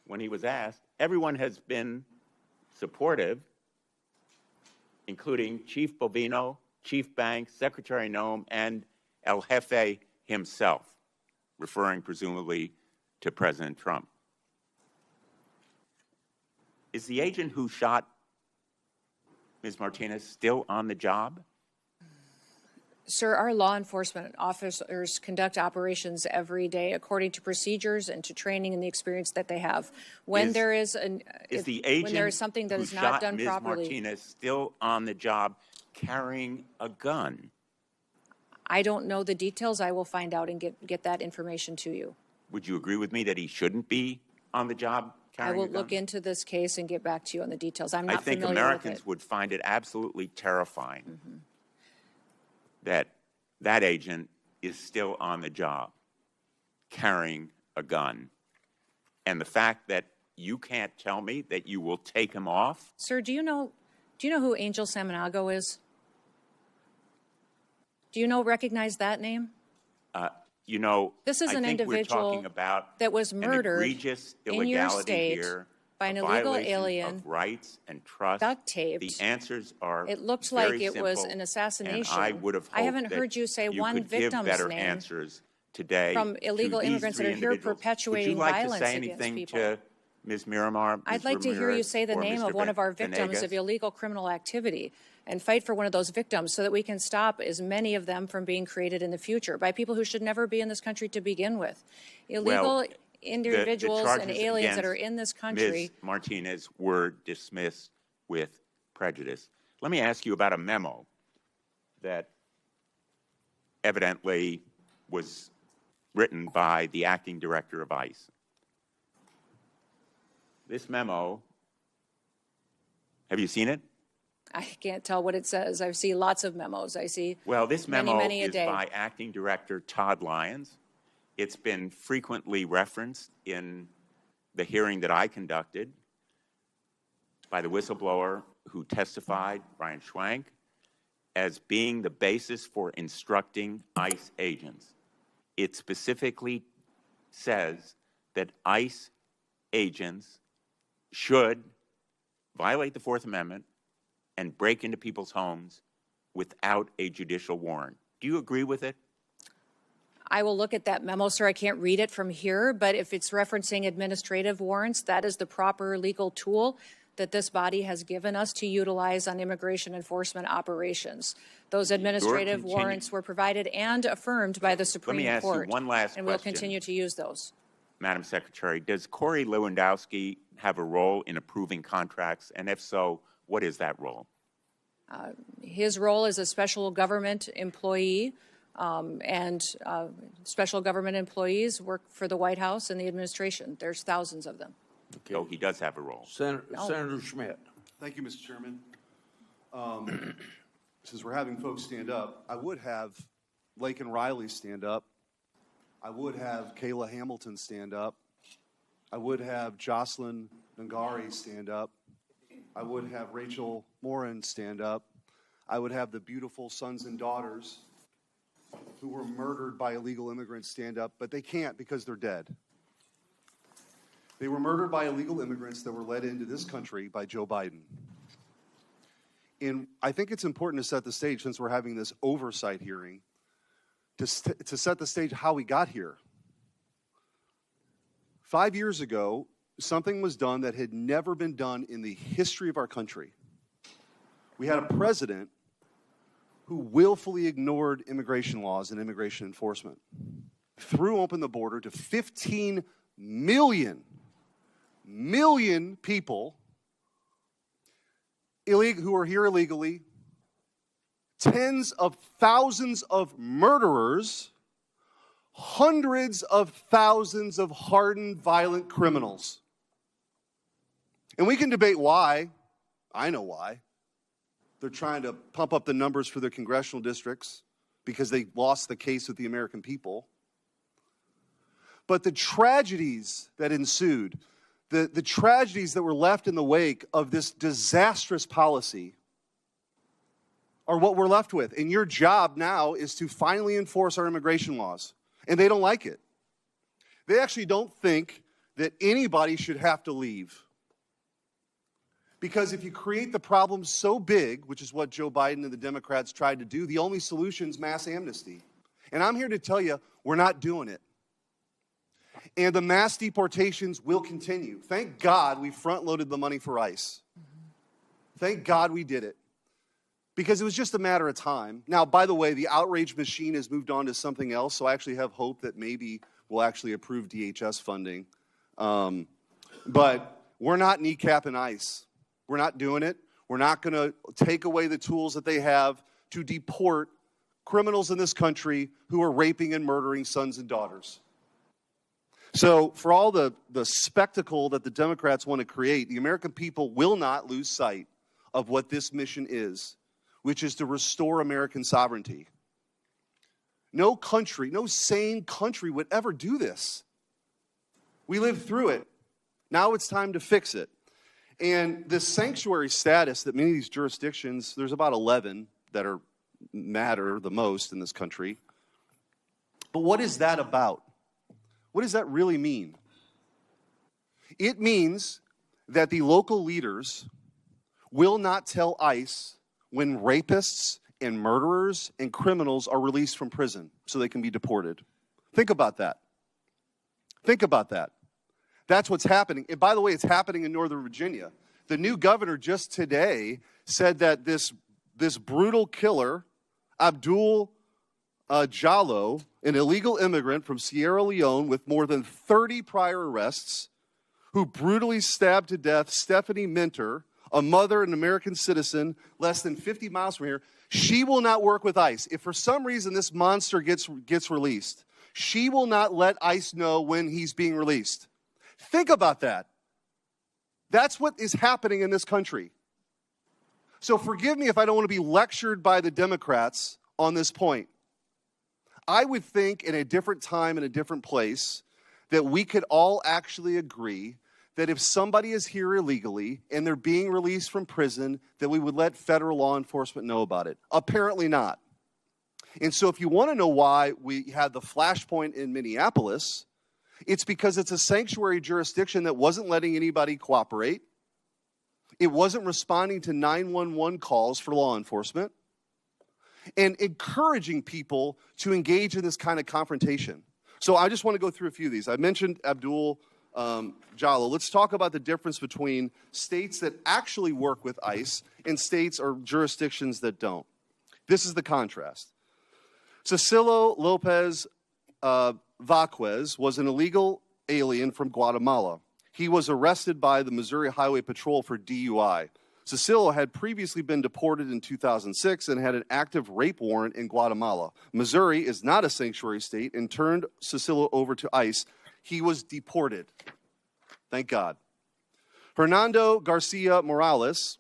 when he was asked, everyone has been supportive, including Chief Bovino, Chief Banks, Secretary Gnome, and El Jefe himself, referring presumably to President Trump. Is the agent who shot Ms. Martinez still on the job? Sir, our law enforcement officers conduct operations every day according to procedures and to training and the experience that they have. When there is something that is not done Ms. properly, Martinez still on the job carrying a gun? I don't know the details. I will find out and get that information to you. Would you agree with me that he shouldn't be on the job carrying a gun? I will look into this case and get back to you on the details. I'm not familiar with it. I think Americans would find it absolutely terrifying that that agent is still on the job carrying a gun. And the fact that you can't tell me that you will take him off? Sir, do you know who Angel Samanago is? Do you recognize that name? This is an individual that was murdered in your state by an illegal alien, of rights and trust. duct taped. The answers are It looked like it was an assassination. And I would have hoped I haven't heard you say one victim's better name answers today from illegal immigrants that are here perpetuating violence against people. Would you like to say anything to Ms. Miramar? I'd like to hear you say the name of one of our victims of illegal criminal activity and fight for one of those victims so that we can stop as many of them from being created in the future by people who should never be in this country to begin with. Illegal individuals and aliens that are in this country. Ms. Martinez were dismissed with prejudice. let me ask you about a memo that evidently was written by the acting director of ICE. This memo, have you seen it? I can't tell what it says. I see lots of memos. I see Well, this memo many a is day. by Acting Director Todd Lyons. It's been frequently referenced in the hearing that I conducted by the whistleblower who testified, Brian Schwank, as being the basis for instructing ICE agents. It specifically says that ICE agents should violate the Fourth Amendment and break into people's homes without a judicial warrant. Do you agree with it? I will look at that memo, sir. I can't read it from here, but if it's referencing administrative warrants, that is the proper legal tool that this body has given us to utilize on immigration enforcement operations. Those administrative warrants were provided and affirmed by the Supreme Court. Let me ask you one last and question. we'll continue to use those. Madam Secretary, does Corey Lewandowski have a role in approving contracts? And if so, what is that role? His role as a special government employee, special government employees work for the White House and the administration. There's thousands of them. Okay. So he does have a role. Senator Schmidt. Thank you, Mr. Chairman. Since we're having folks stand up, I would have Laken Riley stand up. I would have Kayla Hamilton stand up. I would have Jocelyn Nangari stand up. I would have Rachel Morin stand up. I would have the beautiful sons and daughters who were murdered by illegal immigrants stand up, but they can't because they're dead. They were murdered by illegal immigrants that were led into this country by Joe Biden. And I think it's important to set the stage, since we're having this oversight hearing, to set the stage how we got here. 5 years ago, something was done that had never been done in the history of our country. We had a president who willfully ignored immigration laws and immigration enforcement, threw open the border to 15 million people who are here illegally, tens of thousands of murderers, hundreds of thousands of hardened, violent criminals. And we can debate why. I know why. They're trying to pump up the numbers for their congressional districts because they lost the case with the American people. But the tragedies that ensued, the tragedies that were left in the wake of this disastrous policy are what we're left with. And your job now is to finally enforce our immigration laws. And they don't like it. They actually don't think that anybody should have to leave. Because if you create the problem so big, which is what Joe Biden and the Democrats tried to do, the only solution is mass amnesty. And I'm here to tell you, we're not doing it. And the mass deportations will continue. Thank God we front-loaded the money for ICE. Thank God we did it. Because it was just a matter of time. Now, by the way, the outrage machine has moved on to something else, so I actually have hope that maybe we'll actually approve DHS funding. But we're not kneecapping ICE. We're not doing it. We're not going to take away the tools that they have to deport criminals in this country who are raping and murdering sons and daughters. So for all the spectacle that the Democrats want to create, the American people will not lose sight of what this mission is, which is to restore American sovereignty. No country, no sane country would ever do this. We lived through it. Now it's time to fix it. And this sanctuary status that many of these jurisdictions, there's about 11 that matter the most in this country. But what is that about? What does that really mean? It means that the local leaders will not tell ICE when rapists and murderers and criminals are released from prison so they can be deported. Think about that. Think about that. That's what's happening. And by the way, it's happening in Northern Virginia. The new governor just today said that this brutal killer, Abdul Jallo, an illegal immigrant from Sierra Leone with more than 30 prior arrests, who brutally stabbed to death Stephanie Minter, a mother, an American citizen, less than 50 miles from here, she will not work with ICE. If for some reason this monster gets released, she will not let ICE know when he's being released. Think about that. That's what is happening in this country. So forgive me if I don't want to be lectured by the Democrats on this point. I would think in a different time, in a different place, that we could all actually agree that if somebody is here illegally and they're being released from prison, that we would let federal law enforcement know about it. Apparently not. And so if you want to know why we had the flashpoint in Minneapolis, it's because it's a sanctuary jurisdiction that wasn't letting anybody cooperate. It wasn't responding to 911 calls for law enforcement and encouraging people to engage in this kind of confrontation. So I just want to go through a few of these. I mentioned Abdul Jallo. Let's talk about the difference between states that actually work with ICE and states or jurisdictions that don't. This is the contrast. Cecilio Lopez Vaquez was an illegal alien from Guatemala. He was arrested by the Missouri Highway Patrol for DUI. Cecilio had previously been deported in 2006 and had an active rape warrant in Guatemala. Missouri is not a sanctuary state and turned Cecilio over to ICE. He was deported. Thank God. Hernando Garcia Morales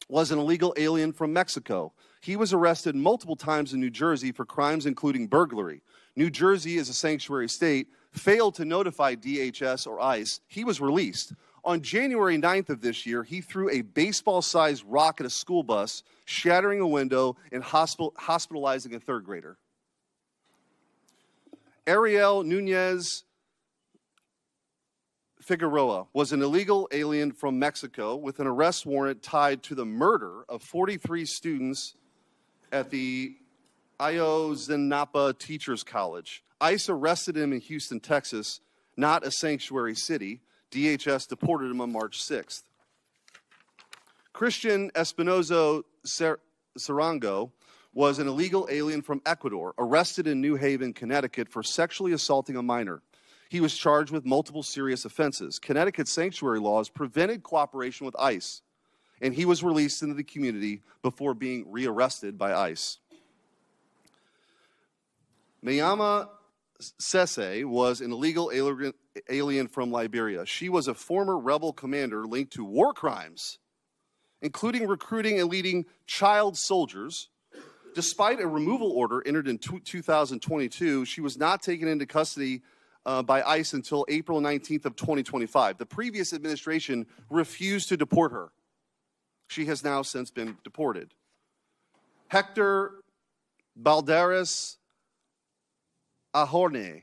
was an illegal alien from Mexico. He was arrested multiple times in New Jersey for crimes including burglary. New Jersey is a sanctuary state, failed to notify DHS or ICE. He was released. On January 9th of this year, he threw a baseball-sized rock at a school bus, shattering a window and hospitalizing a third grader. Ariel Nunez Figueroa was an illegal alien from Mexico with an arrest warrant tied to the murder of 43 students at the Ayotzinapa Teachers College. ICE arrested him in Houston, Texas, not a sanctuary city. DHS deported him on March 6th. Christian Espinozo Sarango was an illegal alien from Ecuador, arrested in New Haven, Connecticut for sexually assaulting a minor. He was charged with multiple serious offenses. Connecticut's sanctuary laws prevented cooperation with ICE, and he was released into the community before being rearrested by ICE. Mayama Sese was an illegal alien from Liberia. She was a former rebel commander linked to war crimes, including recruiting and leading child soldiers. Despite a removal order entered in 2022, she was not taken into custody by ICE until April 19th of 2025. The previous administration refused to deport her. She has now since been deported. Hector Balderas Ahorne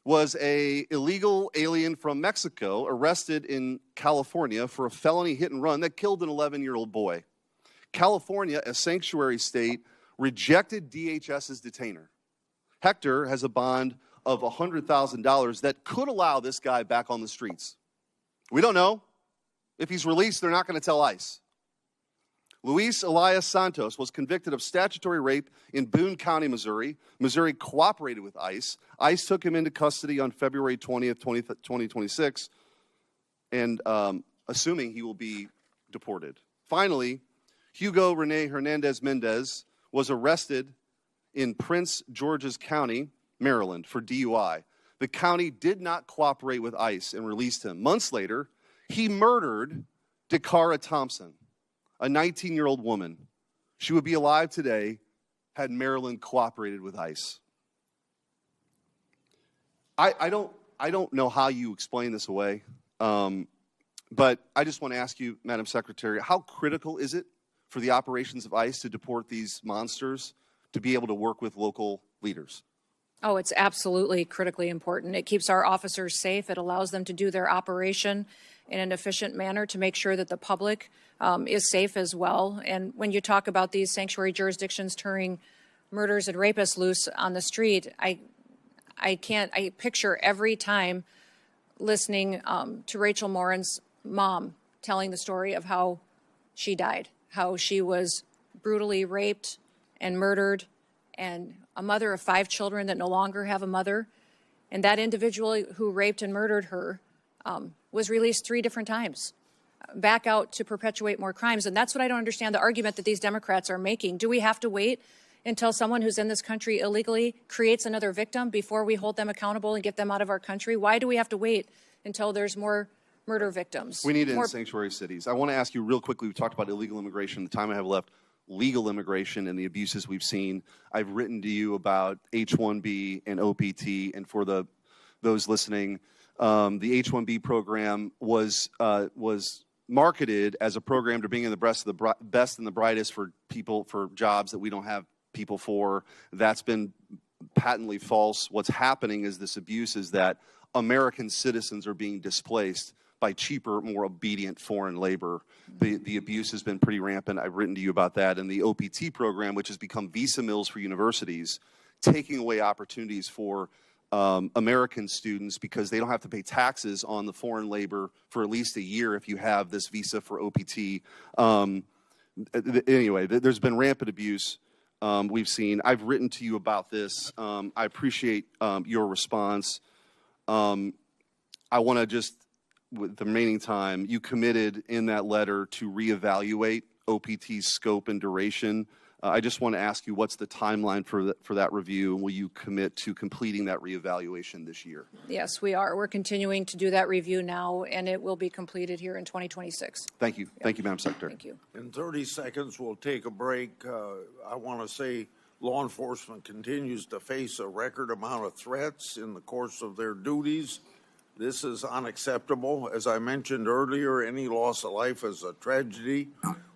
was an illegal alien from Mexico arrested in California for a felony hit and run that killed an 11-year-old boy. California, a sanctuary state, rejected DHS's detainer. Hector has a bond of $100,000 that could allow this guy back on the streets. We don't know. If he's released, they're not going to tell ICE. Luis Elias Santos was convicted of statutory rape in Boone County, Missouri. Missouri cooperated with ICE. ICE took him into custody on February 20th, 2026, and assuming he will be deported. Finally, Hugo Rene Hernandez Mendez was arrested in Prince George's County, Maryland, for DUI. The county did not cooperate with ICE and released him. Months later, he murdered Dakara Thompson, a 19-year-old woman. She would be alive today had Maryland cooperated with ICE. I don't know how you explain this away, but I just want to ask you, Madam Secretary, how critical is it for the operations of ICE to deport these monsters to be able to work with local leaders? Oh, it's absolutely critically important. It keeps our officers safe. It allows them to do their operation in an efficient manner to make sure that the public is safe as well. And when you talk about these sanctuary jurisdictions turning murders and rapists loose on the street, I picture every time listening to Rachel Morin's mom telling the story of how she died, how she was brutally raped and murdered, and a mother of 5 children that no longer have a mother. And that individual who raped and murdered her was released 3 different times. back out to perpetuate more crimes. And that's what I don't understand, the argument that these Democrats are making. Do we have to wait until someone who's in this country illegally creates another victim before we hold them accountable and get them out of our country? Why do we have to wait until there's more murder victims? We need it in sanctuary cities. I want to ask you real quickly, we talked about illegal immigration, the time I have left, legal immigration and the abuses we've seen. I've written to you about H-1B and OPT, and for those listening, the H-1B program was marketed as a program to bring in the best and the brightest for people, for jobs that we don't have people for. That's been patently false. What's happening is this abuse is that American citizens are being displaced by cheaper, more obedient foreign labor. The abuse has been pretty rampant. I've written to you about that. And the OPT program, which has become visa mills for universities, taking away opportunities for American students because they don't have to pay taxes on the foreign labor for at least a year if you have this visa for OPT. Anyway, there's been rampant abuse we've seen. I've written to you about this. I appreciate your response. I want to just, with the remaining time, you committed in that letter to reevaluate OPT's scope and duration. I just want to ask you, what's the timeline for that review, and will you commit to completing that reevaluation this year? Yes, we are. We're continuing to do that review now, and it will be completed here in 2026. Thank you. Thank you, Madam Secretary. Thank you. In 30 seconds, we'll take a break. I want to say law enforcement continues to face a record amount of threats in the course of their duties. This is unacceptable. As I mentioned earlier, any loss of life is a tragedy.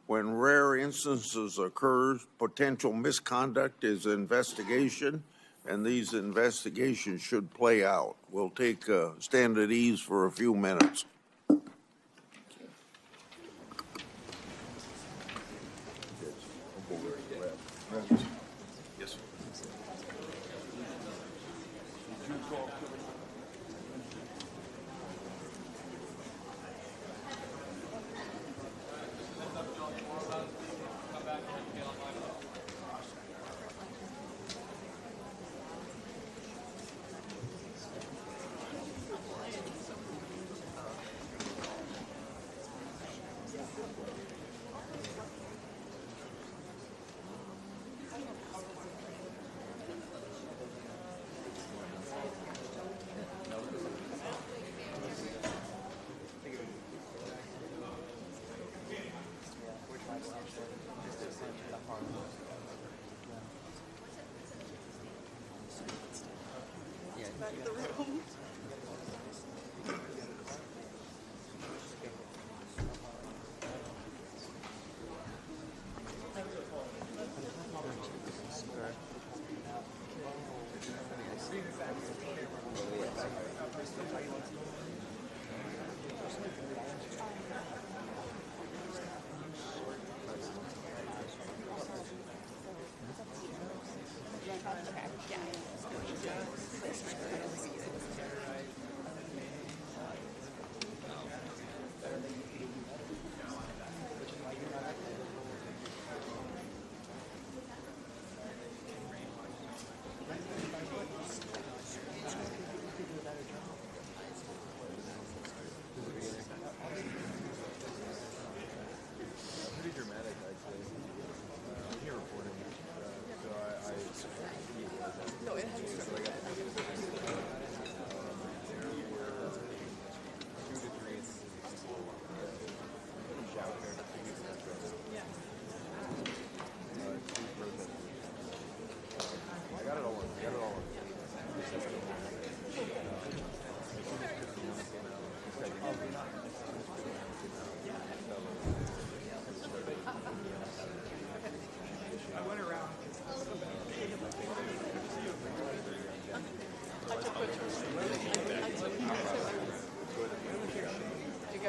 When rare instances occur, potential misconduct is investigation, and these investigations should play out. We'll take stand at ease for a few minutes. Yes.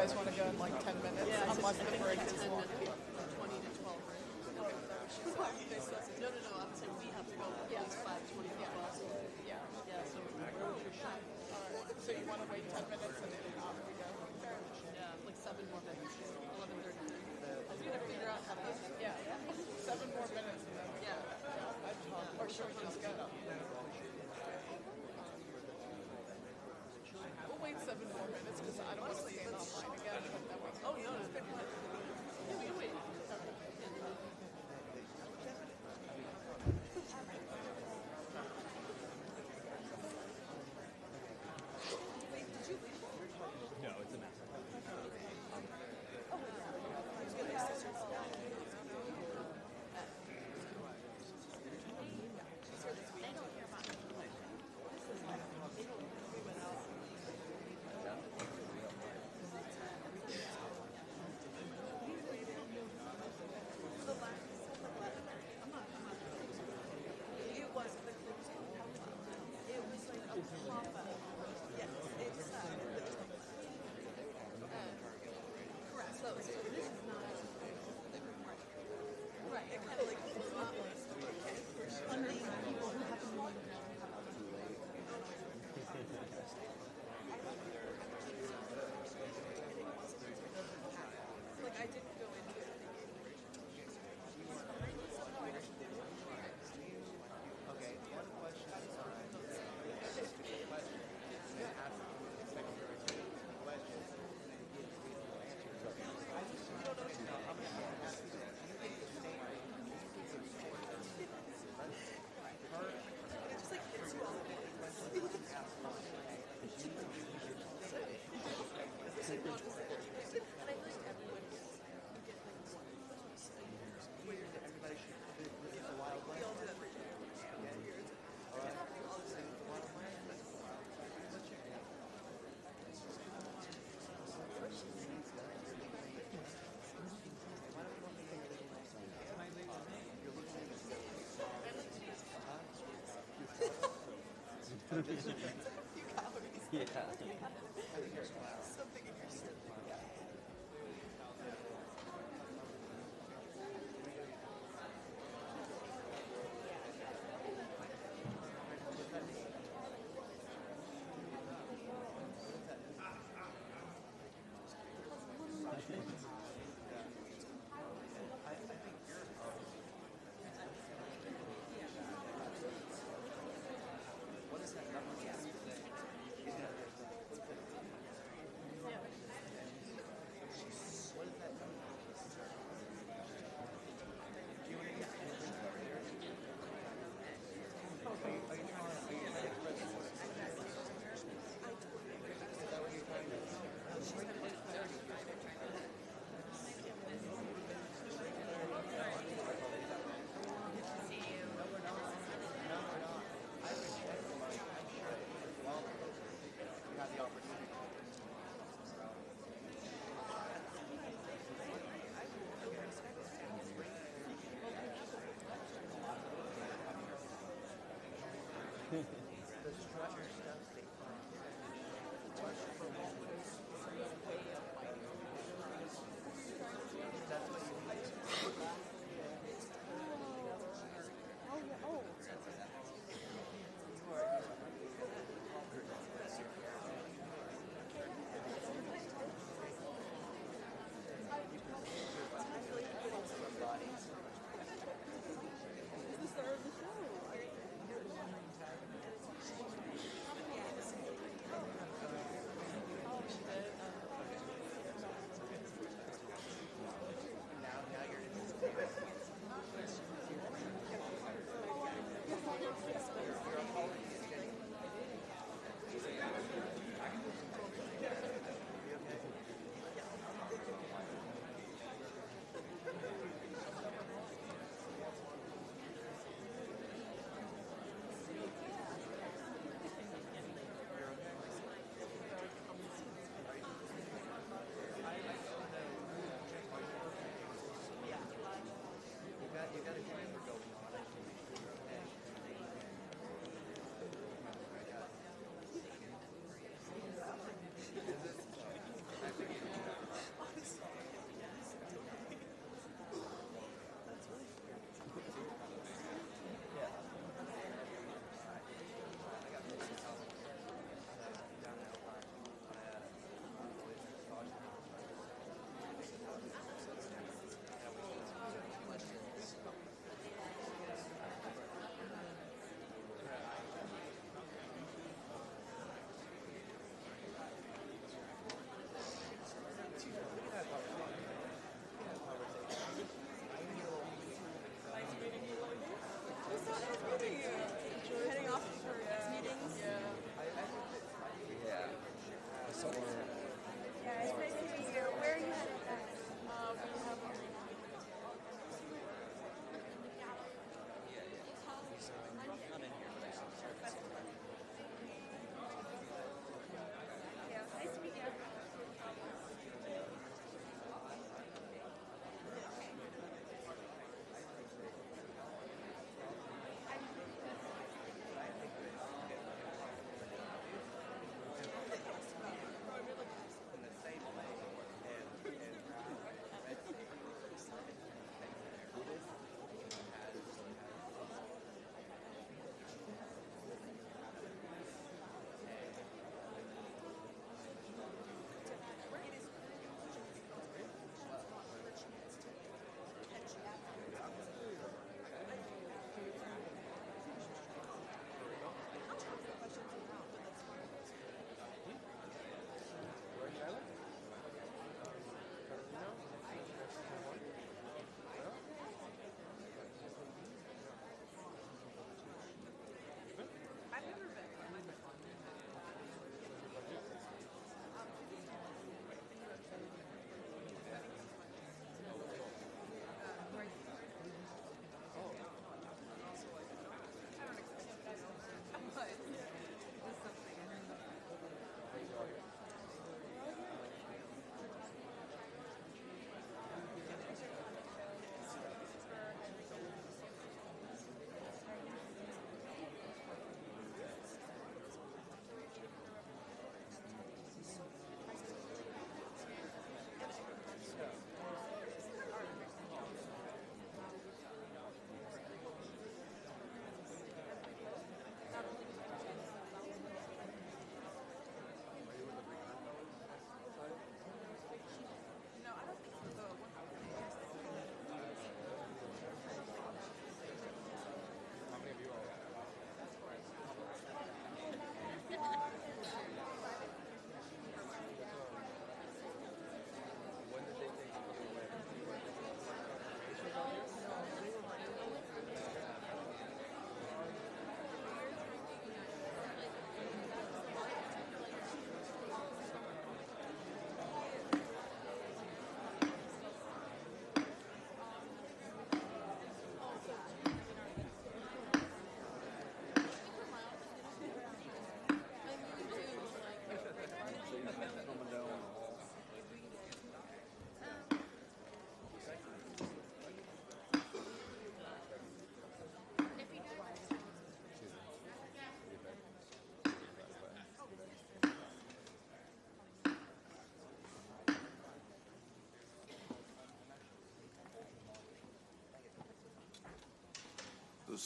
guys want to go in like 10 minutes? Yeah, unless the break is long. 20 to 12, right? No, I'm saying we have to go at least 5, 20 to 12. Yeah. So so you want to wait 10 minutes and then off we go? Yeah, like 7 more minutes. 11:30. I was going to figure out how to, 7 more minutes and then or should we just go? We'll wait 7 more minutes because I don't want to stay online again. But then we,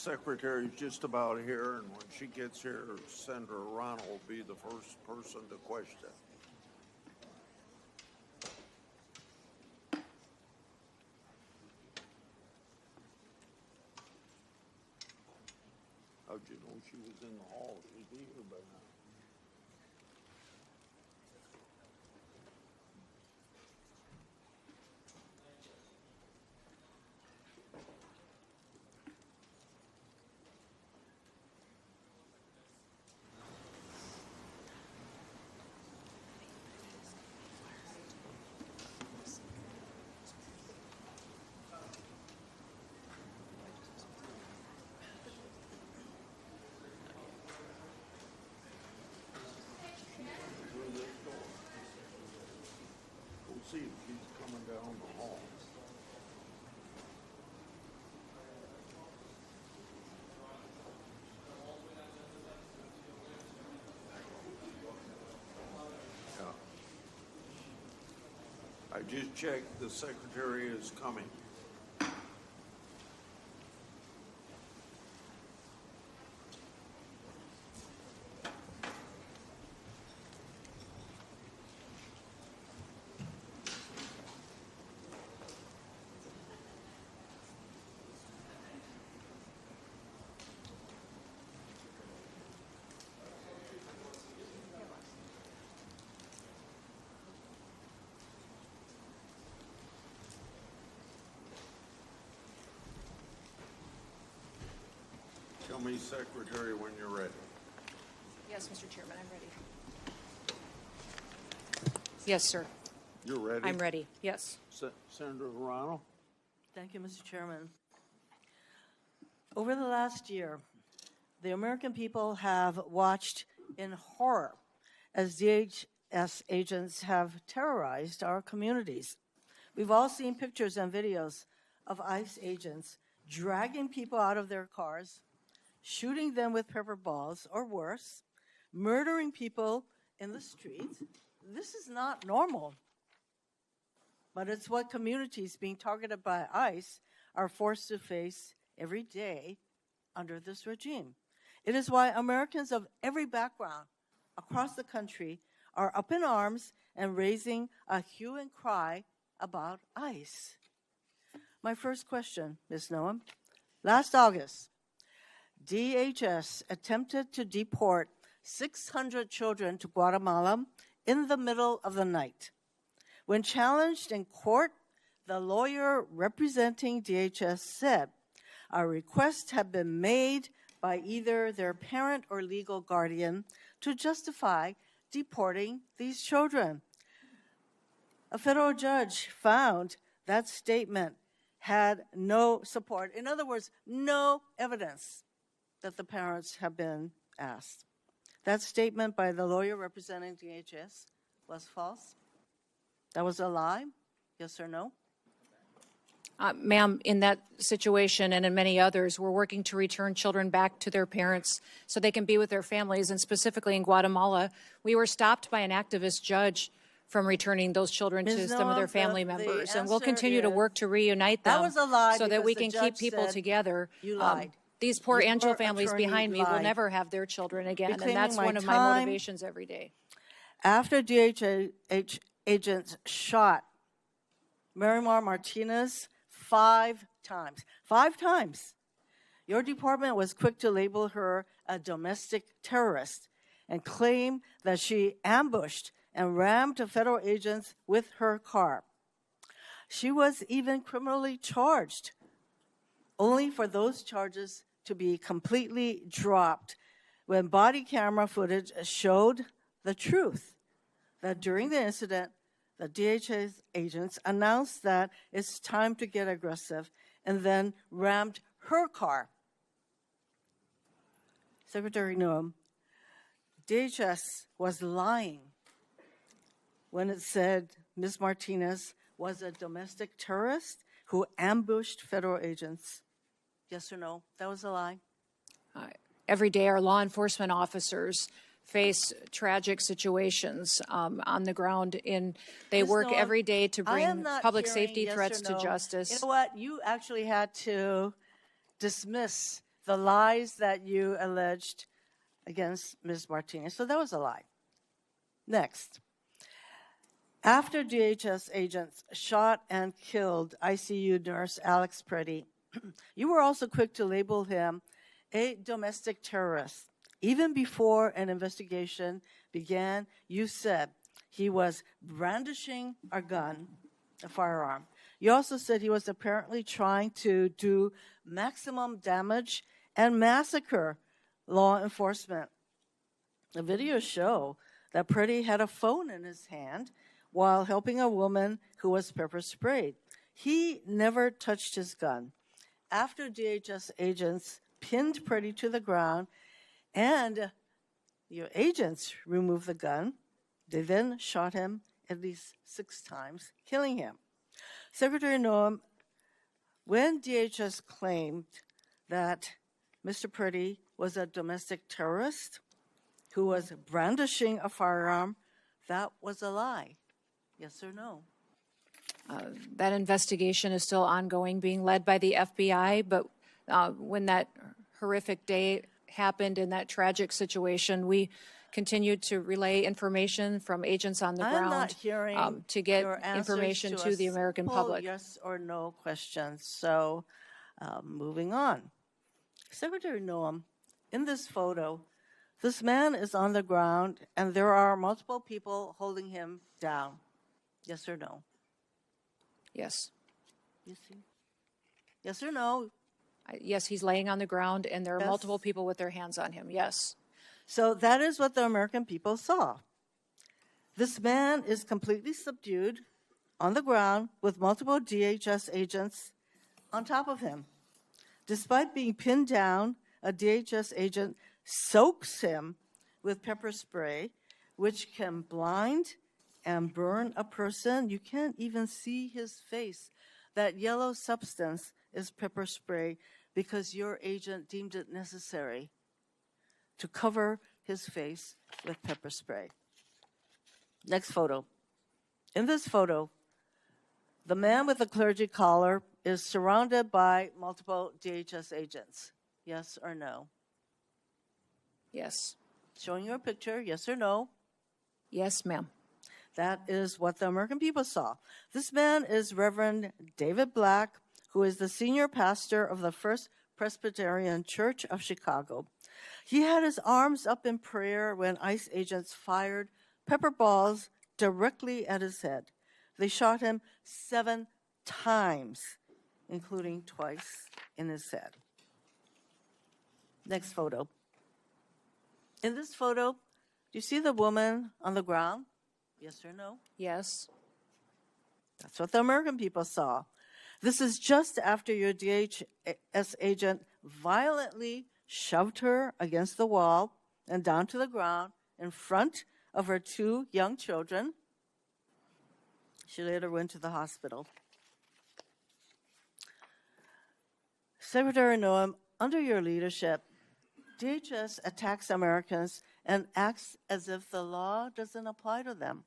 secretary's just about here, and when she gets here, Senator Ronald will be the first person to question. How'd you know she was in the hall? She'd be here by now. See if she's coming down the hall. Yeah. I just checked, the secretary is coming. Tell me, Secretary, when you're ready. Yes, Mr. Chairman, I'm ready. Yes, sir. You're ready? I'm ready, yes. Senator Ronald? Thank you, Mr. Chairman. Over the last year, the American people have watched in horror as DHS agents have terrorized our communities. We've all seen pictures and videos of ICE agents dragging people out of their cars, shooting them with pepper balls or worse, murdering people in the streets. This is not normal, but it's what communities being targeted by ICE are forced to face every day under this regime. It is why Americans of every background across the country are up in arms and raising a hue and cry about ICE. My first question, Ms. Noem. Last August, DHS attempted to deport 600 children to Guatemala in the middle of the night. When challenged in court, the lawyer representing DHS said a request had been made by either their parent or legal guardian to justify deporting these children. A federal judge found that statement had no support. In other words, no evidence that the parents have been asked. That statement by the lawyer representing DHS was false? That was a lie? Yes or no? Ma'am, in that situation and in many others, we're working to return children back to their parents so they can be with their families. And specifically in Guatemala, we were stopped by an activist judge from returning those children to some of their family members. And we'll continue to work to reunite them so that we can keep people together. You lied. These poor Angel families behind me will never have their children again, and that's one of my motivations every day. After DHS agents shot Marimar Martinez 5 times, your department was quick to label her a domestic terrorist and claim that she ambushed and rammed federal agents with her car. She was even criminally charged, only for those charges to be completely dropped when body camera footage showed the truth, that during the incident, the DHS agents announced that it's time to get aggressive and then rammed her car. Secretary Noem, DHS was lying when it said Ms. Martinez was a domestic terrorist who ambushed federal agents. Yes or no? That was a lie. Every day, our law enforcement officers face tragic situations on the ground. They work every day to bring public safety threats to justice. You know what? You actually had to dismiss the lies that you alleged against Ms. Martinez. So that was a lie. Next. After DHS agents shot and killed ICU nurse Alex Pretti, you were also quick to label him a domestic terrorist. Even before an investigation began, you said he was brandishing a gun, a firearm. You also said he was apparently trying to do maximum damage and massacre law enforcement. The videos show that Pretti had a phone in his hand while helping a woman who was pepper sprayed. He never touched his gun. After DHS agents pinned Pretti to the ground and your agents removed the gun, they then shot him at least 6 times, killing him. Secretary Noem, when DHS claimed that Mr. Pretti was a domestic terrorist who was brandishing a firearm, that was a lie. Yes or no? That investigation is still ongoing, being led by the FBI, but when that horrific day happened in that tragic situation, we continued to relay information from agents on the I'm ground not hearing to get your answers information to a the American simple public. Yes or no questions. So, moving on. Secretary Noem, in this photo, this man is on the ground and there are multiple people holding him down. Yes or no? Yes. You see? Yes or no? Yes, he's laying on the ground and there are Yes. multiple people with their hands on him. Yes. So that is what the American people saw. This man is completely subdued on the ground with multiple DHS agents on top of him. Despite being pinned down, a DHS agent soaks him with pepper spray, which can blind and burn a person. You can't even see his face. That yellow substance is pepper spray because your agent deemed it necessary to cover his face with pepper spray. Next photo. In this photo, the man with the clergy collar is surrounded by multiple DHS agents. Yes or no? Yes. Showing you a picture, yes or no? Yes, ma'am. That is what the American people saw. This man is Reverend David Black, who is the senior pastor of the First Presbyterian Church of Chicago. He had his arms up in prayer when ICE agents fired pepper balls directly at his head. They shot him 7 times, including twice in his head. Next photo. In this photo, do you see the woman on the ground? Yes or no? Yes. That's what the American people saw. This is just after your DHS agent violently shoved her against the wall and down to the ground in front of her 2 young children. She later went to the hospital. Secretary Noem, under your leadership, DHS attacks Americans and acts as if the law doesn't apply to them.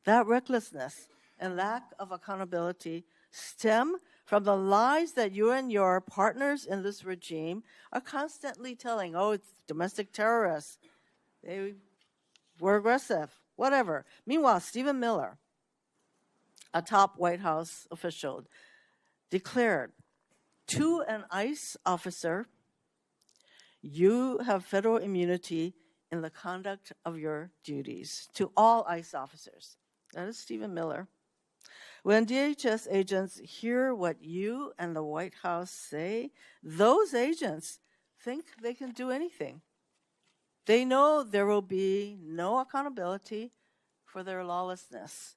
That recklessness and lack of accountability stem from the lies that you and your partners in this regime are constantly telling. Oh, it's domestic terrorists. They were aggressive, whatever. Meanwhile, Stephen Miller, a top White House official, declared to an ICE officer, you have federal immunity in the conduct of your duties. To all ICE officers. That is Stephen Miller. When DHS agents hear what you and the White House say, those agents think they can do anything. They know there will be no accountability for their lawlessness.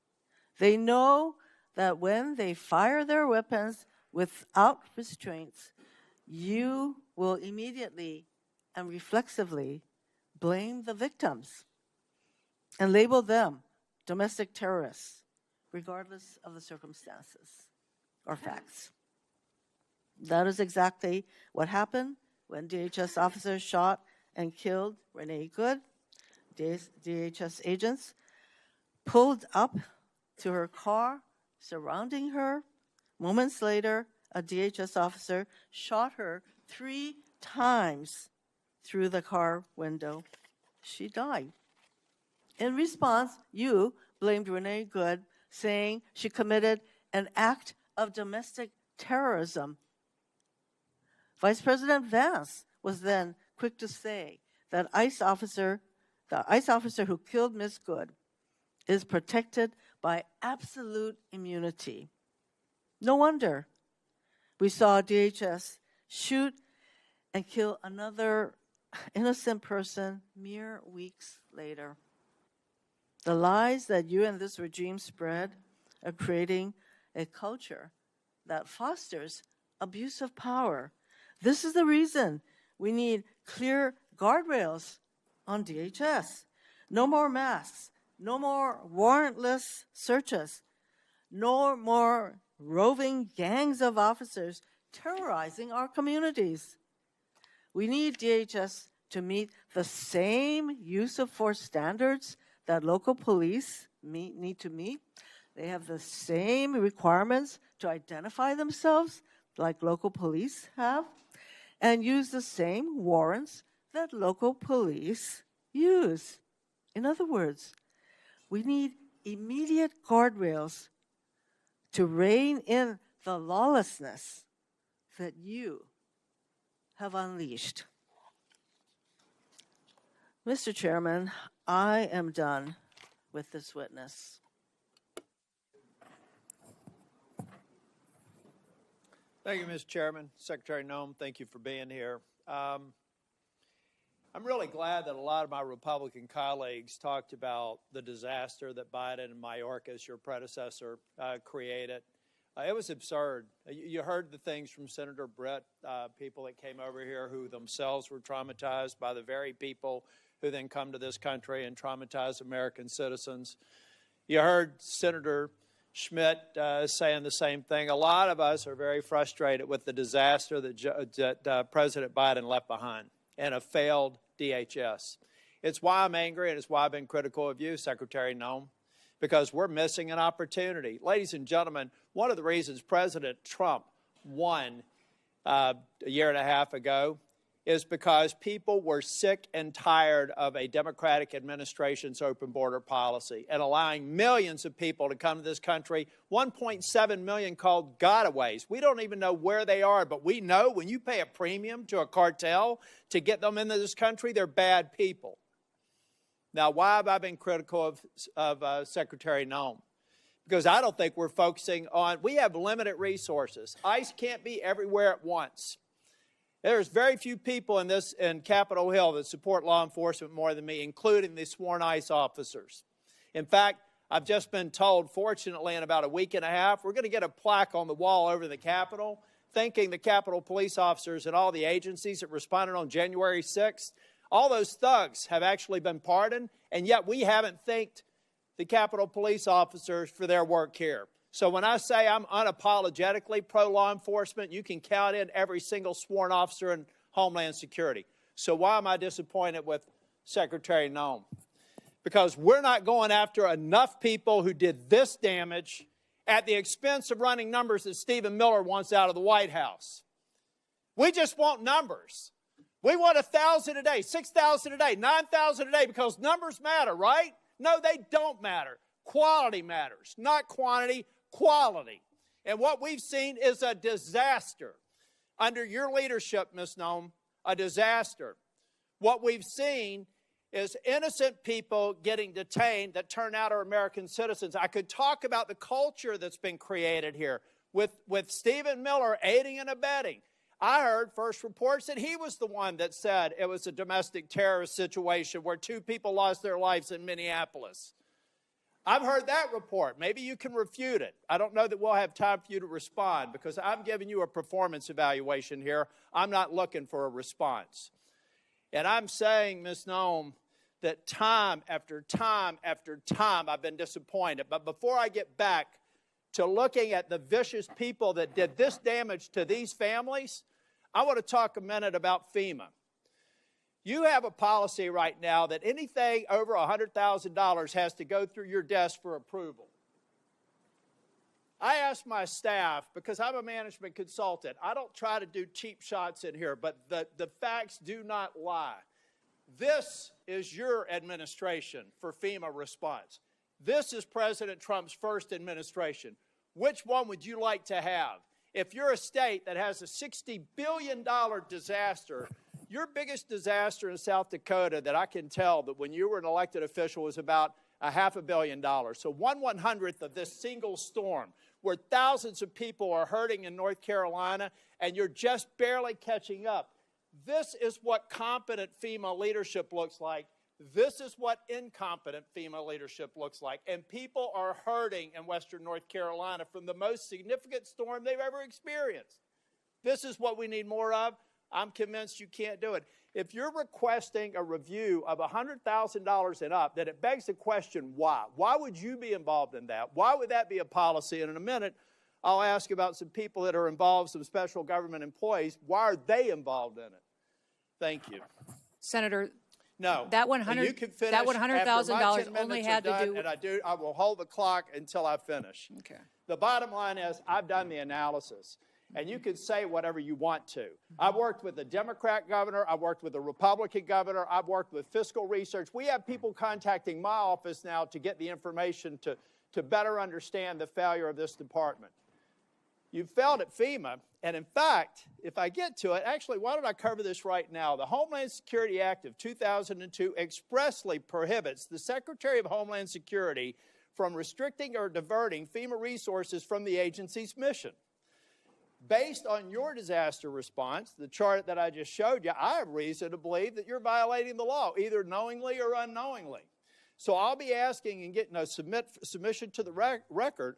They know that when they fire their weapons without restraints, you will immediately and reflexively blame the victims and label them domestic terrorists, regardless of the circumstances or facts. That is exactly what happened when DHS officers shot and killed Renee Good. DHS agents pulled up to her car, surrounding her. Moments later, a DHS officer shot her 3 times through the car window. She died. In response, you blamed Renee Good, saying she committed an act of domestic terrorism. Vice President Vance was then quick to say that the ICE officer who killed Ms. Good is protected by absolute immunity. No wonder we saw DHS shoot and kill another innocent person mere weeks later. The lies that you and this regime spread are creating a culture that fosters abuse of power. This is the reason we need clear guardrails on DHS. No more masks, no more warrantless searches, no more roving gangs of officers terrorizing our communities. We need DHS to meet the same use of force standards that local police need to meet. They have the same requirements to identify themselves like local police have, and use the same warrants that local police use. In other words, we need immediate guardrails to rein in the lawlessness that you have unleashed. Mr. Chairman, I am done with this witness. Thank you, Mr. Chairman. Secretary Noem, thank you for being here. I'm really glad that a lot of my Republican colleagues talked about the disaster that Biden and Mayorkas, your predecessor, created. It was absurd. You heard the things from Senator Brett, people that came over here who themselves were traumatized by the very people who then come to this country and traumatize American citizens. You heard Senator Schmidt saying the same thing. A lot of us are very frustrated with the disaster that President Biden left behind and a failed DHS. It's why I'm angry, and it's why I've been critical of you, Secretary Noem, because we're missing an opportunity. Ladies and gentlemen, one of the reasons President Trump won a year and a half ago is because people were sick and tired of a Democratic administration's open border policy and allowing millions of people to come to this country, 1.7 million called gotaways. We don't even know where they are, but we know when you pay a premium to a cartel to get them into this country, they're bad people. Now, why have I been critical of Secretary Noem? Because I don't think we're focusing on, we have limited resources. ICE can't be everywhere at once. There's very few people in Capitol Hill that support law enforcement more than me, including the sworn ICE officers. In fact, I've just been told, fortunately, in about a week and a half, we're going to get a plaque on the wall over the Capitol, thanking the Capitol police officers and all the agencies that responded on January 6th. All those thugs have actually been pardoned, and yet we haven't thanked the Capitol police officers for their work here. So when I say I'm unapologetically pro-law enforcement, you can count in every single sworn officer in Homeland Security. So why am I disappointed with Secretary Noem? Because we're not going after enough people who did this damage at the expense of running numbers that Stephen Miller wants out of the White House. We just want numbers. We want 1,000 a day, 6,000 a day, 9,000 a day, because numbers matter, right? No, they don't matter. Quality matters, not quantity, quality. And what we've seen is a disaster. Under your leadership, Ms. Noem, a disaster. What we've seen is innocent people getting detained that turn out are American citizens. I could talk about the culture that's been created here with Stephen Miller aiding and abetting. I heard first reports that he was the one that said it was a domestic terrorist situation where 2 people lost their lives in Minneapolis. I've heard that report. Maybe you can refute it. I don't know that we'll have time for you to respond because I'm giving you a performance evaluation here. I'm not looking for a response. And I'm saying, Ms. Noem, that time after time after time I've been disappointed. But before I get back to looking at the vicious people that did this damage to these families, I want to talk a minute about FEMA. You have a policy right now that anything over $100,000 has to go through your desk for approval. I asked my staff, because I'm a management consultant, I don't try to do cheap shots in here, but the facts do not lie. This is your administration for FEMA response. This is President Trump's first administration. Which one would you like to have? If you're a state that has a $60 billion disaster, your biggest disaster in South Dakota that I can tell that when you were an elected official was about $500 million. So 1/100th of this single storm where thousands of people are hurting in North Carolina and you're just barely catching up. This is what competent FEMA leadership looks like. This is what incompetent FEMA leadership looks like. And people are hurting in Western North Carolina from the most significant storm they've ever experienced. This is what we need more of. I'm convinced you can't do it. If you're requesting a review of $100,000 and up, then it begs the question, why? Why would you be involved in that? Why would that be a policy? And in a minute, I'll ask about some people that are involved, some special government employees. Why are they involved in it? Thank you. Senator, no, that $100,000 only had to do. And I will hold the clock until I finish. Okay. The bottom line is, I've done the analysis, and you can say whatever you want to. I've worked with a Democrat governor. I've worked with a Republican governor. I've worked with fiscal research. We have people contacting my office now to get the information to better understand the failure of this department. You failed at FEMA, and in fact, if I get to it, actually, why don't I cover this right now? The Homeland Security Act of 2002 expressly prohibits the Secretary of Homeland Security from restricting or diverting FEMA resources from the agency's mission. Based on your disaster response, the chart that I just showed you, I have reason to believe that you're violating the law, either knowingly or unknowingly. So I'll be asking and getting a submission to the record,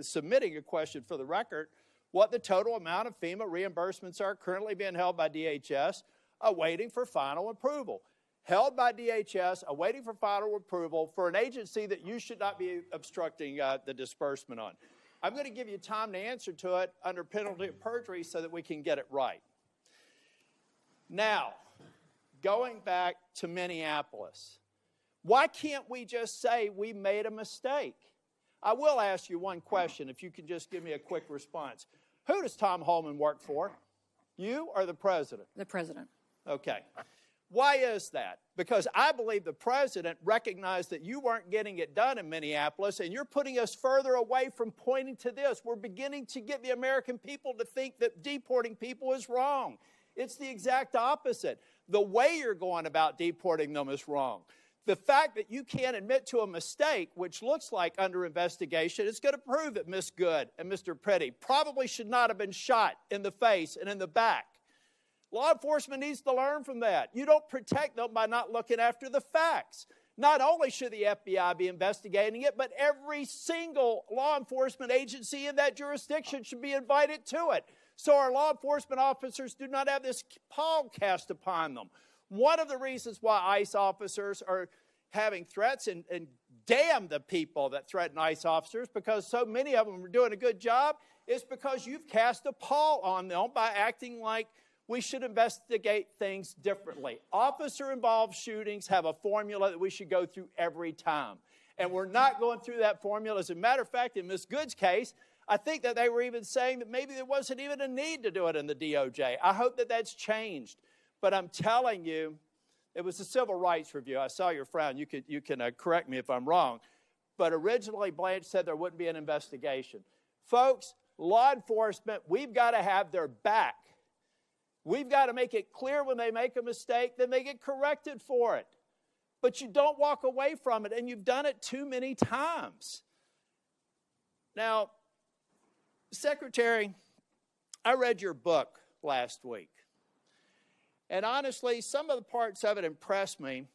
submitting a question for the record, what the total amount of FEMA reimbursements are currently being held by DHS, awaiting for final approval. Held by DHS, awaiting for final approval for an agency that you should not be obstructing the disbursement on. I'm going to give you time to answer to it under penalty of perjury so that we can get it right. Now, going back to Minneapolis, why can't we just say we made a mistake? I will ask you one question, if you can just give me a quick response. Who does Tom Homan work for? You or the president? The president. Okay. Why is that? Because I believe the president recognized that you weren't getting it done in Minneapolis, and you're putting us further away from pointing to this. We're beginning to get the American people to think that deporting people is wrong. It's the exact opposite. The way you're going about deporting them is wrong. The fact that you can't admit to a mistake, which looks like under investigation, is going to prove that Ms. Good and Mr. Pretti probably should not have been shot in the face and in the back. Law enforcement needs to learn from that. You don't protect them by not looking after the facts. Not only should the FBI be investigating it, but every single law enforcement agency in that jurisdiction should be invited to it, so our law enforcement officers do not have this pall cast upon them. One of the reasons why ICE officers are having threats, and damn the people that threaten ICE officers, because so many of them are doing a good job, is because you've cast a pall on them by acting like we should investigate things differently. Officer-involved shootings have a formula that we should go through every time. And we're not going through that formula. As a matter of fact, in Ms. Good's case, I think that they were even saying that maybe there wasn't even a need to do it in the DOJ. I hope that that's changed. But I'm telling you, it was a civil rights review. I saw your frown. You can correct me if I'm wrong. But originally, Blanche said there wouldn't be an investigation. Folks, law enforcement, we've got to have their back. We've got to make it clear when they make a mistake, then they get corrected for it. But you don't walk away from it, and you've done it too many times. Now, Secretary, I read your book last week. And honestly, some of the parts of it impressed me,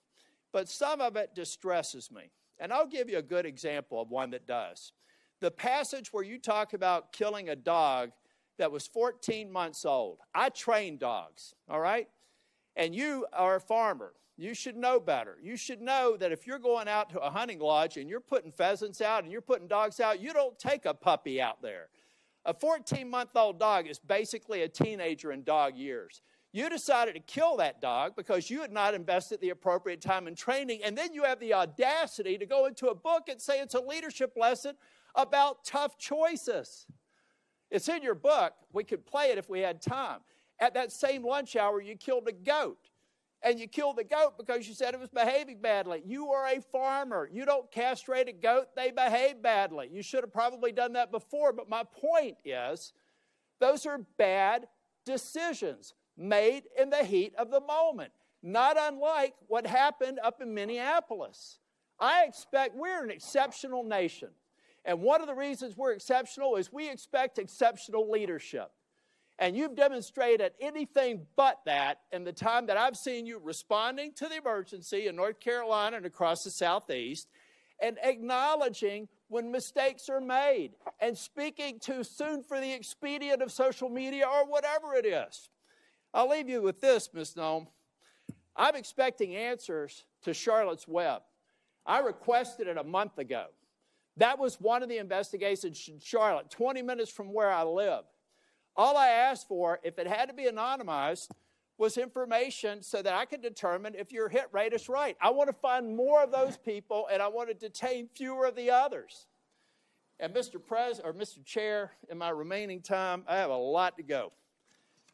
but some of it distresses me. And I'll give you a good example of one that does. The passage where you talk about killing a dog that was 14 months old. I train dogs, all right? And you are a farmer. You should know better. You should know that if you're going out to a hunting lodge and you're putting pheasants out and you're putting dogs out, you don't take a puppy out there. A 14-month-old dog is basically a teenager in dog years. You decided to kill that dog because you had not invested the appropriate time in training, and then you have the audacity to go into a book and say it's a leadership lesson about tough choices. It's in your book. We could play it if we had time. At that same lunch hour, you killed a goat. And you killed the goat because you said it was behaving badly. You are a farmer. You don't castrate a goat. They behave badly. You should have probably done that before. But my point is, those are bad decisions made in the heat of the moment, not unlike what happened up in Minneapolis. I expect we're an exceptional nation. And one of the reasons we're exceptional is we expect exceptional leadership. And you've demonstrated anything but that in the time that I've seen you responding to the emergency in North Carolina and across the Southeast, and acknowledging when mistakes are made, and speaking too soon for the expedient of social media or whatever it is. I'll leave you with this, Ms. Gnome. I'm expecting answers to Charlotte's Web. I requested it a month ago. That was one of the investigations in Charlotte, 20 minutes from where I live. All I asked for, if it had to be anonymized, was information so that I could determine if your hit rate is right. I want to find more of those people, and I want to detain fewer of the others. And Mr. Chair, in my remaining time, I have a lot to go.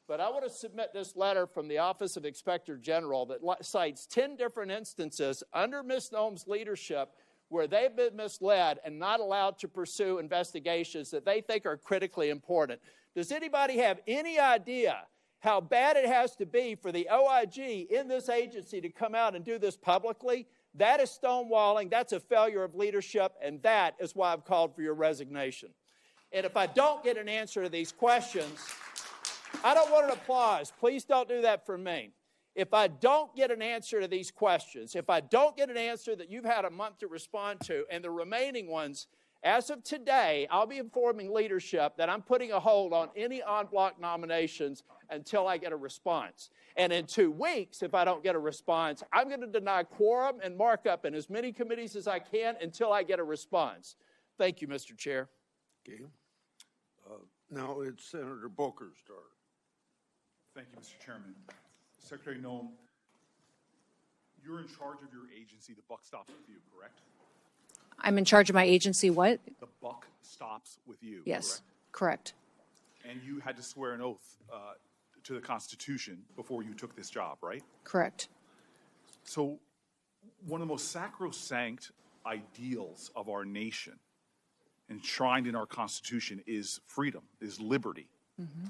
But I want to submit this letter from the Office of Inspector General that cites 10 different instances under Ms. Noem's leadership where they've been misled and not allowed to pursue investigations that they think are critically important. Does anybody have any idea how bad it has to be for the OIG in this agency to come out and do this publicly? That is stonewalling, that's a failure of leadership, and that is why I've called for your resignation. And if I don't get an answer to these questions, I don't want an applause. Please don't do that for me. If I don't get an answer to these questions, if I don't get an answer that you've had a month to respond to, and the remaining ones, as of today, I'll be informing leadership that I'm putting a hold on any en-bloc nominations until I get a response. And in 2 weeks, if I don't get a response, I'm going to deny quorum and markup in as many committees as I can until I get a response. Thank you, Mr. Chair. Okay. Now it's Senator Booker's turn. Thank you, Mr. Chairman. Secretary Noem, you're in charge of your agency. The buck stops with you, correct? I'm in charge of my agency, what? The buck stops with you, Yes, correct. And you had to swear an oath to the Constitution before you took this job, right? Correct. So one of the most sacrosanct ideals of our nation, enshrined in our Constitution, is freedom, is liberty. Mm-hmm.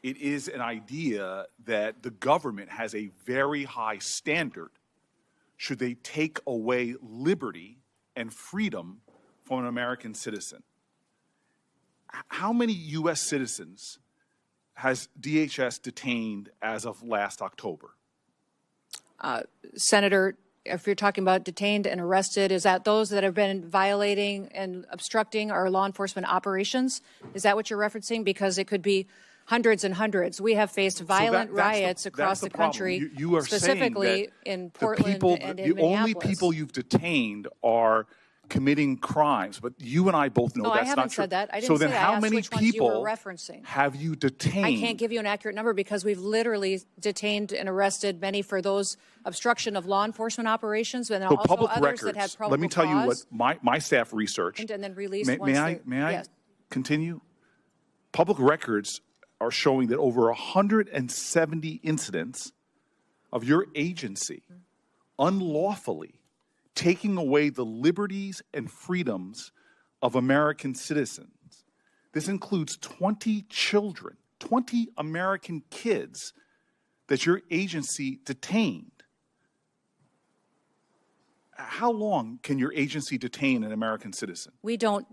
It is an idea that the government has a very high standard should they take away liberty and freedom from an American citizen. How many U.S. citizens has DHS detained as of last October? Senator, if you're talking about detained and arrested, is that those that have been violating and obstructing our law enforcement operations? Is that what you're referencing? Because it could be hundreds and hundreds. We have faced violent riots across the country, you are specifically in Portland and in Minneapolis. The only people you've detained are committing crimes, but you and I both know that's not true. No, I haven't said that. I didn't so say then that. how I asked many which ones you were people referencing. Have you detained? I can't give you an accurate number because we've literally detained and arrested many for those obstruction of law enforcement operations, and so also public others records, that had probable let me tell cause, you what my staff researched. and then released May I yes. continue? Public records are showing that over 170 incidents of your agency unlawfully taking away the liberties and freedoms of American citizens. This includes 20 children, 20 American kids that your agency detained. How long can your agency detain an American citizen? We don't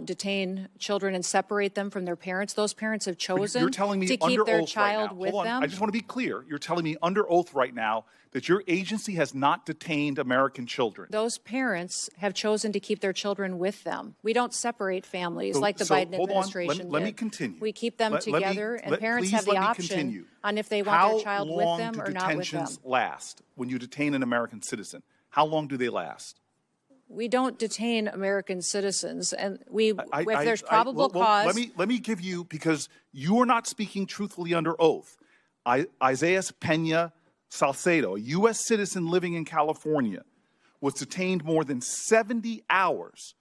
detain children and separate them from their parents. Those parents have chosen You're telling me to under keep their oath child right now. with Hold on. them. I just want to be clear. You're telling me under oath right now that your agency has not detained American children. Those parents have chosen to keep their children with them. We don't separate families like the Biden administration did. Let me continue. We keep them together, and parents have the option on if they want their child with them or not with them. How long do detentions last when you detain an American citizen? How long do they last? We don't detain American citizens, and if there's probable cause. Let me give you, because you are not speaking truthfully under oath. Isaiah Pena Salcedo, a U.S. citizen living in California, was detained more than 70 hours,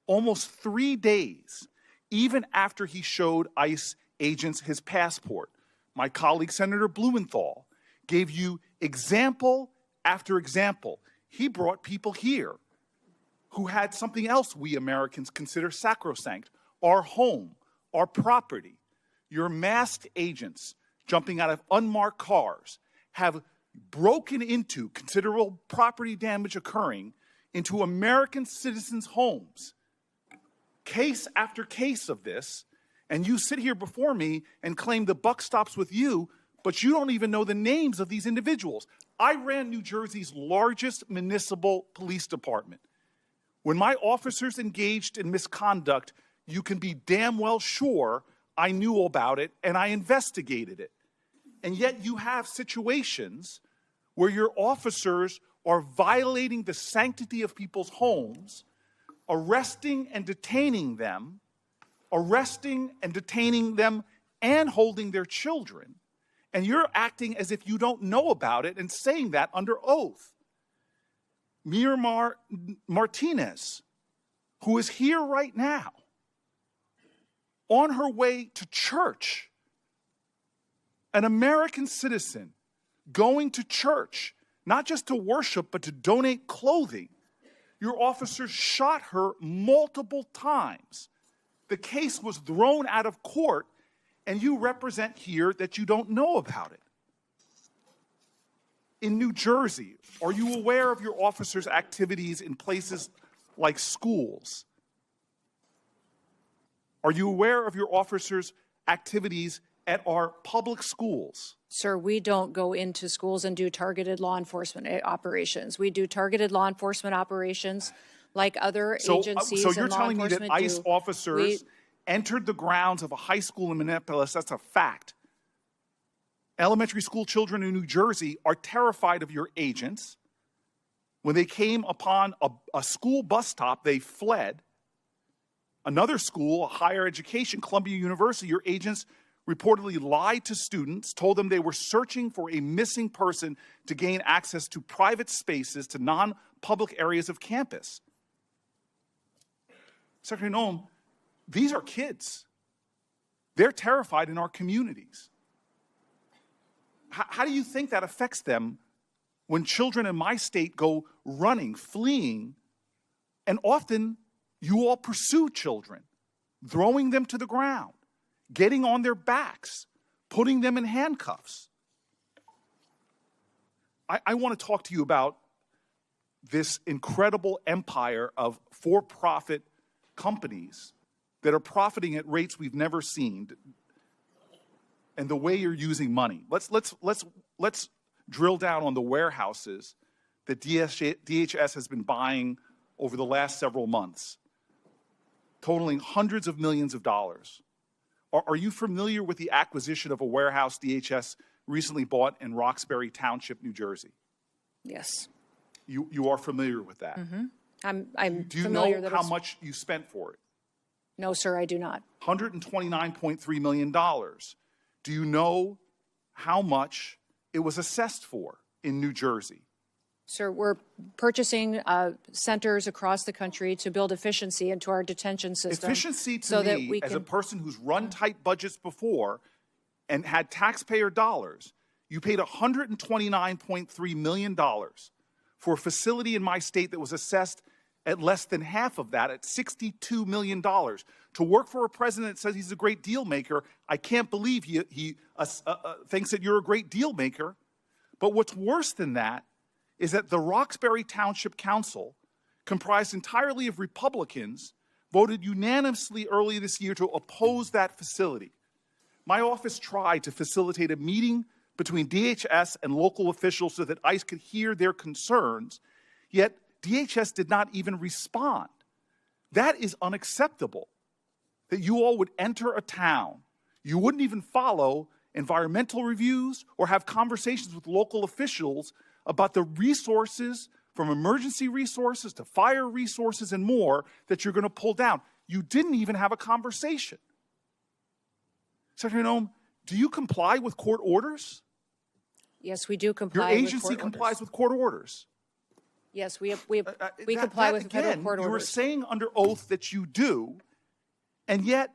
almost 3 days, even after he showed ICE agents his passport. My colleague, Senator Blumenthal, gave you example after example. He brought people here who had something else we Americans consider sacrosanct, our home, our property. Your masked agents jumping out of unmarked cars have broken into, considerable property damage occurring, into American citizens' homes. Case after case of this, and you sit here before me and claim the buck stops with you, but you don't even know the names of these individuals. I ran New Jersey's largest municipal police department. When my officers engaged in misconduct, you can be damn well sure I knew about it and I investigated it. And yet you have situations where your officers are violating the sanctity of people's homes, arresting and detaining them and holding their children. And you're acting as if you don't know about it and saying that under oath. Miramar Martinez, who is here right now, on her way to church, an American citizen going to church, not just to worship, but to donate clothing. Your officers shot her multiple times. The case was thrown out of court, and you represent here that you don't know about it. In New Jersey, are you aware of your officers' activities in places like schools? Are you aware of your officers' activities at our public schools? Sir, we don't go into schools and do targeted law enforcement operations. We do targeted law enforcement operations like other agencies. So you're and law telling me that ICE do. officers entered the grounds of a high school in Minneapolis? That's a fact. Elementary school children in New Jersey are terrified of your agents. When they came upon a school bus stop, they fled. Another school, a higher education, Columbia University, your agents reportedly lied to students, told them they were searching for a missing person to gain access to private spaces, to non-public areas of campus. Secretary Noem, these are kids. They're terrified in our communities. How do you think that affects them when children in my state go running, fleeing, and often you all pursue children, throwing them to the ground, getting on their backs, putting them in handcuffs? I want to talk to you about this incredible empire of for-profit companies that are profiting at rates we've never seen, and the way you're using money. Let's drill down on the warehouses that DHS has been buying over the last several months, totaling hundreds of millions of dollars. Are you familiar with the acquisition of a warehouse DHS recently bought in Roxbury Township, New Jersey? Yes. You are familiar with that? Mm-hmm. I'm Do you familiar know how much you spent for it? No, sir, I do not. $129.3 million. Do you know how much it was assessed for in New Jersey? Sir, we're purchasing centers across the country to build efficiency into our detention system. Efficiency to so me, that we as can... a person who's run tight budgets before and had taxpayer dollars, you paid $129.3 million for a facility in my state that was assessed at less than half of that, at $62 million. To work for a president that says he's a great deal maker, I can't believe he thinks that you're a great deal maker. But what's worse than that is that the Roxbury Township Council, comprised entirely of Republicans, voted unanimously earlier this year to oppose that facility. My office tried to facilitate a meeting between DHS and local officials so that ICE could hear their concerns, yet DHS did not even respond. That is unacceptable, that you all would enter a town. You wouldn't even follow environmental reviews or have conversations with local officials about the resources, from emergency resources to fire resources and more, that you're going to pull down. You didn't even have a conversation. Secretary Noem, do you comply with court orders? Yes, we do Your comply with agency court complies orders. with court orders. Yes, we That- comply that, with federal again, court you were orders. saying under oath that you do, and yet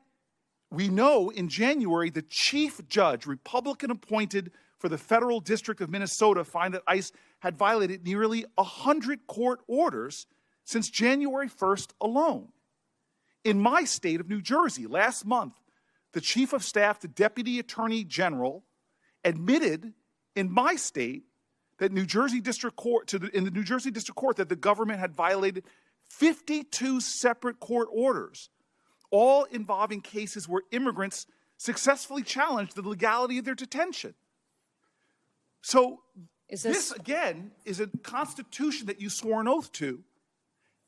we know in January the chief judge, Republican appointed for the Federal District of Minnesota, found that ICE had violated nearly 100 court orders since January 1st alone. In my state of New Jersey, last month, the chief of staff to Deputy Attorney General admitted in my state that New Jersey District Court, in the New Jersey District Court, that the government had violated 52 separate court orders, all involving cases where immigrants successfully challenged the legality of their detention. So this, again, is a constitution that you swore an oath to,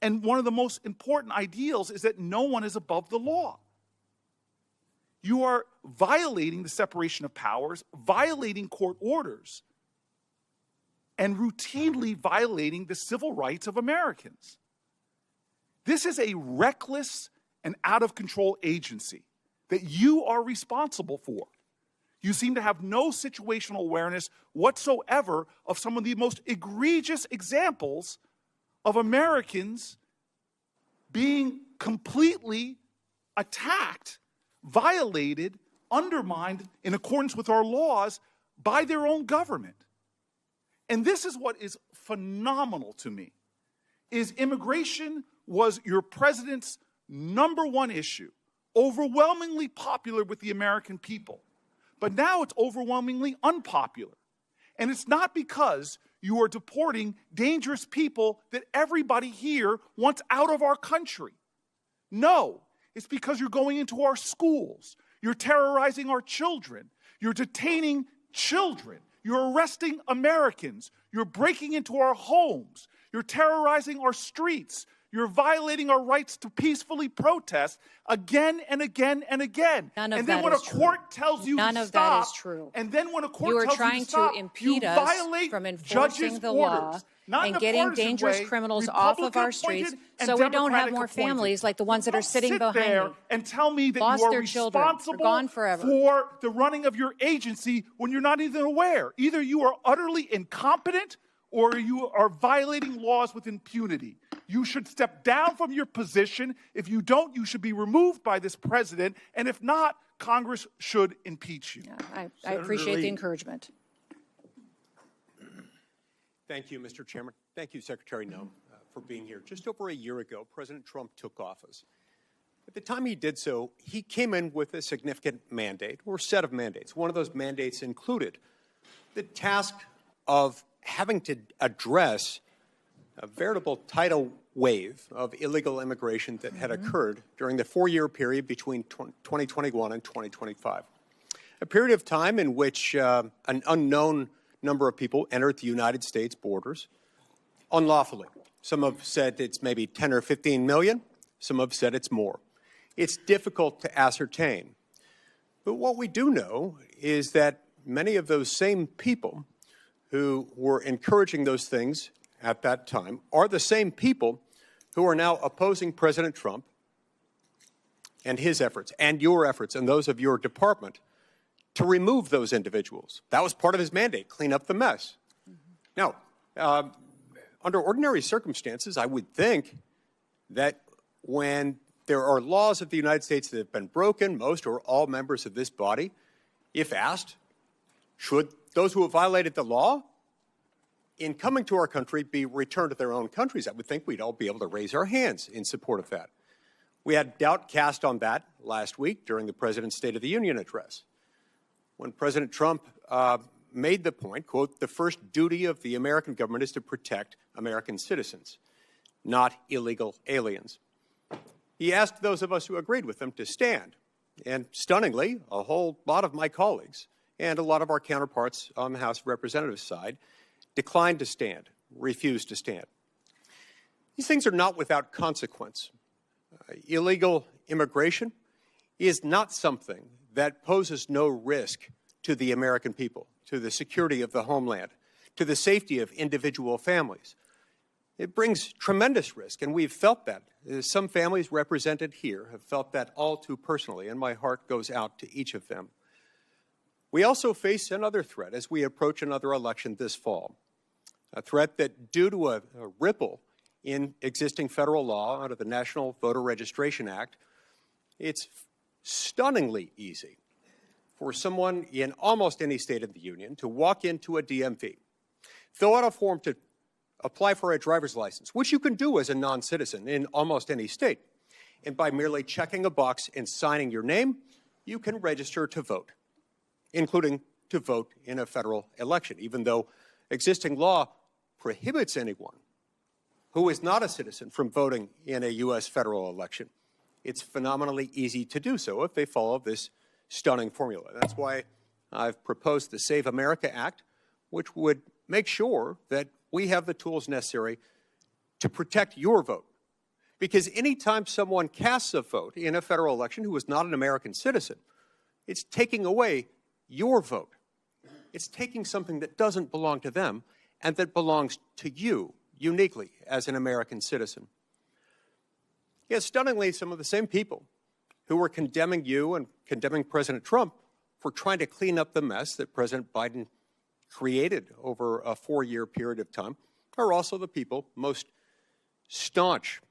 and one of the most important ideals is that no one is above the law. You are violating the separation of powers, violating court orders, and routinely violating the civil rights of Americans. This is a reckless and out-of-control agency that you are responsible for. You seem to have no situational awareness whatsoever of some of the most egregious examples of Americans being completely attacked, violated, undermined in accordance with our laws by their own government. And this is what is phenomenal to me, is immigration was your president's #1 issue, overwhelmingly popular with the American people. But now it's overwhelmingly unpopular. And it's not because you are deporting dangerous people that everybody here wants out of our country. No, it's because you're going into our schools. You're terrorizing our children. You're detaining children. You're arresting Americans. You're breaking into our homes. You're terrorizing our streets. You're violating our rights to peacefully protest again and again and again. None of and then that when is a true. court tells you None to of stop, that is true. and then when a court You are tells trying you to stop, to impede you us violate from enforcing judges' the law orders. Not in and a getting partisan dangerous way, criminals off of our Republican-appointed streets and so we don't have Democratic more appointed. families like the ones that are sitting Sit behind there me. and tell me that Lost you are their children, are responsible gone forever. for the running of your agency when you're not even aware. Either you are utterly incompetent or you are violating laws with impunity. You should step down from your position. If you don't, you should be removed by this president. And if not, Congress should impeach you. Yeah, I appreciate the encouragement. Thank you, Mr. Chairman. Thank you, Secretary Noem, for being here. Just over a year ago, President Trump took office. At the time he did so, he came in with a significant mandate, or set of mandates. One of those mandates included the task of having to address a veritable tidal wave of illegal immigration that had occurred during the 4-year period between 2021 and 2025. A period of time in which an unknown number of people entered the United States borders unlawfully. Some have said it's maybe 10 or 15 million. Some have said it's more. It's difficult to ascertain. But what we do know is that many of those same people who were encouraging those things at that time are the same people who are now opposing President Trump and his efforts and your efforts and those of your department to remove those individuals. That was part of his mandate, clean up the mess. Now, under ordinary circumstances, I would think that when there are laws of the United States that have been broken, most or all members of this body, if asked, should those who have violated the law in coming to our country be returned to their own countries? I would think we'd all be able to raise our hands in support of that. We had doubt cast on that last week during the President's State of the Union address, when President Trump made the point, quote, the first duty of the American government is to protect American citizens, not illegal aliens. He asked those of us who agreed with him to stand. And stunningly, a whole lot of my colleagues and a lot of our counterparts on the House of Representatives side declined to stand, refused to stand. These things are not without consequence. Illegal immigration is not something that poses no risk to the American people, to the security of the homeland, to the safety of individual families. It brings tremendous risk, and we've felt that. Some families represented here have felt that all too personally, and my heart goes out to each of them. We also face another threat as we approach another election this fall, a threat that, due to a ripple in existing federal law under the National Voter Registration Act, it's stunningly easy for someone in almost any state of the union to walk into a DMV, fill out a form to apply for a driver's license, which you can do as a non-citizen in almost any state. And by merely checking a box and signing your name, you can register to vote, including to vote in a federal election, even though existing law prohibits anyone who is not a citizen from voting in a U.S. federal election. It's phenomenally easy to do so if they follow this stunning formula. That's why I've proposed the Save America Act, which would make sure that we have the tools necessary to protect your vote. Because anytime someone casts a vote in a federal election who is not an American citizen, it's taking away your vote. It's taking something that doesn't belong to them and that belongs to you uniquely as an American citizen. Yet, stunningly, some of the same people who were condemning you and condemning President Trump for trying to clean up the mess that President Biden created over a 4-year period of time are also the people most staunch,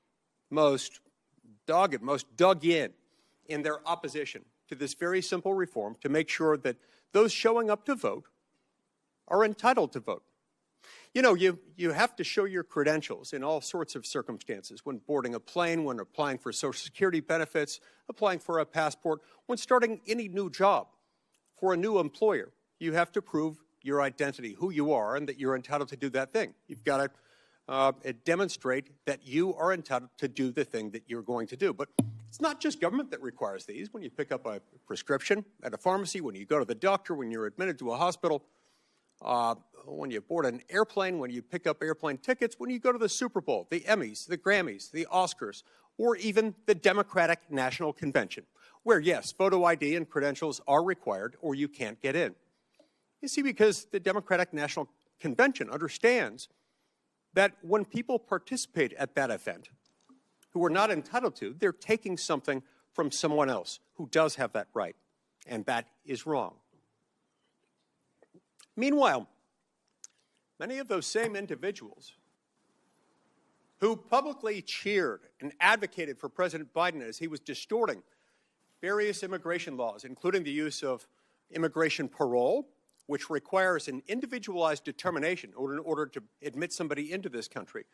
most dogged, most dug in their opposition to this very simple reform to make sure that those showing up to vote are entitled to vote. You know, you have to show your credentials in all sorts of circumstances, when boarding a plane, when applying for Social Security benefits, applying for a passport, when starting any new job for a new employer. You have to prove your identity, who you are, and that you're entitled to do that thing. You've got to demonstrate that you are entitled to do the thing that you're going to do. But it's not just government that requires these. When you pick up a prescription at a pharmacy, when you go to the doctor, when you're admitted to a hospital, when you board an airplane, when you pick up airplane tickets, when you go to the Super Bowl, the Emmys, the Grammys, the Oscars, or even the Democratic National Convention, where, yes, photo ID and credentials are required or you can't get in. You see, because the Democratic National Convention understands that when people participate at that event who are not entitled to, they're taking something from someone else who does have that right, and that is wrong. Meanwhile, many of those same individuals who publicly cheered and advocated for President Biden as he was distorting various immigration laws, including the use of immigration parole, which requires an individualized determination in order to admit somebody into this country.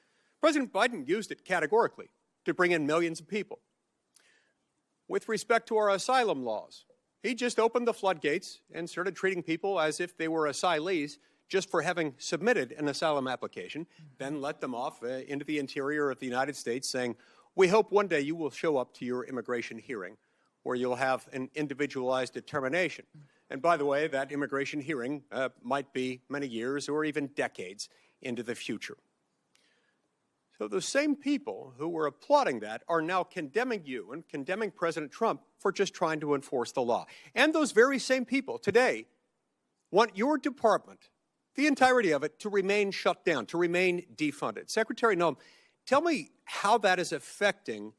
President Biden used it categorically to bring in millions of people. With respect to our asylum laws, he just opened the floodgates and started treating people as if they were asylees just for having submitted an asylum application, then let them off into the interior of the United States saying, we hope one day you will show up to your immigration hearing where you'll have an individualized determination. And by the way, that immigration hearing might be many years or even decades into the future. So the same people who were applauding that are now condemning you and condemning President Trump for just trying to enforce the law. And those very same people today want your department, the entirety of it, to remain shut down, to remain defunded. Secretary Noem, tell me how that is affecting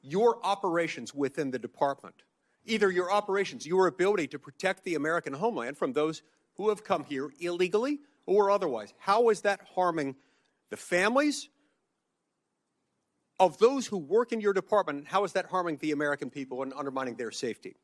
your operations within the department. Either your operations, your ability to protect the American homeland from those who have come here illegally or otherwise. How is that harming the families of those who work in your department? How is that harming the American people and undermining their safety?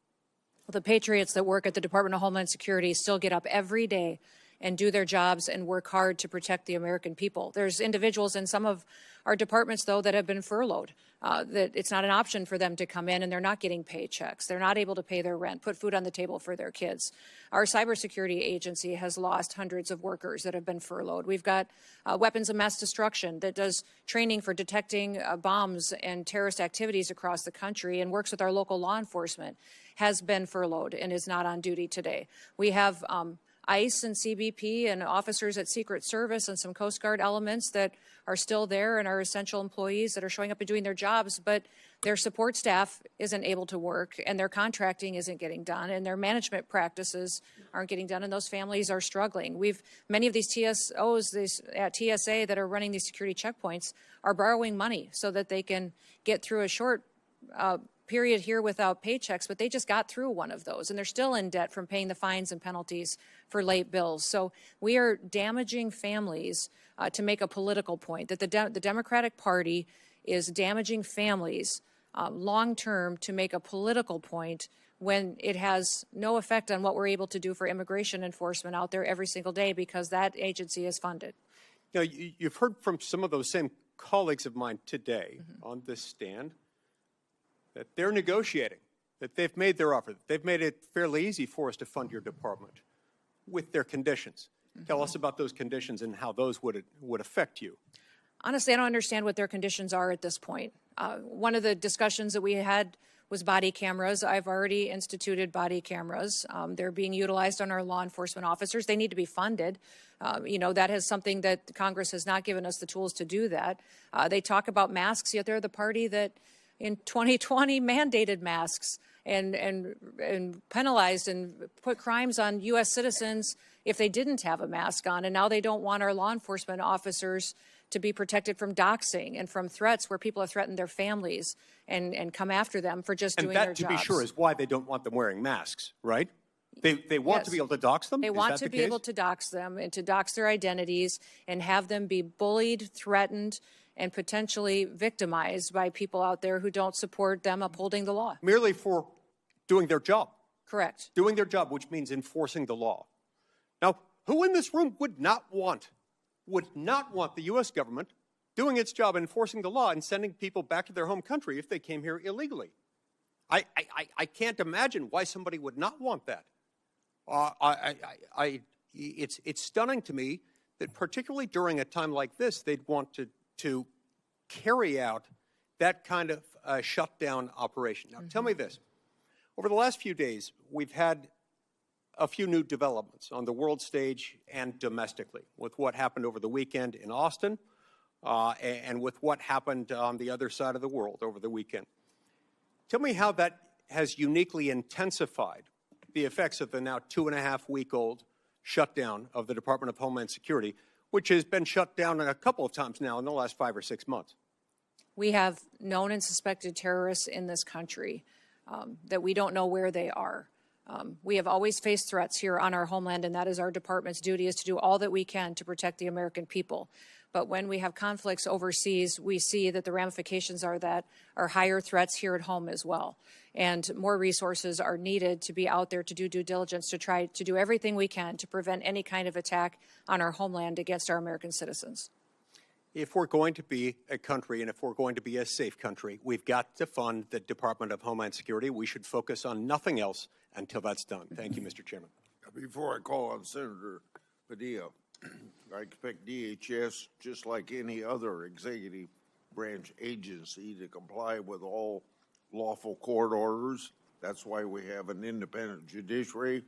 Well, the patriots that work at the Department of Homeland Security still get up every day and do their jobs and work hard to protect the American people. There's individuals in some of our departments, though, that have been furloughed, that it's not an option for them to come in, and they're not getting paychecks. They're not able to pay their rent, put food on the table for their kids. Our cybersecurity agency has lost hundreds of workers that have been furloughed. We've got weapons of mass destruction that does training for detecting bombs and terrorist activities across the country and works with our local law enforcement, has been furloughed and is not on duty today. We have ICE and CBP and officers at Secret Service and some Coast Guard elements that are still there and are essential employees that are showing up and doing their jobs, but their support staff isn't able to work and their contracting isn't getting done and their management practices aren't getting done and those families are struggling. Many of these TSOs at TSA that are running these security checkpoints are borrowing money so that they can get through a short period here without paychecks, but they just got through one of those, and they're still in debt from paying the fines and penalties for late bills. So we are damaging families to make a political point, that the Democratic Party is damaging families long-term to make a political point when it has no effect on what we're able to do for immigration enforcement out there every single day because that agency is funded. Now, you've heard from some of those same colleagues of mine today on this stand that they're negotiating, that they've made their offer, that they've made it fairly easy for us to fund your department with their conditions. Tell us about those conditions and how those would affect you. Honestly, I don't understand what their conditions are at this point. One of the discussions that we had was body cameras. I've already instituted body cameras. They're being utilized on our law enforcement officers. They need to be funded. That is something that Congress has not given us the tools to do that. They talk about masks, yet they're the party that in 2020 mandated masks and penalized and put crimes on U.S. citizens if they didn't have a mask on. And now they don't want our law enforcement officers to be protected from doxing and from threats where people have threatened their families and come after them for just doing their jobs. And that, to be sure, is why they don't want them wearing masks, right? They want to be able to dox them? They want to be able to dox them and to dox their identities and have them be bullied, threatened, and potentially victimized by people out there who don't support them upholding the law. Merely for doing their job. Correct. Doing their job, which means enforcing the law. Now, who in this room would not want the U.S. government doing its job enforcing the law and sending people back to their home country if they came here illegally? I can't imagine why somebody would not want that. It's stunning to me that particularly during a time like this, they'd want to carry out that kind of shutdown operation. Now, tell me this. Over the last few days, we've had a few new developments on the world stage and domestically with what happened over the weekend in Austin and with what happened on the other side of the world over the weekend. Tell me how that has uniquely intensified the effects of the now 2.5-week-old shutdown of the Department of Homeland Security, which has been shut down a couple of times now in the last 5 or 6 months. We have known and suspected terrorists in this country that we don't know where they are. We have always faced threats here on our homeland, and that is our department's duty, is to do all that we can to protect the American people. But when we have conflicts overseas, we see that the ramifications are higher threats here at home as well. And more resources are needed to be out there to do due diligence, to try to do everything we can to prevent any kind of attack on our homeland against our American citizens. If we're going to be a country and if we're going to be a safe country, we've got to fund the Department of Homeland Security. We should focus on nothing else until that's done. Thank you, Mr. Chairman. Before I call on Senator Padilla, I expect DHS, just like any other executive branch agency, to comply with all lawful court orders. That's why we have an independent judiciary.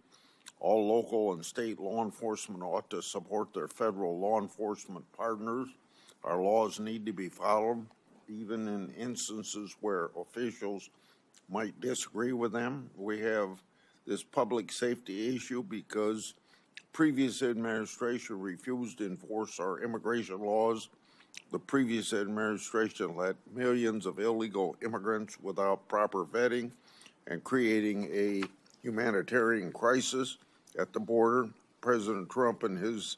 All local and state law enforcement ought to support their federal law enforcement partners. Our laws need to be followed, even in instances where officials might disagree with them. We have this public safety issue because previous administration refused to enforce our immigration laws. The previous administration let millions of illegal immigrants without proper vetting and creating a humanitarian crisis at the border. President Trump and his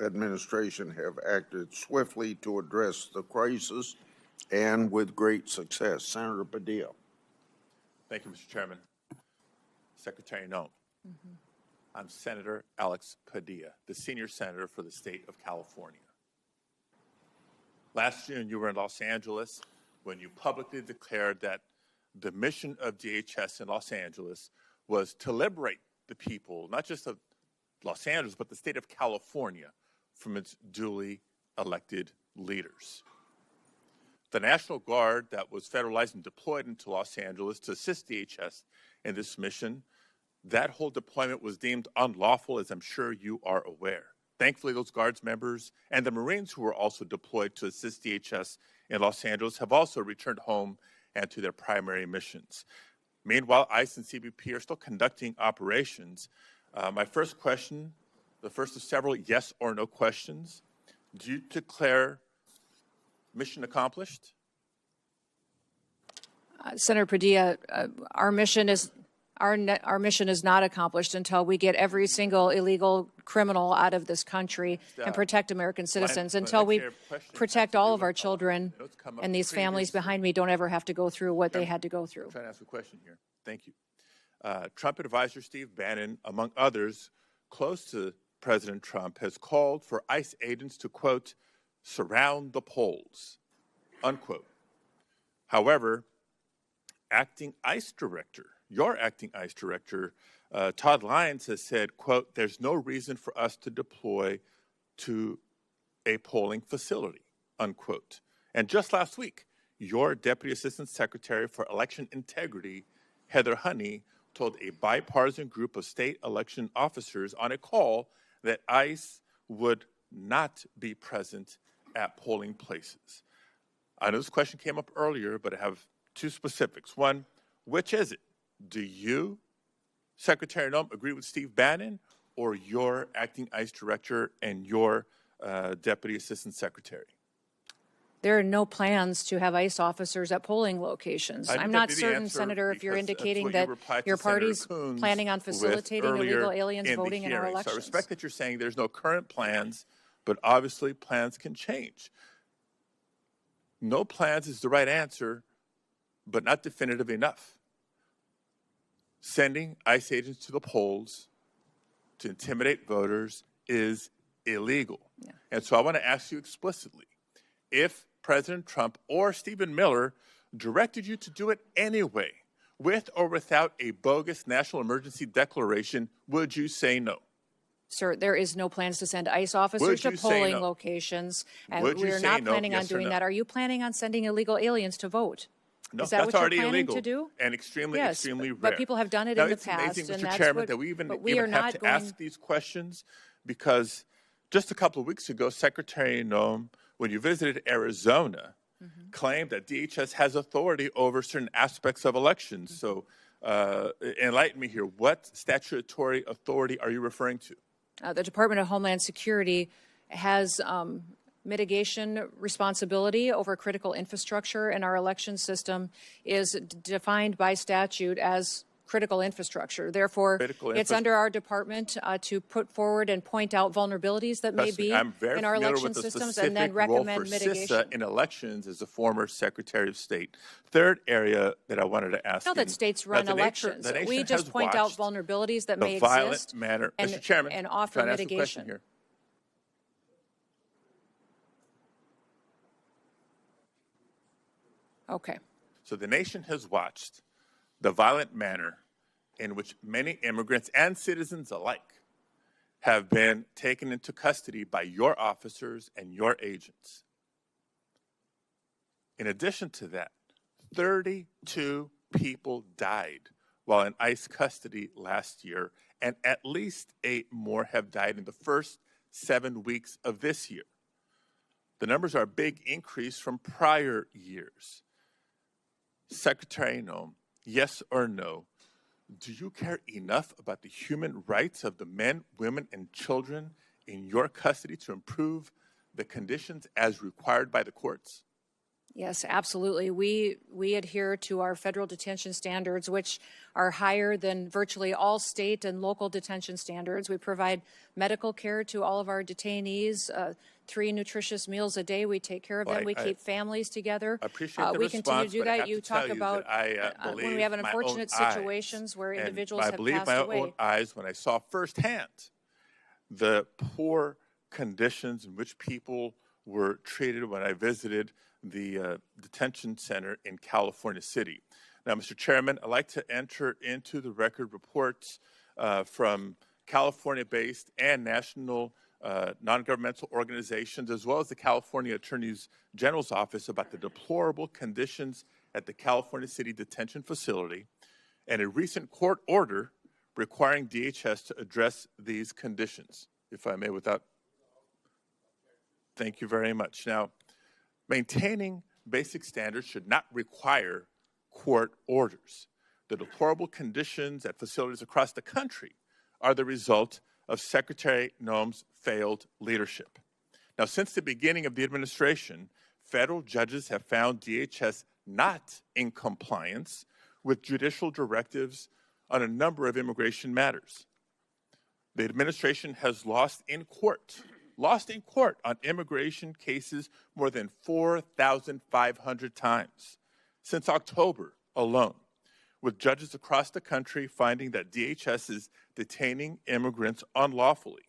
administration have acted swiftly to address the crisis and with great success. Senator Padilla. Thank you, Mr. Chairman. Secretary Gnome. I'm Senator Alex Pretti, the senior senator for the state of California. Last June, you were in Los Angeles when you publicly declared that the mission of DHS in Los Angeles was to liberate the people, not just of Los Angeles, but the state of California from its duly elected leaders. The National Guard that was federalized and deployed into Los Angeles to assist DHS in this mission, that whole deployment was deemed unlawful, as I'm sure you are aware. Thankfully, those Guards members and the Marines who were also deployed to assist DHS in Los Angeles have also returned home and to their primary missions. Meanwhile, ICE and CBP are still conducting operations. My first question, the first of several yes or no questions, do you declare mission accomplished? Senator Padilla, our mission is not accomplished until we get every single illegal criminal out of this country and protect American citizens, until we protect all of our children and these families behind me don't ever have to go through what they had to go through. I'm trying to ask a question here. Thank you. Trump advisor Steve Bannon, among others close to President Trump, has called for ICE agents to, quote, surround the polls, unquote. However, your acting ICE director, Todd Lyons, has said, quote, there's no reason for us to deploy to a polling facility, unquote. And just last week, your Deputy Assistant Secretary for Election Integrity, Heather Honey, told a bipartisan group of state election officers on a call that ICE would not be present at polling places. I know this question came up earlier, but I have two specifics. One, which is it? Do you, Secretary Noem, agree with Steve Bannon, or your acting ICE director and your Deputy Assistant Secretary? There are no plans to have ICE officers at polling locations. I'm not certain, Senator, if you're indicating that your party's planning on facilitating illegal aliens voting in our elections. So I respect that you're saying there's no current plans, but obviously plans can change. No plans is the right answer, but not definitive enough. Sending ICE agents to the polls to intimidate voters is illegal. Yeah. And so I want to ask you explicitly, if President Trump or Stephen Miller directed you to do it anyway, with or without a bogus national emergency declaration, would you say no? Sir, there is no plans to send ICE officers to polling locations, and we're not planning on doing that. Are you planning on sending illegal aliens to vote? No, is that that's what already you're planning illegal to do? And extremely rare. But people have done it in the past. It's amazing, and Mr. that's Chairman, what, that we even are have to ask these questions, because just a couple of weeks ago, Secretary Noem, when you visited Arizona, claimed that DHS has authority over certain aspects of elections. So enlighten me here. What statutory authority are you referring to? The Department of Homeland Security has mitigation responsibility over critical infrastructure, and our election system is defined by statute as critical infrastructure. Therefore, it's under our department to put forward and point out vulnerabilities that may be in our election systems, and then recommend mitigation. In elections as a former Secretary of State. Third area that I wanted to ask. Know that states run elections. We just point out vulnerabilities that may exist Mr. Chairman, and offer mitigation. Here. Okay. So the nation has watched the violent manner in which many immigrants and citizens alike have been taken into custody by your officers and your agents. In addition to that, 32 people died while in ICE custody last year, and at least 8 more have died in the first 7 weeks of this year. The numbers are a big increase from prior years. Secretary Noem, yes or no, do you care enough about the human rights of the men, women, and children in your custody to improve the conditions as required by the courts? Yes, absolutely. We adhere to our federal detention standards, which are higher than virtually all state and local detention standards. We provide medical care to all of our detainees, 3 nutritious meals a day. We take care of them. We keep families together. I appreciate the we response, continue to do that. You talk about when we have unfortunate situations where individuals have passed away. I believe my own eyes when I saw firsthand the poor conditions in which people were treated when I visited the detention center in California City. Now, Mr. Chairman, I'd like to enter into the record reports from California-based and national non-governmental organizations, as well as the California Attorney General's Office, about the deplorable conditions at the California City Detention Facility and a recent court order requiring DHS to address these conditions. If I may, without... Thank you very much. Now, maintaining basic standards should not require court orders. The deplorable conditions at facilities across the country are the result of Secretary Noem's failed leadership. Now, since the beginning of the administration, federal judges have found DHS not in compliance with judicial directives on a number of immigration matters. The administration has lost in court on immigration cases more than 4,500 times since October alone, with judges across the country finding that DHS is detaining immigrants unlawfully.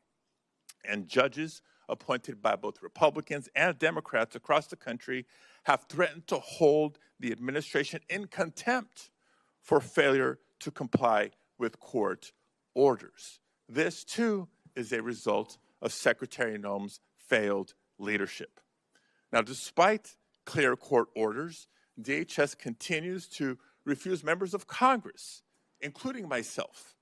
And judges appointed by both Republicans and Democrats across the country have threatened to hold the administration in contempt for failure to comply with court orders. This, too, is a result of Secretary Noem's failed leadership. Now, despite clear court orders, DHS continues to refuse members of Congress, including myself,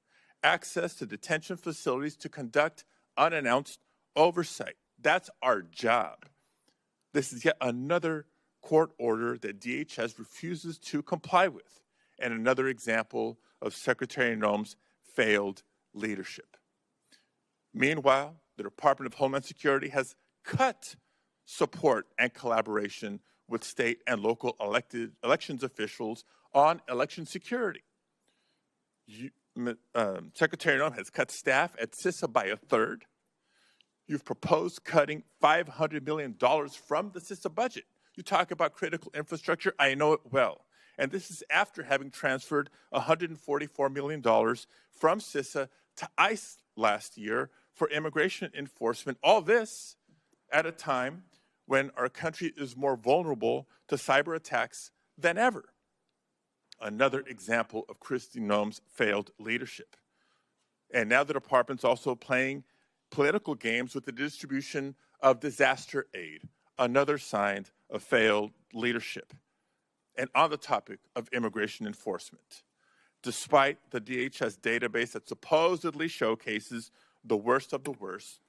access to detention facilities to conduct unannounced oversight. That's our job. This is yet another court order that DHS refuses to comply with, and another example of Secretary Noem's failed leadership. Meanwhile, the Department of Homeland Security has cut support and collaboration with state and local elections officials on election security. Secretary Noem has cut staff at CISA by a third. You've proposed cutting $500 million from the CISA budget. You talk about critical infrastructure, I know it well. And this is after having transferred $144 million from CISA to ICE last year for immigration enforcement. All this at a time when our country is more vulnerable to cyber attacks than ever. Another example of Kristi Noem's failed leadership. And now the department's also playing political games with the distribution of disaster aid, another sign of failed leadership. And on the topic of immigration enforcement, despite the DHS database that supposedly showcases the worst of the worst,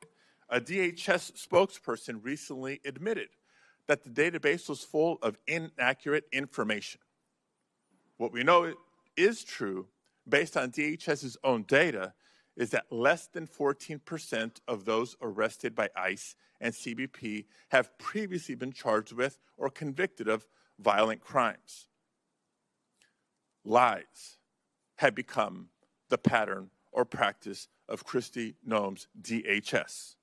a DHS spokesperson recently admitted that the database was full of inaccurate information. What we know is true, based on DHS's own data, is that less than 14% of those arrested by ICE and CBP have previously been charged with or convicted of violent crimes. Lies have become the pattern or practice of Kristi Noem's DHS.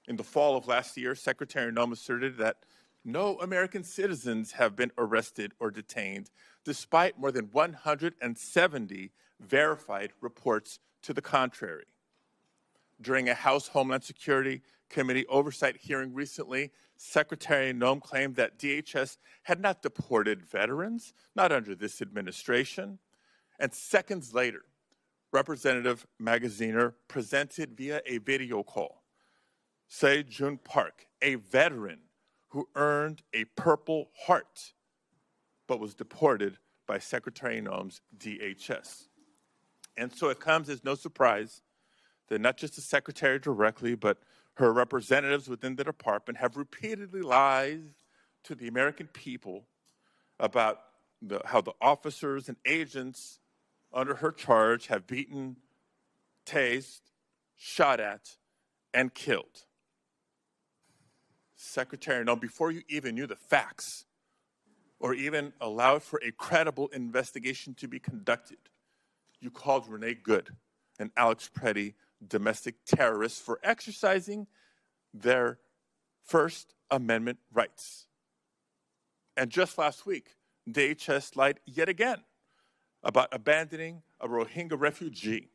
In the fall of last year, Secretary Noem asserted that no American citizens have been arrested or detained, despite more than 170 verified reports to the contrary. During a House Homeland Security Committee oversight hearing recently, Secretary Noem claimed that DHS had not deported veterans, not under this administration. And seconds later, Representative Magaziner presented via a video call Se-Jun Park, a veteran who earned a Purple Heart, but was deported by Secretary Noem's DHS. And so it comes as no surprise that not just the Secretary directly, but her representatives within the department have repeatedly lied to the American people about how the officers and agents under her charge have beaten, tased, shot at, and killed. Secretary Noem, before you even knew the facts or even allowed for a credible investigation to be conducted, you called Renee Good and Alex Pretti domestic terrorists for exercising their First Amendment rights. And just last week, DHS lied yet again about abandoning a Rohingya refugee,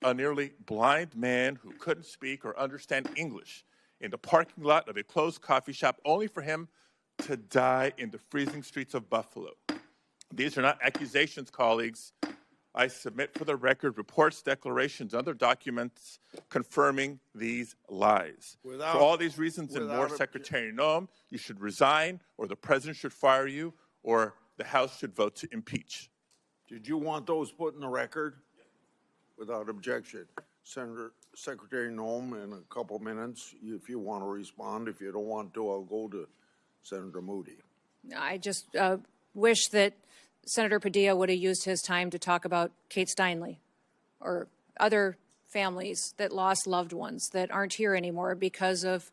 a nearly blind man who couldn't speak or understand English, in the parking lot of a closed coffee shop, only for him to die in the freezing streets of Buffalo. These are not accusations, colleagues. I submit for the record reports, declarations, other documents confirming these lies. For all these reasons and more, Secretary Noem, you should resign, or the president should fire you, or the House should vote to impeach. Did you want those put in the record? Without objection. Secretary Noem, in a couple minutes, if you want to respond. If you don't want to, I'll go to Senator Moody. I just wish that Senator Padilla would have used his time to talk about Kate Steinle or other families that lost loved ones that aren't here anymore because of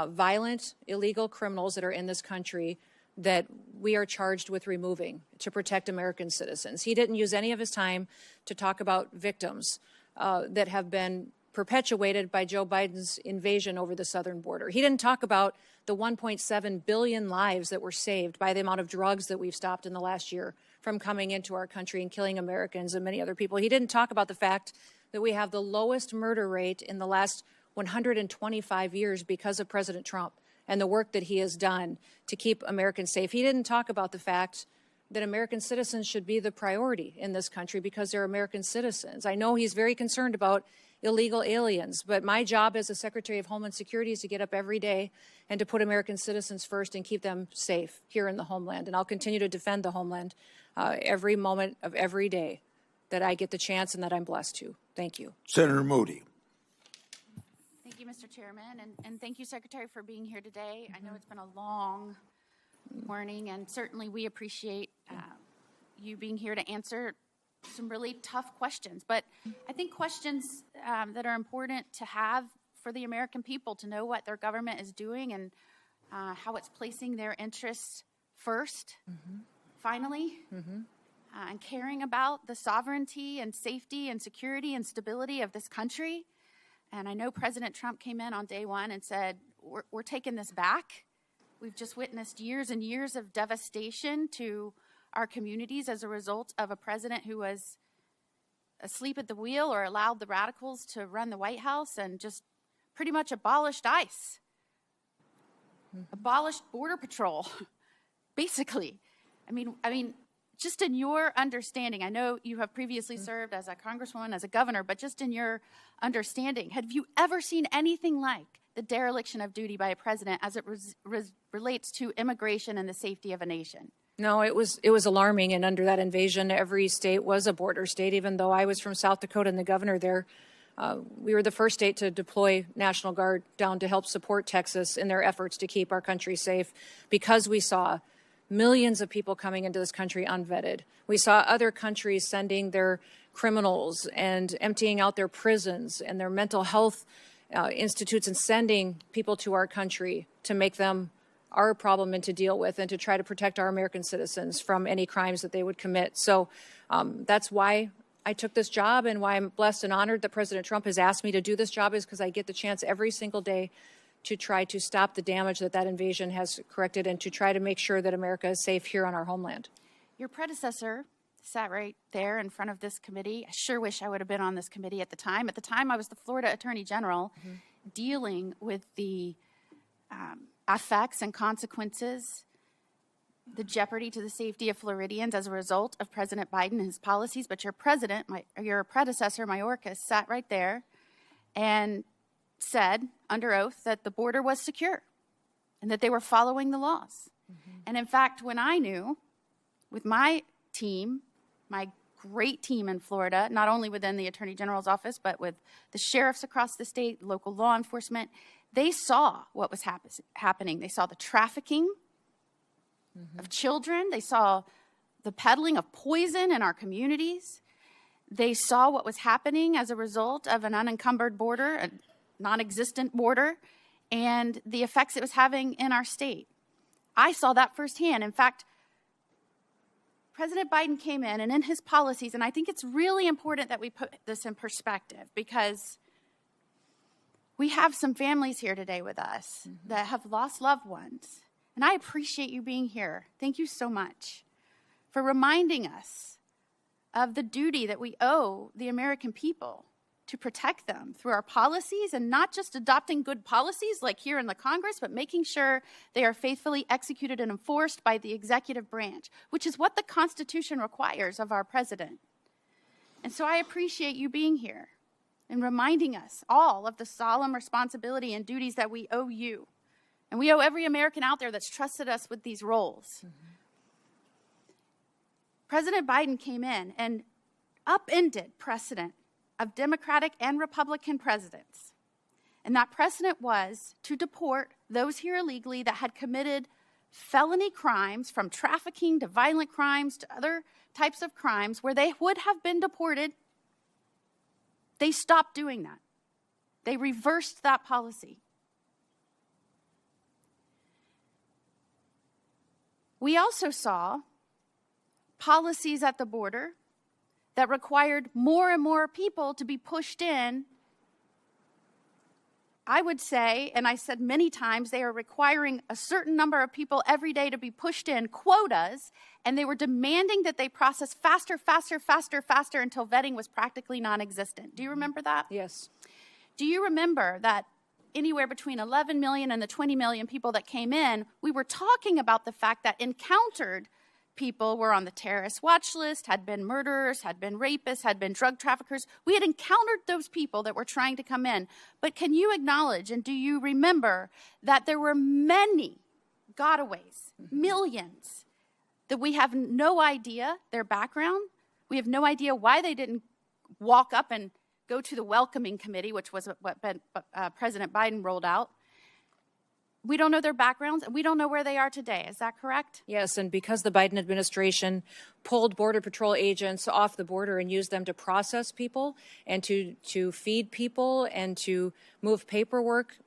violent, illegal criminals that are in this country that we are charged with removing to protect American citizens. He didn't use any of his time to talk about victims that have been perpetuated by Joe Biden's invasion over the southern border. He didn't talk about the 1.7 billion lives that were saved by the amount of drugs that we've stopped in the last year from coming into our country and killing Americans and many other people. He didn't talk about the fact that we have the lowest murder rate in the last 125 years because of President Trump and the work that he has done to keep Americans safe. He didn't talk about the fact that American citizens should be the priority in this country because they're American citizens. I know he's very concerned about illegal aliens, but my job as a Secretary of Homeland Security is to get up every day and to put American citizens first and keep them safe here in the Homeland. And I'll continue to defend the Homeland every moment of every day that I get the chance and that I'm blessed to. Thank you. Senator Moody. Thank you, Mr. Chairman, and thank you, Secretary, for being here today. I know it's been a long morning, and certainly we appreciate you being here to answer some really tough questions. But I think questions that are important to have for the American people to know what their government is doing and how it's placing their interests first, finally, and caring about the sovereignty and safety and security and stability of this country. And I know President Trump came in on day one and said, we're taking this back. We've just witnessed years and years of devastation to our communities as a result of a president who was asleep at the wheel or allowed the radicals to run the White House and just pretty much abolished ICE, abolished Border Patrol, basically. I mean, just in your understanding, I know you have previously served as a congresswoman, as a governor, but just in your understanding, have you ever seen anything like the dereliction of duty by a president as it relates to immigration and the safety of a nation? No, it was alarming, and under that invasion, every state was a border state. Even though I was from South Dakota and the governor there, we were the first state to deploy National Guard down to help support Texas in their efforts to keep our country safe, because we saw millions of people coming into this country unvetted. We saw other countries sending their criminals and emptying out their prisons and their mental health institutes and sending people to our country to make them our problem and to deal with and to try to protect our American citizens from any crimes that they would commit. So that's why I took this job, and why I'm blessed and honored that President Trump has asked me to do this job, is because I get the chance every single day to try to stop the damage that that invasion has corrected and to try to make sure that America is safe here on our homeland. Your predecessor sat right there in front of this committee. I sure wish I would have been on this committee at the time. At the time, I was the Florida Attorney General dealing with the effects and consequences, the jeopardy to the safety of Floridians as a result of President Biden and his policies. But your predecessor, Mayorkas, sat right there and said under oath that the border was secure and that they were following the laws. And in fact, when I knew, with my team, my great team in Florida, not only within the Attorney General's office, but with the sheriffs across the state, local law enforcement, they saw what was happening. They saw the trafficking of children. They saw the peddling of poison in our communities. They saw what was happening as a result of an unencumbered border, a non-existent border, and the effects it was having in our state. I saw that firsthand. In fact, President Biden came in, and in his policies, and I think it's really important that we put this in perspective, because we have some families here today with us that have lost loved ones. And I appreciate you being here. Thank you so much for reminding us of the duty that we owe the American people to protect them through our policies, and not just adopting good policies like here in the Congress, but making sure they are faithfully executed and enforced by the executive branch, which is what the Constitution requires of our president. And so I appreciate you being here and reminding us all of the solemn responsibility and duties that we owe you. And we owe every American out there that's trusted us with these roles. President Biden came in and upended precedent of Democratic and Republican presidents. And that precedent was to deport those here illegally that had committed felony crimes, from trafficking to violent crimes to other types of crimes where they would have been deported. They stopped doing that. They reversed that policy. We also saw policies at the border that required more and more people to be pushed in. I would say, and I said many times, they are requiring a certain number of people every day to be pushed in, quotas, and they were demanding that they process faster, faster, faster, faster until vetting was practically non-existent. Do you remember that? Yes. Do you remember that anywhere between 11 million and the 20 million people that came in, we were talking about the fact that encountered people were on the terrorist watch list, had been murderers, had been rapists, had been drug traffickers. We had encountered those people that were trying to come in. But can you acknowledge and do you remember that there were many gotaways, millions, that we have no idea their background? We have no idea why they didn't walk up and go to the welcoming committee, which was what President Biden rolled out. We don't know their backgrounds, and we don't know where they are today. Is that correct? Yes, and because the Biden administration pulled Border Patrol agents off the border and used them to process people and to feed people and to move paperwork,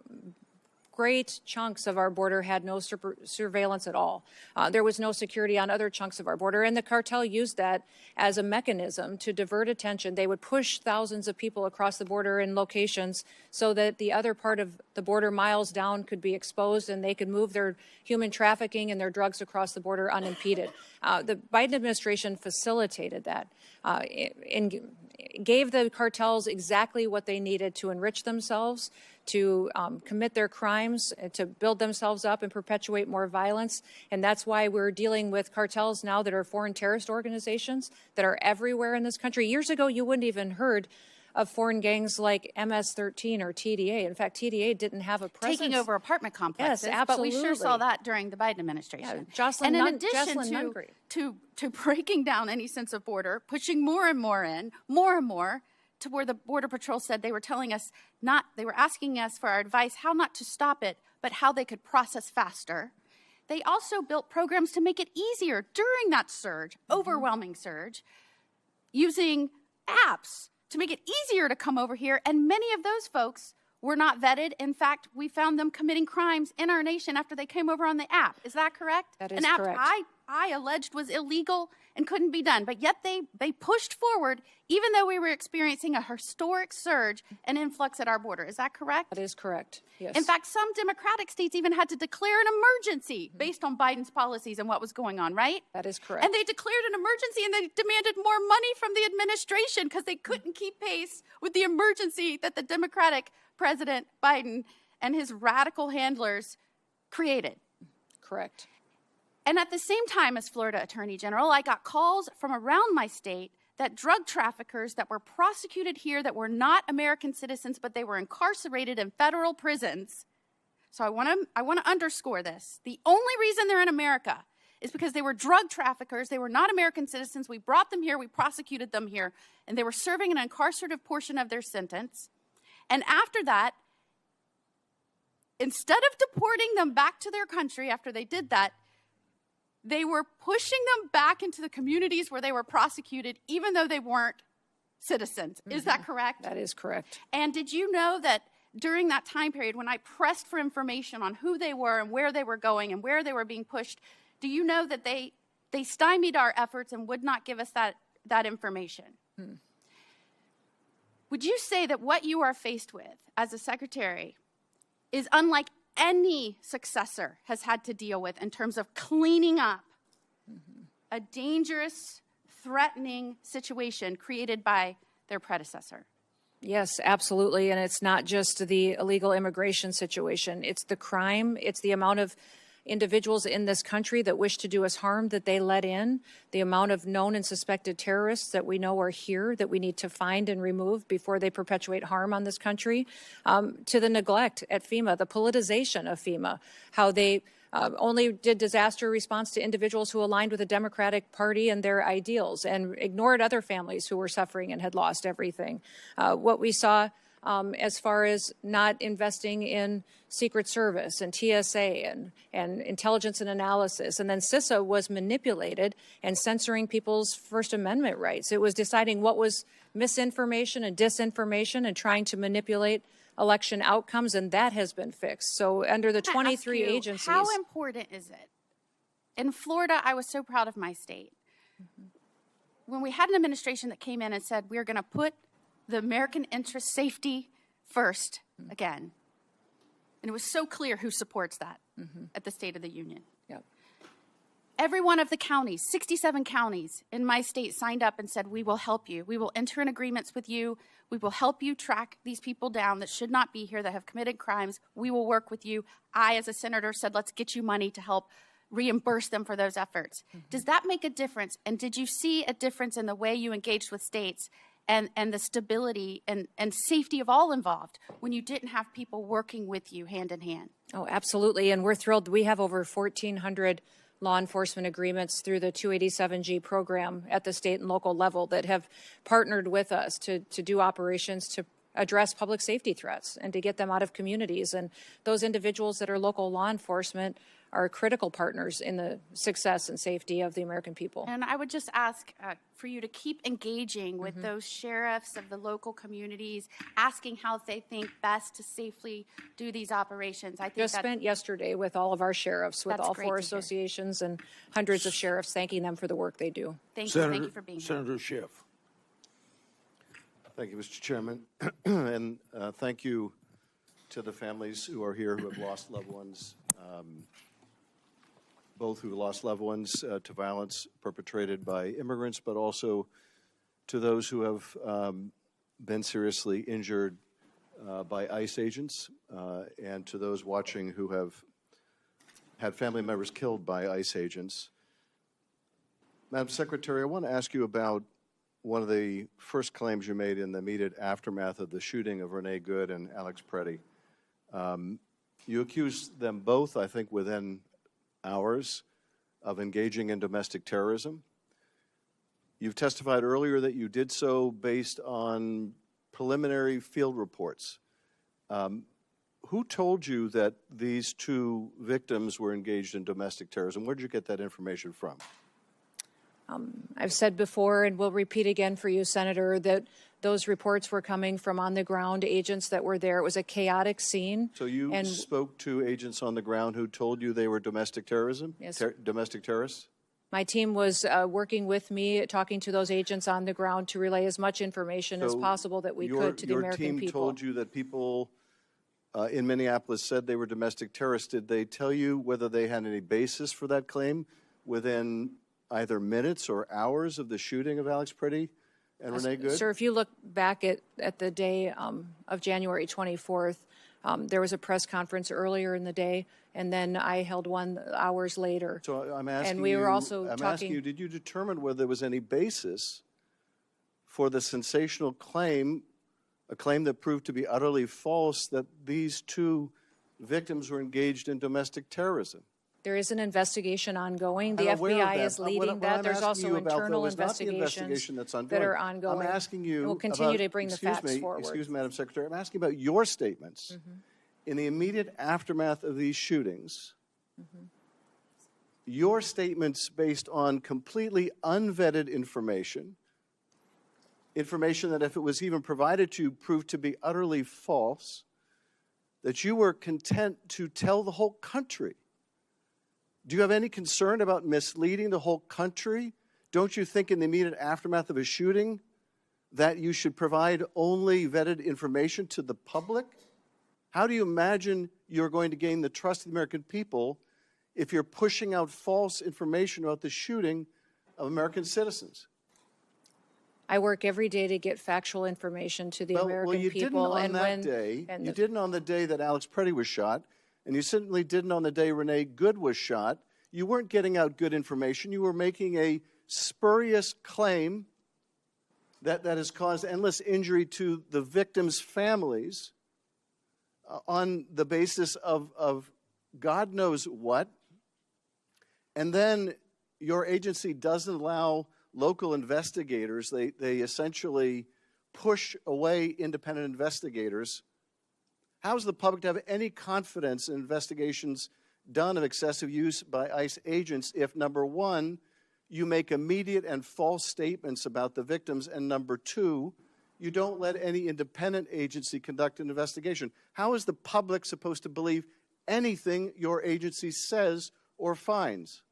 great chunks of our border had no surveillance at all. There was no security on other chunks of our border, and the cartel used that as a mechanism to divert attention. They would push thousands of people across the border in locations so that the other part of the border miles down could be exposed and they could move their human trafficking and their drugs across the border unimpeded. The Biden administration facilitated that and gave the cartels exactly what they needed to enrich themselves, to commit their crimes, to build themselves up and perpetuate more violence. And that's why we're dealing with cartels now that are foreign terrorist organizations that are everywhere in this country. Years ago, you wouldn't even heard of foreign gangs like MS-13 or TDA. In fact, TDA didn't have a presence. Taking over apartment complexes. Yes, absolutely. But we sure saw that during the Biden administration. Yeah, and in addition to breaking down any sense of border, pushing more and more in, more and more, to where the Border Patrol said they were telling us they were asking us for our advice how not to stop it, but how they could process faster. They also built programs to make it easier during that surge, overwhelming surge, using apps to make it easier to come over here. And many of those folks were not vetted. In fact, we found them committing crimes in our nation after they came over on the app. Is that correct? That is An app correct. I alleged was illegal and couldn't be done. But yet they pushed forward, even though we were experiencing a historic surge and influx at our border. Is that correct? That is correct, yes. In fact, some Democratic states even had to declare an emergency based on Biden's policies and what was going on, right? That is correct. And they declared an emergency and they demanded more money from the administration because they couldn't keep pace with the emergency that the Democratic President Biden and his radical handlers created. Correct. And at the same time as Florida Attorney General, I got calls from around my state that drug traffickers that were prosecuted here that were not American citizens, but they were incarcerated in federal prisons. So I want to underscore this. The only reason they're in America is because they were drug traffickers. They were not American citizens. We brought them here. We prosecuted them here. And they were serving an incarcerative portion of their sentence. And after that, instead of deporting them back to their country after they did that, they were pushing them back into the communities where they were prosecuted, even though they weren't citizens. Is that correct? That is correct. And did you know that during that time period, when I pressed for information on who they were and where they were going and where they were being pushed, do you know that they stymied our efforts and would not give us that information? Would you say that what you are faced with as a secretary is unlike any successor has had to deal with in terms of cleaning up a dangerous, threatening situation created by their predecessor? Yes, absolutely. And it's not just the illegal immigration situation. It's the crime. It's the amount of individuals in this country that wish to do us harm that they let in, the amount of known and suspected terrorists that we know are here that we need to find and remove before they perpetuate harm on this country, to the neglect at FEMA, the politicization of FEMA, how they only did disaster response to individuals who aligned with the Democratic Party and their ideals and ignored other families who were suffering and had lost everything. What we saw as far as not investing in Secret Service and TSA and intelligence and analysis. And then CISA was manipulated and censoring people's First Amendment rights. It was deciding what was misinformation and disinformation and trying to manipulate election outcomes, and that has been fixed. So under the 23 agencies. How important is it in Florida, I was so proud of my state. When we had an administration that came in and said, we're going to put the American interest safety first again. And it was so clear who supports that at the State of the Union. Yep. Every one of the counties, 67 counties in my state, signed up and said, we will help you. We will enter in agreements with you. We will help you track these people down that should not be here, that have committed crimes. We will work with you. I, as a senator, said, let's get you money to help reimburse them for those efforts. Does that make a difference? And did you see a difference in the way you engaged with states and the stability and safety of all involved when you didn't have people working with you hand in hand? Oh, absolutely. And we're thrilled. We have over 1,400 law enforcement agreements through the 287G program at the state and local level that have partnered with us to do operations to address public safety threats and to get them out of communities. And those individuals that are local law enforcement are critical partners in the success and safety of the American people. And I would just ask for you to keep engaging with those sheriffs of the local communities, asking how they think best to safely do these operations. I think Just spent yesterday with all of our sheriffs, with all 4 associations and hundreds of sheriffs, thanking them for the work they do. Thank you for being here. Senator Schiff. Thank you, Mr. Chairman. And thank you to the families who are here who have lost loved ones, both who lost loved ones to violence perpetrated by immigrants, but also to those who have been seriously injured by ICE agents, and to those watching who have had family members killed by ICE agents. Madam Secretary, I want to ask you about one of the first claims you made in the immediate aftermath of the shooting of Renee Good and Alex Pretti. You accused them both, I think, within hours of engaging in domestic terrorism. You've testified earlier that you did so based on preliminary field reports. Who told you that these 2 victims were engaged in domestic terrorism? Where did you get that information from? I've said before, and will repeat again for you, Senator, that those reports were coming from on-the-ground agents that were there. It was a chaotic scene. So you spoke to agents on the ground who told you they were domestic terrorism? Yes. Domestic terrorists? My team was working with me, talking to those agents on the ground to relay as much information as possible that we could to the American people. Your team told you that people in Minneapolis said they were domestic terrorists. Did they tell you whether they had any basis for that claim within either minutes or hours of the shooting of Alex Pretti and Renee Good? Sir, if you look back at the day of January 24th, there was a press conference earlier in the day, and then I held one hours later. So I'm asking and we were also I'm talking, asking you, did you determine whether there was any basis for the sensational claim, a claim that proved to be utterly false, that these 2 victims were engaged in domestic terrorism? there is an investigation ongoing. The FBI is leading that. There's also internal investigations that are ongoing. I'm asking you We'll continue to bring the facts forward. Excuse me, Madam Secretary. I'm asking about your statements. In the immediate aftermath of these shootings, your statements based on completely unvetted information that if it was even provided to you proved to be utterly false, that you were content to tell the whole country. Do you have any concern about misleading the whole country? Don't you think in the immediate aftermath of a shooting that you should provide only vetted information to the public? How do you imagine you're going to gain the trust of the American people if you're pushing out false information about the shooting of American citizens? I work every day to get factual information to the American you people. Didn't on that day. You didn't on the day that Alex Pretti was shot, and you certainly didn't on the day Renee Good was shot. You weren't getting out good information. You were making a spurious claim that has caused endless injury to the victims' families on the basis of God knows what. And then your agency doesn't allow local investigators. They essentially push away independent investigators. How is the public to have any confidence in investigations done of excessive use by ICE agents if, number one, you make immediate and false statements about the victims, and number two, you don't let any independent agency conduct an investigation? How is the public supposed to believe anything your agency says or finds?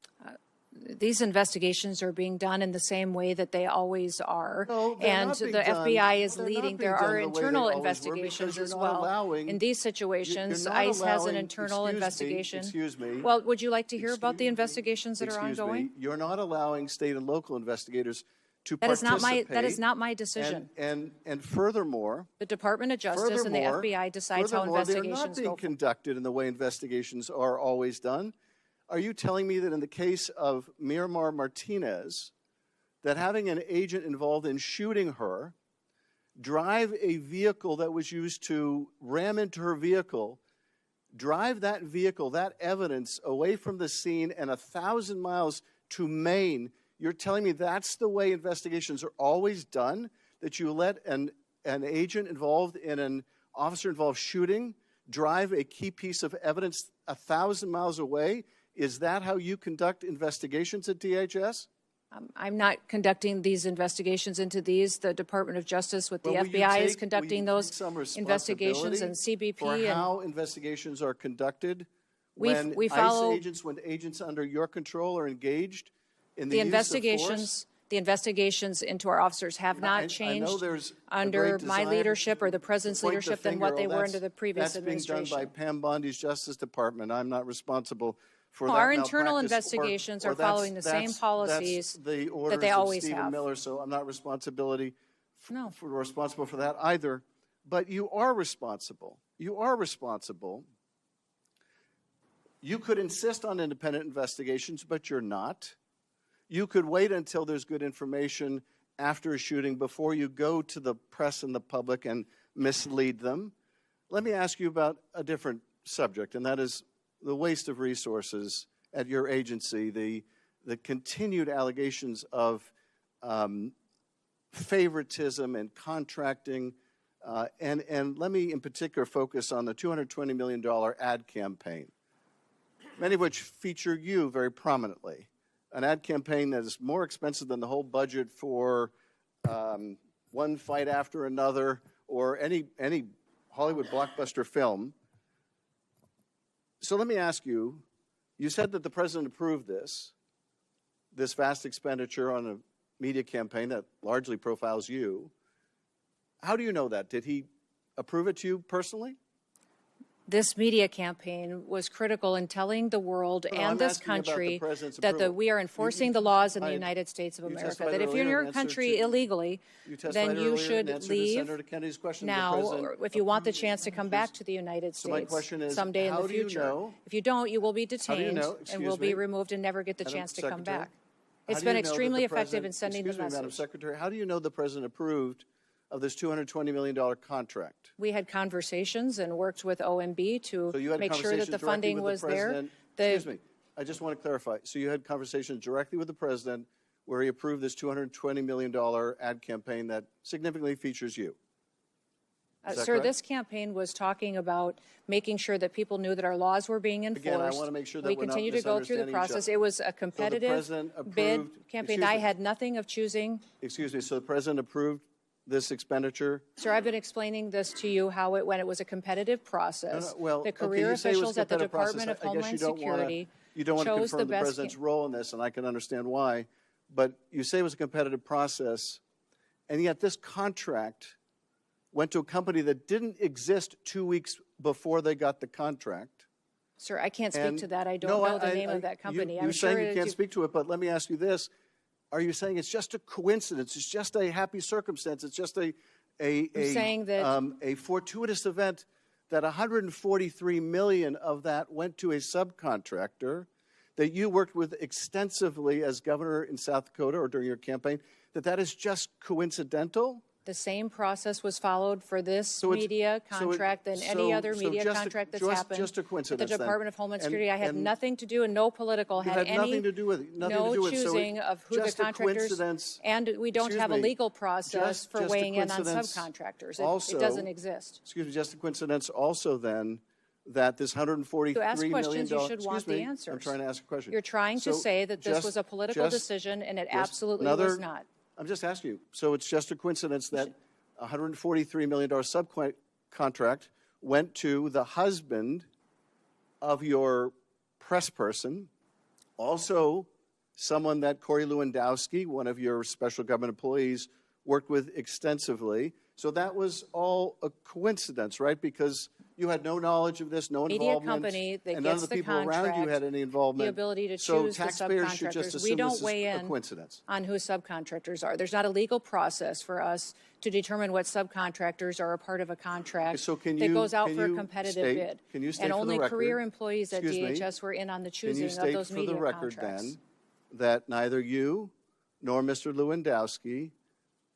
These investigations are being done in the same way that they always are. No, they're and not the being done- FBI is they're not leading. being There done are the way they internal always were, investigations because you're as not well. allowing- In these situations, you're not ICE has an allowing- internal excuse me, investigation. excuse me. Well, would you like to hear about the investigations that are Excuse ongoing? me, you're not allowing state and local investigators to That is not participate. that is not my decision. And furthermore, The Department of Justice and the FBI decides how furthermore, they're investigations not being go. conducted in the way investigations are always done. Are you telling me that in the case of Miramar Martinez, that having an agent involved in shooting her, drive a vehicle that was used to ram into her vehicle, drive that vehicle, that evidence, away from the scene and 1,000 miles to Maine, you're telling me that's the way investigations are always done? That you let an agent involved in an officer-involved shooting drive a key piece of evidence 1,000 miles away? Is that how you conduct investigations at DHS? I'm not conducting these investigations into these. The Department of Justice with the Well, will you FBI is take- conducting will you those take some investigations, and responsibility CBP. for and how investigations are conducted We when follow- when agents under your control are engaged in the the use investigations. of force? The investigations into our officers have not I know changed there's a under great my desire leadership or the president's point the leadership than finger. what they Oh, were that's- under the previous That's being done administration. by Pam Bondi's Justice Department. I'm not responsible for No, that our internal malpractice, investigations or are following the same that's policies the orders that they of always Stephen have. Miller, so I'm not responsible No. for that either. But you are responsible. You are responsible. You could insist on independent investigations, but you're not. You could wait until there's good information after a shooting before you go to the press and the public and mislead them. Let me ask you about a different subject, and that is the waste of resources at your agency, the continued allegations of favoritism and contracting, and let me in particular focus on the $220 million ad campaign, many of which feature you very prominently. An ad campaign that is more expensive than the whole budget for One Fight After Another or any Hollywood blockbuster film. So let me ask you, you said that the president approved this vast expenditure on a media campaign that largely profiles you. How do you know that? Did he approve it to you personally? This media campaign was critical in telling the world No, and I'm this asking about the country president's that approval. we are enforcing the laws in the I- United States of you America. testified That if you're in earlier in your answer country to- illegally, You testified then you earlier in should answer to leave Senator Kennedy's question. The now, president or if you want the chance to come back to the United So my States question is, someday in how the do you future. know- If you don't, you will be How do you detained know- and excuse will be me, removed and never get the Madam chance to come Secretary? back. How It's do you been know that extremely the effective in president- sending the excuse me, Madam message. Secretary, how do you know the president approved of this $220 million contract? We had conversations and worked with OMB to So you had make sure that conversations the directly funding with was the there. president. Excuse me, I just want to clarify. So you had conversations directly with the president where he approved this $220 million ad campaign that significantly features you. Is that Sir, correct? this campaign was talking about making sure that people knew that our laws were being enforced. Again, I want to make sure that we we're not continue to go through the misunderstanding each process. other. It was a So the competitive president bid approved- campaign. excuse I me. had nothing of choosing. Excuse me, so the president approved this expenditure? Sir, I've been explaining this to you how when it was a competitive process. Well, the okay, career you say it was officials at the competitive process. Department of I guess Homeland you don't Security you don't want to chose confirm the the best president's role in this, and I can understand why. But you say it was a competitive process, and yet this contract went to a company that didn't exist 2 weeks before they got the contract. Sir, I can't speak And- to that. I don't No, know the name of that company. You're I'm sure saying you can't speak to it, but let me ask you this. Are you saying it's just a coincidence? It's just a happy circumstance? It's just a saying that- a fortuitous event that 143 million of that went to a subcontractor that you worked with extensively as governor in South Dakota or during your campaign, that is just coincidental? The same process was followed for this So it's- media so it- contract than any so- other so media just a- contract that's just- happened. just a With coincidence the then. Department of Homeland And- Security, I had and- nothing to do and no political You had had any nothing to do with it. Nothing no to do with it. So choosing of who the just a contractors. coincidence. And we don't Excuse have a me. legal process Just for a weighing in on coincidence subcontractors. also- It doesn't exist. Excuse me, just a coincidence also then that this $143 To ask million questions, you should excuse want me, the answers. I'm trying to ask a question. You're trying to So say that this just- was a political just- decision, and it just absolutely another- was not. I'm just asking you. So it's just a coincidence that a $143 million subcontract went to the husband of your press person, also someone that Corey Lewandowski, one of your special government employees, worked with extensively. So that was all a coincidence, right? Because you had no knowledge of this, no Media involvement, company that and none of gets the the people around you contract, had any involvement. the ability to so choose the taxpayers should just subcontractors. assume We don't this is weigh a in coincidence. on who subcontractors are. There's not a legal process for us to determine what subcontractors are a part of a contract So can that you- goes out can for a you competitive state- bid. can you state and for the only record- career employees at excuse me, DHS were in on the Can you choosing of state those for media the record contracts. then that neither you nor Mr. Lewandowski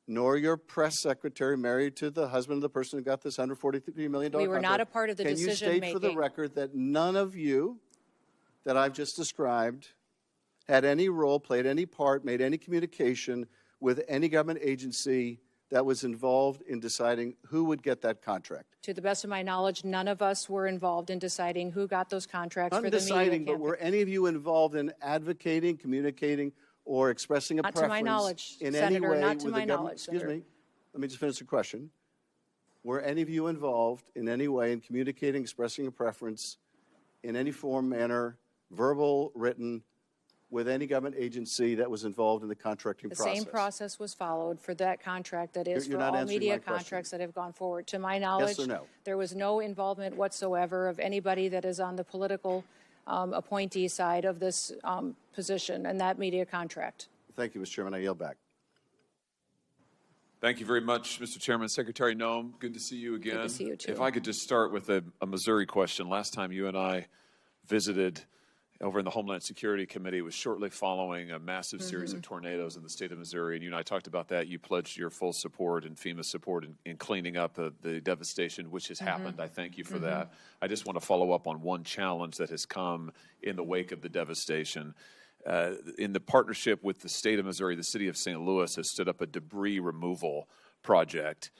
nor your press secretary, married to the husband of the person who got this $143 million We were not contract, a part of the can you state for the decision-making. record that none of you that I've just described had any role, played any part, made any communication with any government agency that was involved in deciding who would get that contract? To the best of my knowledge, none of us were involved in deciding who got those contracts Not for in the media deciding, but campaign. were any of you involved in advocating, communicating, or expressing a Not to preference my knowledge, in Senator, any way not to with my the government? knowledge, Excuse Senator. me. Let me just finish the question. Were any of you involved in any way in communicating, expressing a preference in any form, manner, verbal, written, with any government agency that was involved in the contracting The process? same process was followed for that contract that is You're for not all answering media my question. contracts that have gone forward. To my knowledge, or no? there was no involvement whatsoever of anybody that is on the political appointee side of this position and that media contract. Thank you, Mr. Chairman. I yield back. Thank you very much, Mr. Chairman. Secretary Noem, good to see you again. Good to see you, too. If I could just start with a Missouri question. Last time you and I visited over in the Homeland Security Committee, it was shortly following a massive series of tornadoes in the state of Missouri, and you and I talked about that. You pledged your full support and FEMA's support in cleaning up the devastation which has happened. I thank you for that. I just want to follow up on one challenge that has come in the wake of the devastation. In the partnership with the state of Missouri, the city of St. Louis has stood up a debris removal project.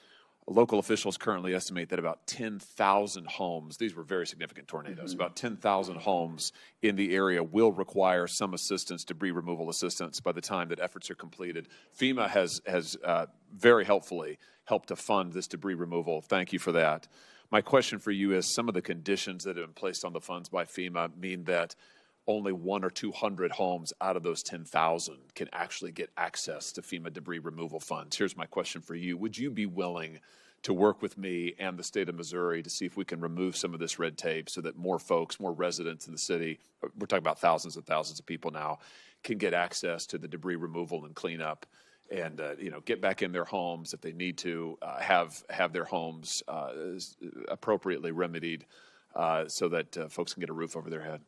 Local officials currently estimate that about 10,000 homes, these were very significant tornadoes, about 10,000 homes in the area will require some assistance, debris removal assistance, by the time that efforts are completed. FEMA has very helpfully helped to fund this debris removal. Thank you for that. My question for you is, some of the conditions that have been placed on the funds by FEMA mean that only 100 or 200 homes out of those 10,000 can actually get access to FEMA debris removal funds. Here's my question for you. Would you be willing to work with me and the state of Missouri to see if we can remove some of this red tape so that more folks, more residents in the city, we're talking about thousands and thousands of people now, can get access to the debris removal and cleanup and get back in their homes if they need to, have their homes appropriately remedied so that folks can get a roof over their head?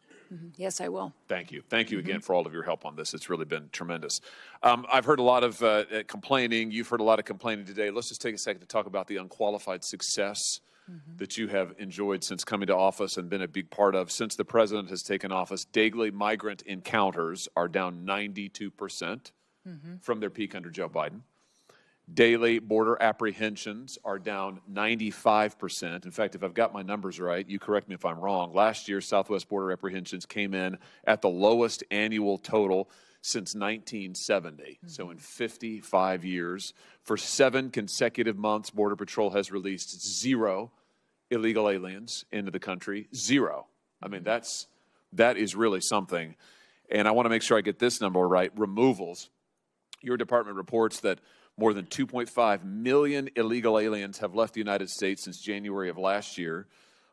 Yes, I will. Thank you. Thank you again for all of your help on this. It's really been tremendous. I've heard a lot of complaining. You've heard a lot of complaining today. Let's just take a second to talk about the unqualified success that you have enjoyed since coming to office and been a big part of. Since the president has taken office, daily migrant encounters are down 92% from their peak under Joe Biden. Daily border apprehensions are down 95%. In fact, if I've got my numbers right, you correct me if I'm wrong, last year Southwest border apprehensions came in at the lowest annual total since 1970. So in 55 years, for 7 consecutive months, Border Patrol has released 0 illegal aliens into the country. 0. I mean, that is really something. And I want to make sure I get this number right. Removals. Your department reports that more than 2.5 million illegal aliens have left the United States since January of last year,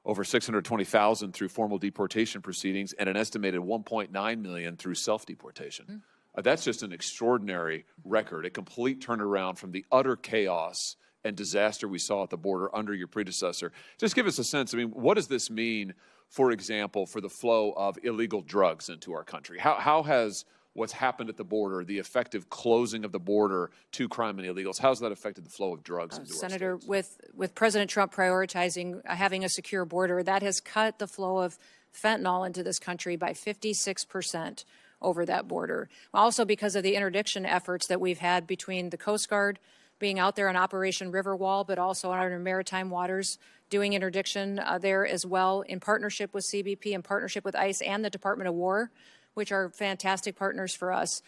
over 620,000 through formal deportation proceedings, and an estimated 1.9 million through self-deportation. That's just an extraordinary record, a complete turnaround from the utter chaos and disaster we saw at the border under your predecessor. Just give us a sense, I mean, what does this mean, for example, for the flow of illegal drugs into our country? How has what's happened at the border, the effective closing of the border to crime and illegals, how's that affected the flow of drugs into Senator, our states? with President Trump prioritizing having a secure border, that has cut the flow of fentanyl into this country by 56% over that border. Also because of the interdiction efforts that we've had between the Coast Guard being out there on Operation Riverwall, but also on our maritime waters doing interdiction there as well, in partnership with CBP, in partnership with ICE and the Department of War, which are fantastic partners for us.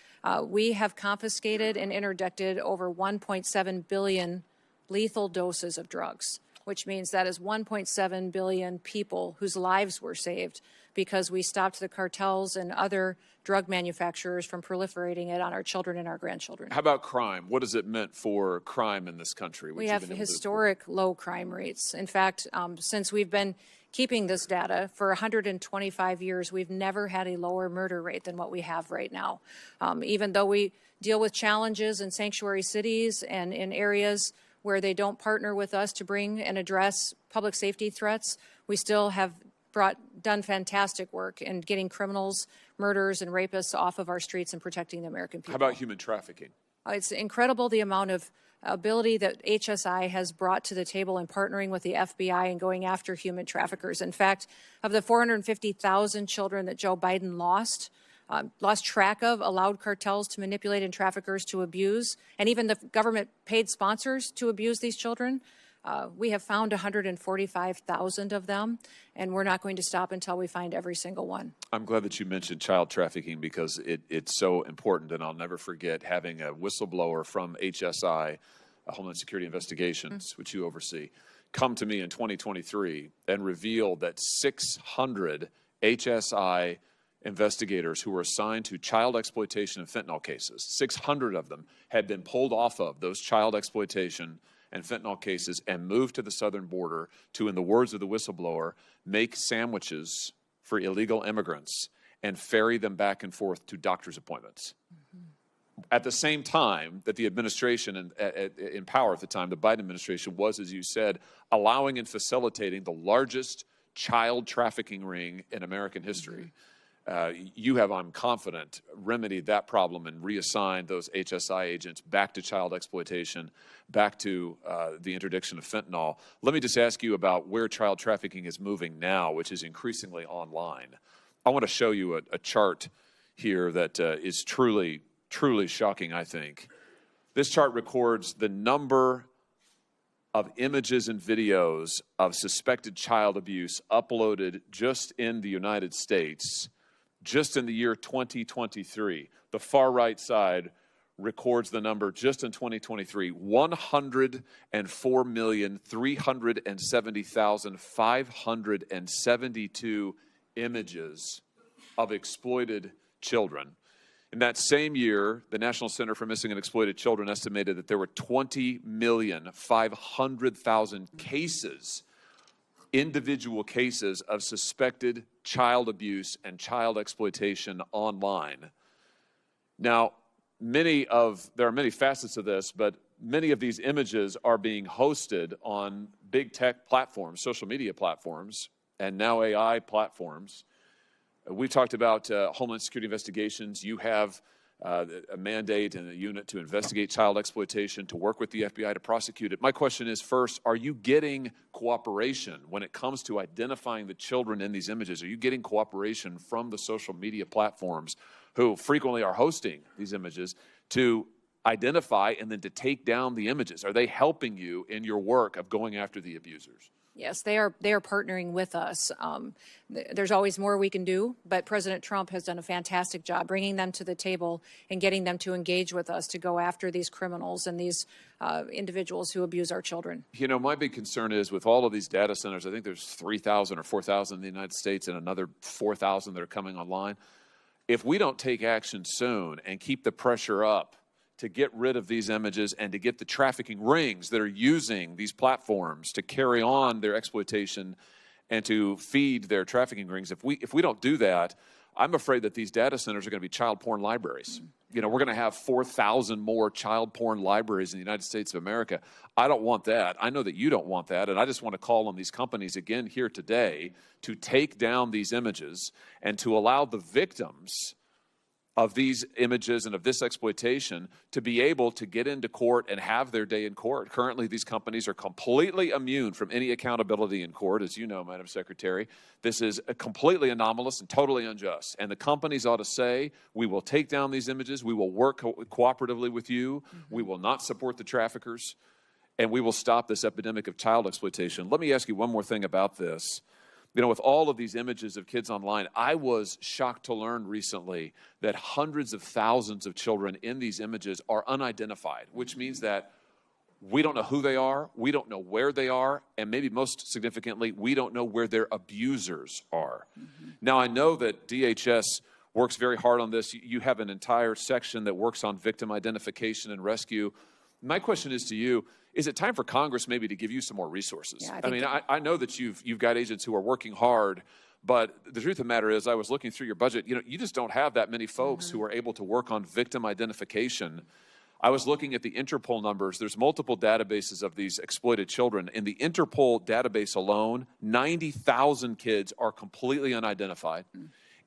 We have confiscated and interdicted over 1.7 billion lethal doses of drugs, which means that is 1.7 billion people whose lives were saved because we stopped the cartels and other drug manufacturers from proliferating it on our children and our grandchildren. How about crime? What has it meant for crime in this country? We have historic low crime rates. In fact, since we've been keeping this data for 125 years, we've never had a lower murder rate than what we have right now. Even though we deal with challenges in sanctuary cities and in areas where they don't partner with us to bring and address public safety threats, we still have done fantastic work in getting criminals, murderers, and rapists off of our streets and protecting the American people. How about human trafficking? It's incredible the amount of ability that HSI has brought to the table in partnering with the FBI and going after human traffickers. In fact, of the 450,000 children that Joe Biden lost track of, allowed cartels to manipulate and traffickers to abuse, and even the government paid sponsors to abuse these children, we have found 145,000 of them, and we're not going to stop until we find every single one. I'm glad that you mentioned child trafficking because it's so important, and I'll never forget having a whistleblower from HSI, Homeland Security Investigations, which you oversee, come to me in 2023 and reveal that 600 HSI investigators who were assigned to child exploitation and fentanyl cases, 600 of them had been pulled off of those child exploitation and fentanyl cases and moved to the southern border to, in the words of the whistleblower, make sandwiches for illegal immigrants and ferry them back and forth to doctor's appointments. At the same time that the administration in power at the time, the Biden administration, was, as you said, allowing and facilitating the largest child trafficking ring in American history. You have, I'm confident, remedied that problem and reassigned those HSI agents back to child exploitation, back to the interdiction of fentanyl. Let me just ask you about where child trafficking is moving now, which is increasingly online. I want to show you a chart here that is truly shocking, I think. This chart records the number of images and videos of suspected child abuse uploaded just in the United States, just in the year 2023. The far right side records the number just in 2023, 104,370,572 images of exploited children. In that same year, the National Center for Missing and Exploited Children estimated that there were 20,500,000 cases, individual cases of suspected child abuse and child exploitation online. Now, there are many facets of this, but many of these images are being hosted on big tech platforms, social media platforms, and now AI platforms. We've talked about Homeland Security Investigations. You have a mandate and a unit to investigate child exploitation, to work with the FBI to prosecute it. My question is, first, are you getting cooperation when it comes to identifying the children in these images? Are you getting cooperation from the social media platforms who frequently are hosting these images to identify and then to take down the images? Are they helping you in your work of going after the abusers? Yes, they are partnering with us. There's always more we can do, but President Trump has done a fantastic job bringing them to the table and getting them to engage with us to go after these criminals and these individuals who abuse our children. You know, my big concern is with all of these data centers, I think there's 3,000 or 4,000 in the United States and another 4,000 that are coming online. If we don't take action soon and keep the pressure up to get rid of these images and to get the trafficking rings that are using these platforms to carry on their exploitation and to feed their trafficking rings, if we don't do that, I'm afraid that these data centers are going to be child porn libraries. You know, we're going to have 4,000 more child porn libraries in the United States of America. I don't want that. I know that you don't want that. And I just want to call on these companies again here today to take down these images and to allow the victims of these images and of this exploitation to be able to get into court and have their day in court. Currently, these companies are completely immune from any accountability in court, as you know, Madam Secretary. This is completely anomalous and totally unjust. And the companies ought to say, we will take down these images, we will work cooperatively with you, we will not support the traffickers, and we will stop this epidemic of child exploitation. Let me ask you one more thing about this. You know, with all of these images of kids online, I was shocked to learn recently that hundreds of thousands of children in these images are unidentified, which means that We don't know who they are. We don't know where they are. And maybe most significantly, we don't know where their abusers are. Now, I know that DHS works very hard on this. You have an entire section that works on victim identification and rescue. My question is to you, is it time for Congress maybe to give you some more resources? Yeah, I know that you've got agents who are working hard, but the truth of the matter is I was looking through your budget. You just don't have that many folks who are able to work on victim identification. I was looking at the Interpol numbers. There's multiple databases of these exploited children. In the Interpol database alone, 90,000 kids are completely unidentified.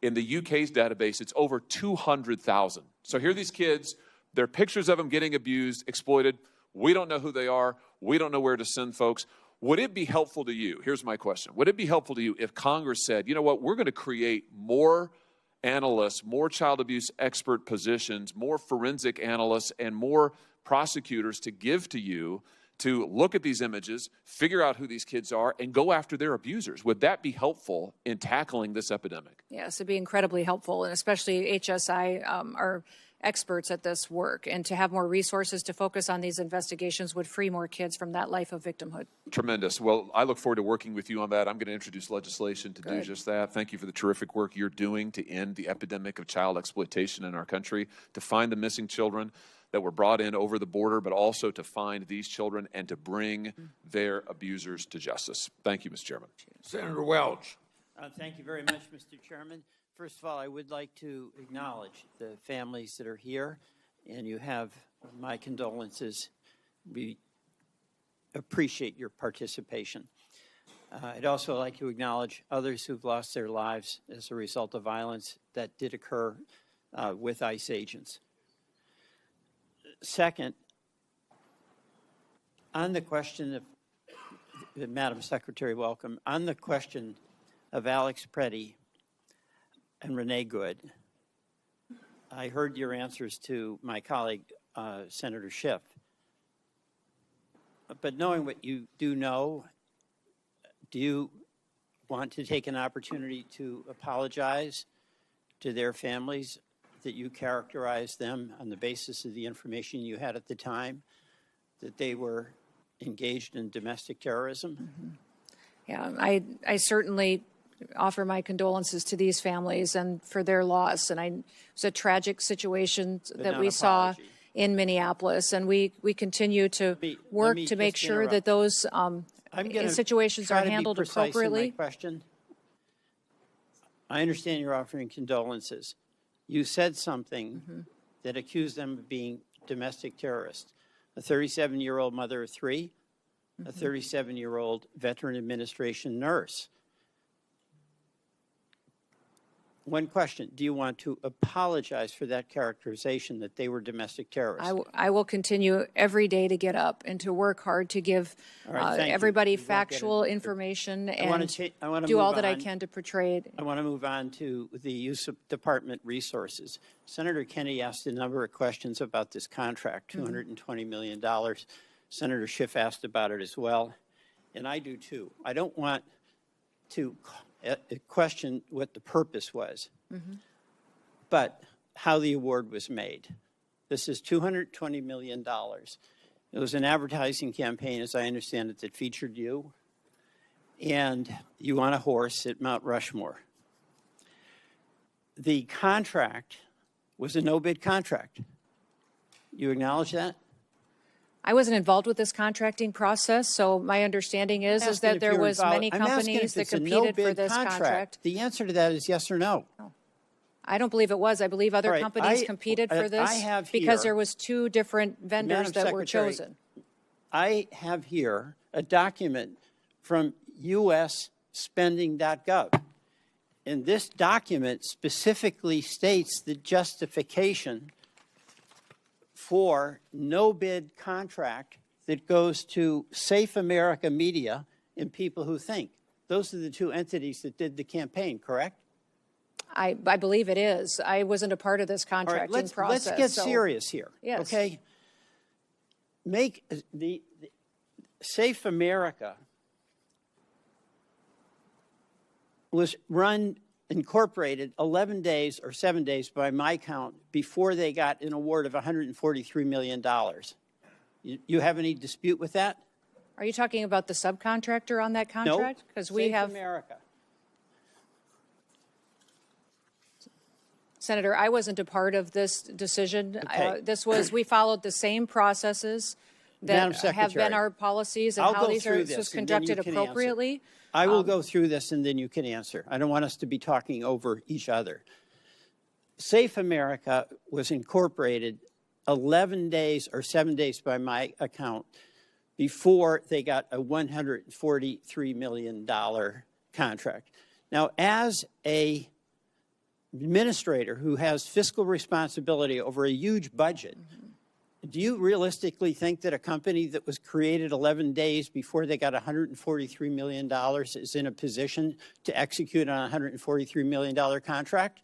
In the UK's database, it's over 200,000. So here are these kids. There are pictures of them getting abused, exploited. We don't know who they are. We don't know where to send folks. Would it be helpful to you? Here's my question. Would it be helpful to you if Congress said, you know what, we're going to create more analysts, more child abuse expert positions, more forensic analysts, and more prosecutors to give to you to look at these images, figure out who these kids are, and go after their abusers? Would that be helpful in tackling this epidemic? Yes, it'd be incredibly helpful, and especially HSI are experts at this work, and to have more resources to focus on these investigations would free more kids from that life of victimhood. Tremendous. Well, I look forward to working with you on that. I'm going to introduce legislation to do just that. Thank you for the terrific work you're doing to end the epidemic of child exploitation in our country, to find the missing children that were brought in over the border, but also to find these children and to bring their abusers to justice. Thank you, Mr. Chairman. Senator Welch. Thank you very much, Mr. Chairman. First of all, I would like to acknowledge the families that are here, and you have my condolences. We appreciate your participation. I'd also like to acknowledge others who've lost their lives as a result of violence that did occur with ICE agents. Second, on the question of, Madam Secretary, welcome, on the question of Alex Pretti and Renee Good, I heard your answers to my colleague, Senator Schiff. But knowing what you do know, do you want to take an opportunity to apologize to their families that you characterized them on the basis of the information you had at the time, that they were engaged in domestic terrorism? Yeah, I certainly offer my condolences to these families and for their loss. And it was a tragic situation that we saw in Minneapolis, and we continue to work to make sure that those situations are handled appropriately. Question. I understand you're offering condolences. You said something that accused them of being domestic terrorists. A 37-year-old mother of three, a 37-year-old Veteran Administration nurse. One question, do you want to apologize for that characterization that they were domestic terrorists? I will continue every day to get up and to work hard to give everybody factual information and do all that I can to portray it. I want to move on to the use of department resources. Senator Kennedy asked a number of questions about this contract, $220 million. Senator Schiff asked about it as well, and I do too. I don't want to question what the purpose was, but how the award was made. This is $220 million. It was an advertising campaign, as I understand it, that featured you, and you on a horse at Mount Rushmore. The contract was a no-bid contract. You acknowledge that? I wasn't involved with this contracting process, so my understanding is that there was many companies that competed for this contract. The answer to that is yes or no. I don't believe it was. I believe other companies competed for this because there was two different vendors that were chosen. I have here a document from USspending.gov, and this document specifically states the justification for no-bid contract that goes to Safe America Media and People Who Think. Those are the two entities that did the campaign, correct? I believe it is. I wasn't a part of this contracting process. Let's get serious here, okay? Make the Safe America was incorporated 11 days or 7 days by my count before they got an award of $143 million. You have any dispute with that? Are you talking about the subcontractor on that contract? Because we Safe have. America. Senator, I wasn't a part of this decision. Okay. We followed the same processes Madam that have been Secretary, our policies and I'll how go these through this was this and then you conducted can answer. appropriately. I will go through this and then you can answer. I don't want us to be talking over each other. Safe America was incorporated 11 days or 7 days by my account before they got a $143 million contract. Now, as a administrator who has fiscal responsibility over a huge budget, do you realistically think that a company that was created 11 days before they got $143 million is in a position to execute on a $143 million contract?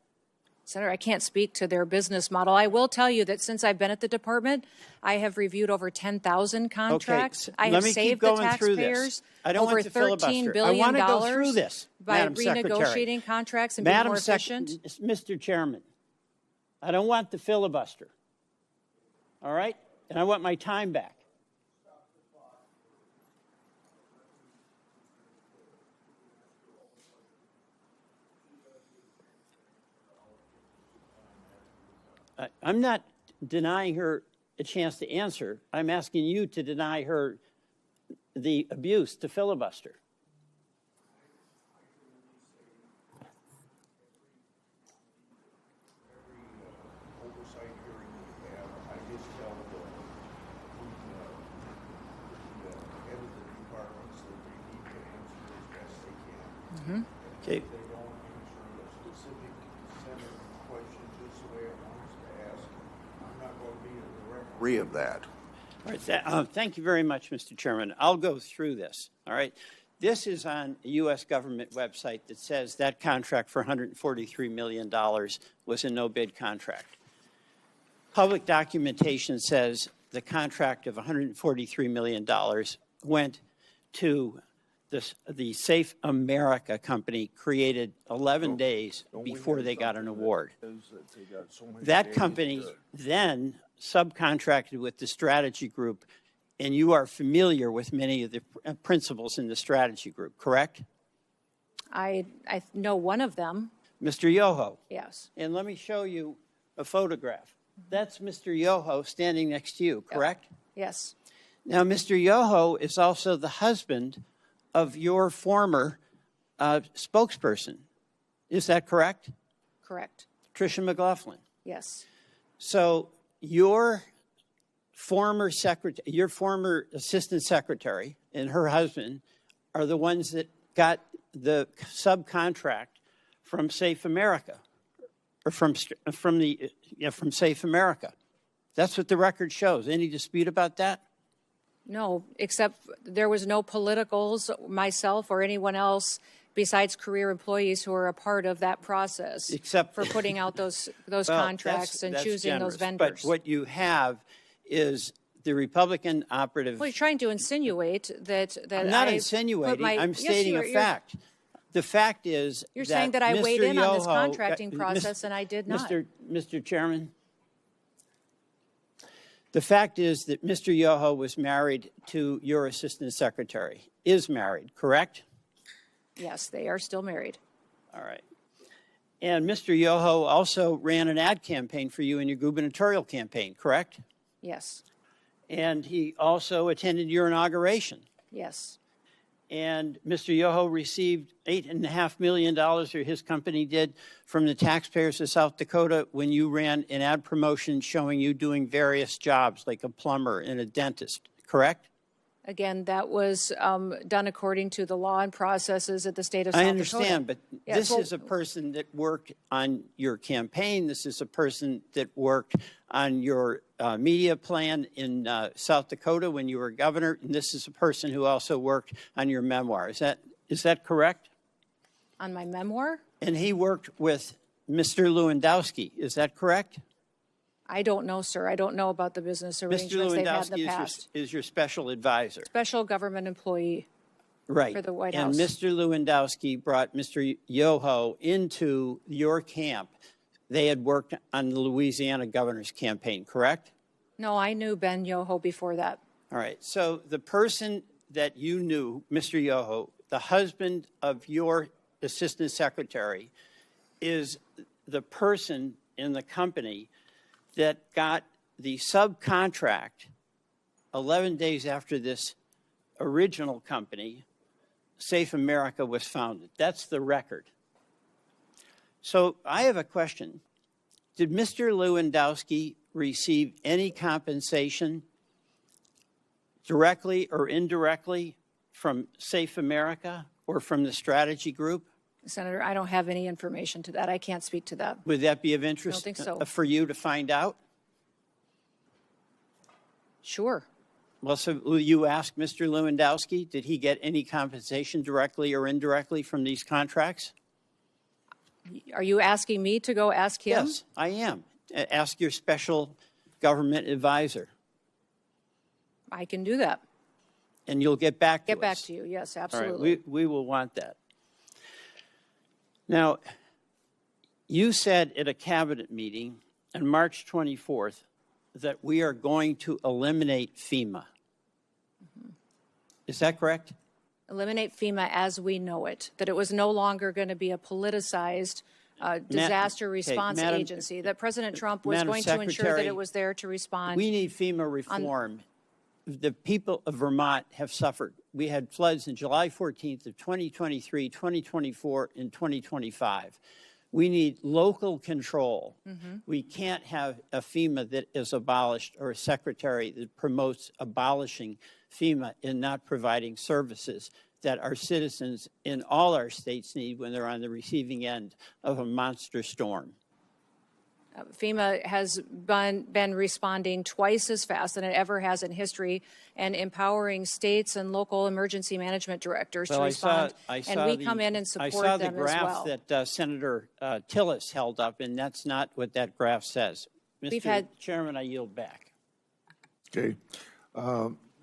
Senator, I can't speak to their business model. I will tell you that since I've been at the department, I have reviewed over 10,000 contracts. Okay, I have let me saved keep going the through taxpayers this. I don't over want to filibuster. $13 I billion want to go through this, by Madam Secretary. renegotiating contracts and being more efficient. Mr. Chairman, I don't want the filibuster. All right? And I want my time back. I'm not denying her a chance to answer. I'm asking you to deny her the abuse to filibuster. Okay. Of that. All right, thank you very much, Mr. Chairman. I'll go through this. All right. This is on a U.S. government website that says that contract for $143 million was a no-bid contract. Public documentation says the contract of $143 million went to the Safe America company, created 11 days before they got an award. That company then subcontracted with the strategy group, and you are familiar with many of the principles in the strategy group, correct? I know one of them. Mr. Yoho. Yes. And let me show you a photograph. That's Mr. Yoho standing next to you, correct? Yes. Now, Mr. Yoho is also the husband of your former spokesperson. Is that correct? Correct. Tricia McLaughlin. Yes. So your former assistant secretary and her husband are the ones that got the subcontract from Safe America, or from Safe America. That's what the record shows. Any dispute about that? No, except there was no politicals, myself or anyone else besides career employees who are a part of that process, except for putting out those contracts and choosing generous. those vendors. But what you have is the Republican operative. Well, you're trying to insinuate that I'm not insinuating. I'm stating a fact. The fact is you're that saying that I Mr. weighed in on this Yoho, contracting process, and I did not. Mr. Chairman, the fact is that Mr. Yoho was married to your assistant secretary, is married, correct? Yes, they are still married. All right. And Mr. Yoho also ran an ad campaign for you in your gubernatorial campaign, correct? Yes. And he also attended your inauguration. Yes. And Mr. Yoho received $8.5 million, or his company did, from the taxpayers of South Dakota when you ran an ad promotion showing you doing various jobs, like a plumber and a dentist, correct? Again, that was done according to the law and processes at the state of South Dakota. I understand, but Yes, this well, is a person that worked on your campaign. This is a person that worked on your media plan in South Dakota when you were governor, and this is a person who also worked on your memoir. Is that correct? On my memoir? And he worked with Mr. Lewandowski. Is that correct? I don't know, sir. I don't know about the business arrangements they've had in the past. is your special advisor. Special government employee. Right. For the White and House. Mr. Lewandowski brought Mr. Yoho into your camp. They had worked on the Louisiana governor's campaign, correct? No, I knew Ben Yoho before that. All right, so the person that you knew, Mr. Yoho, the husband of your assistant secretary, is the person in the company that got the subcontract 11 days after this original company, Safe America, was founded. That's the record. So I have a question. Did Mr. Lewandowski receive any compensation directly or indirectly from Safe America or from the strategy group? Senator, I don't have any information to that. I can't speak to that. Would that be of interest I don't think so. for you to find out? Sure. Well, so will you ask Mr. Lewandowski, did he get any compensation directly or indirectly from these contracts? Are you asking me to go ask him? Yes, I am. Ask your special government advisor. I can do that. And you'll get back to us. Get back to you. Yes, absolutely. All right, we will want that. Now, you said at a cabinet meeting on March 24th that we are going to eliminate FEMA. Is that correct? Eliminate FEMA as we know it, that it was no longer going to be a politicized disaster response agency, that President Trump was going to ensure that it was there to respond. We need FEMA reform. The people of Vermont have suffered. We had floods on July 14th of 2023, 2024, and 2025. We need local control. We can't have a FEMA that is abolished or a secretary that promotes abolishing FEMA and not providing services that our citizens in all our states need when they're on the receiving end of a monster storm. FEMA has been responding twice as fast than it ever has in history and empowering states and local emergency management directors to respond. And we come in and support them as well. I saw the graph that Senator Tillis held up, and that's not what that graph says. Mr. Chairman, I yield back. Okay.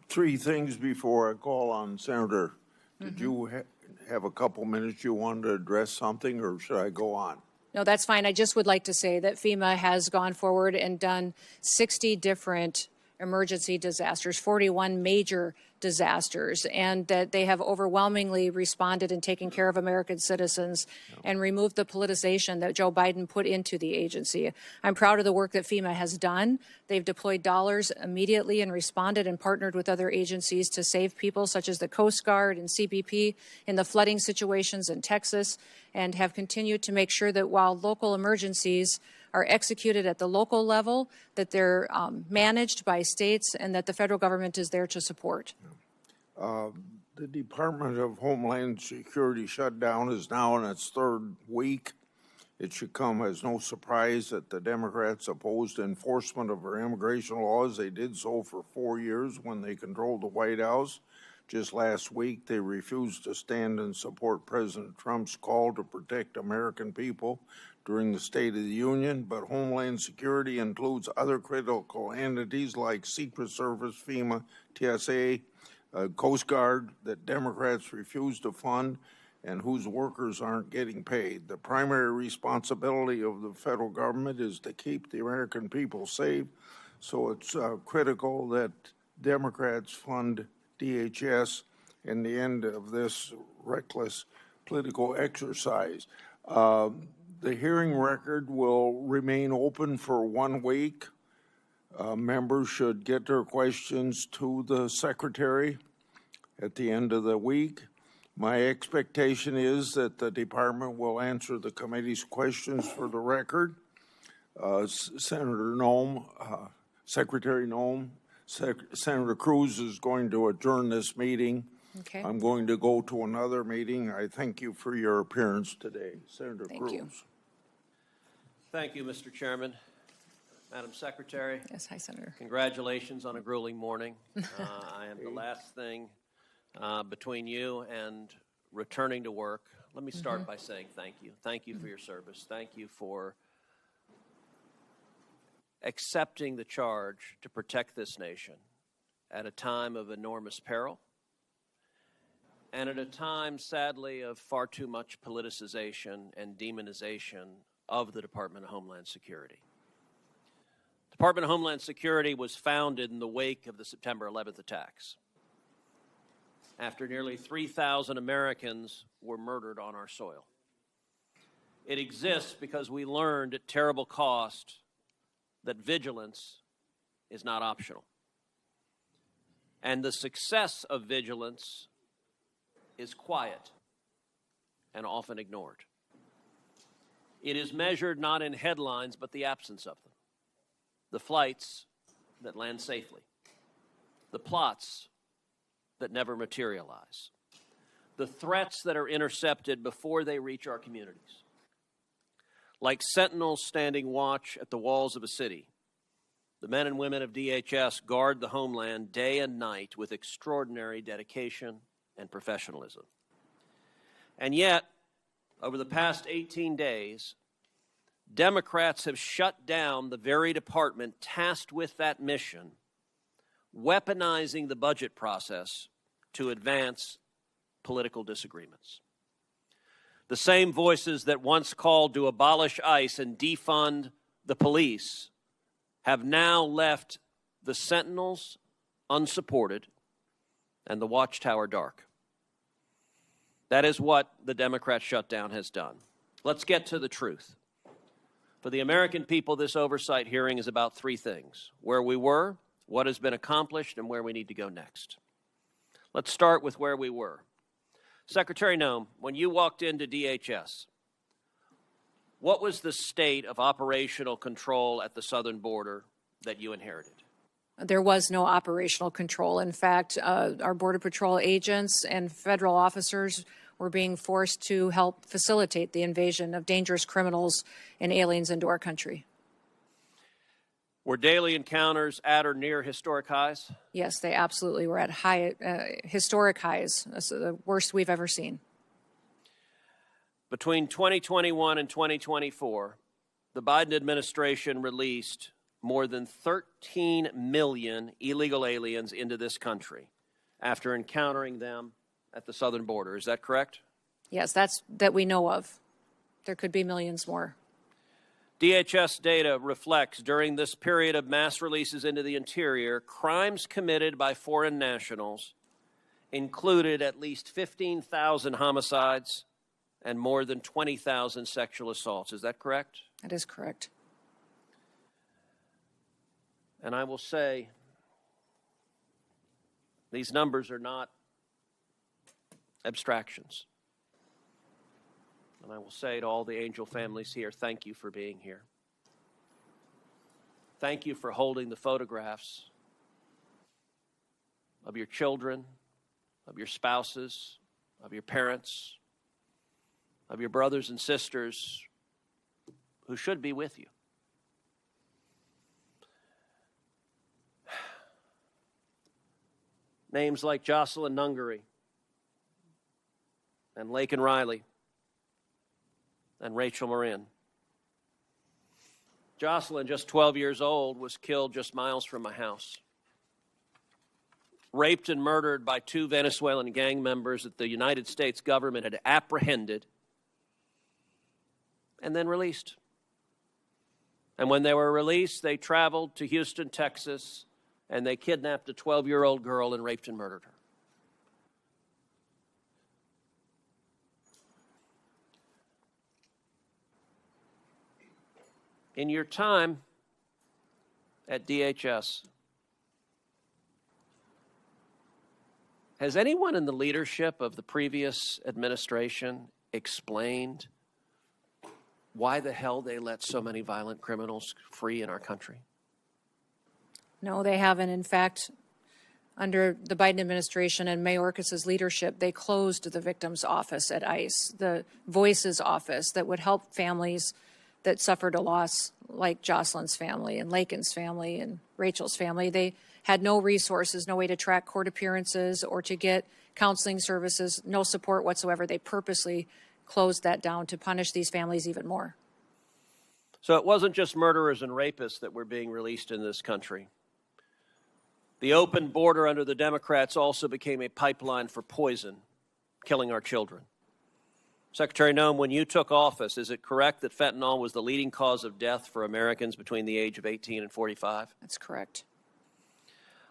Three things before I call on Senator. Did you have a couple minutes you wanted to address something, or should I go on? No, that's fine. I just would like to say that FEMA has gone forward and done 60 different emergency disasters, 41 major disasters, and that they have overwhelmingly responded and taken care of American citizens and removed the politicization that Joe Biden put into the agency. I'm proud of the work that FEMA has done. They've deployed dollars immediately and responded and partnered with other agencies to save people such as the Coast Guard and CBP in the flooding situations in Texas, and have continued to make sure that while local emergencies are executed at the local level, that they're managed by states and that the federal government is there to support. The Department of Homeland Security shutdown is now in its third week. It should come as no surprise that the Democrats opposed enforcement of our immigration laws. They did so for 4 years when they controlled the White House. Just last week, they refused to stand and support President Trump's call to protect American people during the State of the Union, but Homeland Security includes other critical entities like Secret Service, FEMA, TSA, Coast Guard that Democrats refuse to fund and whose workers aren't getting paid. The primary responsibility of the federal government is to keep the American people safe, so it's critical that Democrats fund DHS in the end of this reckless political exercise. The hearing record will remain open for 1 week. Members should get their questions to the secretary at the end of the week. My expectation is that the department will answer the committee's questions for the record. Senator Gnome, Secretary Gnome, Senator Cruz is going to adjourn this meeting. Okay. I'm going to go to another meeting. I thank you for your appearance today. Senator Cruz. Thank you. Thank you, Mr. Chairman. Madam Secretary. Yes, hi, Senator. Congratulations on a grueling morning. I am the last thing between you and returning to work. Let me start by saying thank you. Thank you for your service. Thank you for accepting the charge to protect this nation at a time of enormous peril and at a time, sadly, of far too much politicization and demonization of the Department of Homeland Security. Department of Homeland Security was founded in the wake of the September 11th attacks, after nearly 3,000 Americans were murdered on our soil. It exists because we learned at terrible cost that vigilance is not optional. And the success of vigilance is quiet and often ignored. It is measured not in headlines, but the absence of them. The flights that land safely. The plots that never materialize. The threats that are intercepted before they reach our communities. Like sentinels standing watch at the walls of a city, the men and women of DHS guard the homeland day and night with extraordinary dedication and professionalism. And yet, over the past 18 days, Democrats have shut down the very department tasked with that mission, weaponizing the budget process to advance political disagreements. The same voices that once called to abolish ICE and defund the police have now left the sentinels unsupported and the watchtower dark. That is what the Democrat shutdown has done. Let's get to the truth. For the American people, this oversight hearing is about three things: where we were, what has been accomplished, and where we need to go next. Let's start with where we were. Secretary Noem, when you walked into DHS, what was the state of operational control at the southern border that you inherited? There was no operational control. In fact, our Border Patrol agents and federal officers were being forced to help facilitate the invasion of dangerous criminals and aliens into our country. Were daily encounters at or near historic highs? Yes, they absolutely were at historic highs. That's the worst we've ever seen. Between 2021 and 2024, the Biden administration released more than 13 million illegal aliens into this country after encountering them at the southern border. Is that correct? Yes, that we know of. There could be millions more. DHS data reflects during this period of mass releases into the interior, crimes committed by foreign nationals included at least 15,000 homicides and more than 20,000 sexual assaults. Is that correct? That is correct. And I will say, these numbers are not abstractions. And I will say to all the angel families here, thank you for being here. Thank you for holding the photographs of your children, of your spouses, of your parents, of your brothers and sisters who should be with you. Names like Jocelyn Nungary and Laken Riley and Rachel Marin. Jocelyn, just 12 years old, was killed just miles from my house. Raped and murdered by two Venezuelan gang members that the United States government had apprehended and then released. And when they were released, they traveled to Houston, Texas, and they kidnapped a 12-year-old girl and raped and murdered her. In your time at DHS, has anyone in the leadership of the previous administration explained why the hell they let so many violent criminals free in our country? No, they haven't. In fact, under the Biden administration and Mayorkas's leadership, they closed the victim's office at ICE, the Voices office that would help families that suffered a loss like Jocelyn's family and Laken's family and Rachel's family. They had no resources, no way to track court appearances or to get counseling services, no support whatsoever. They purposely closed that down to punish these families even more. So it wasn't just murderers and rapists that were being released in this country. The open border under the Democrats also became a pipeline for poison, killing our children. Secretary Noem, when you took office, is it correct that fentanyl was the leading cause of death for Americans between the age of 18 and 45? That's correct.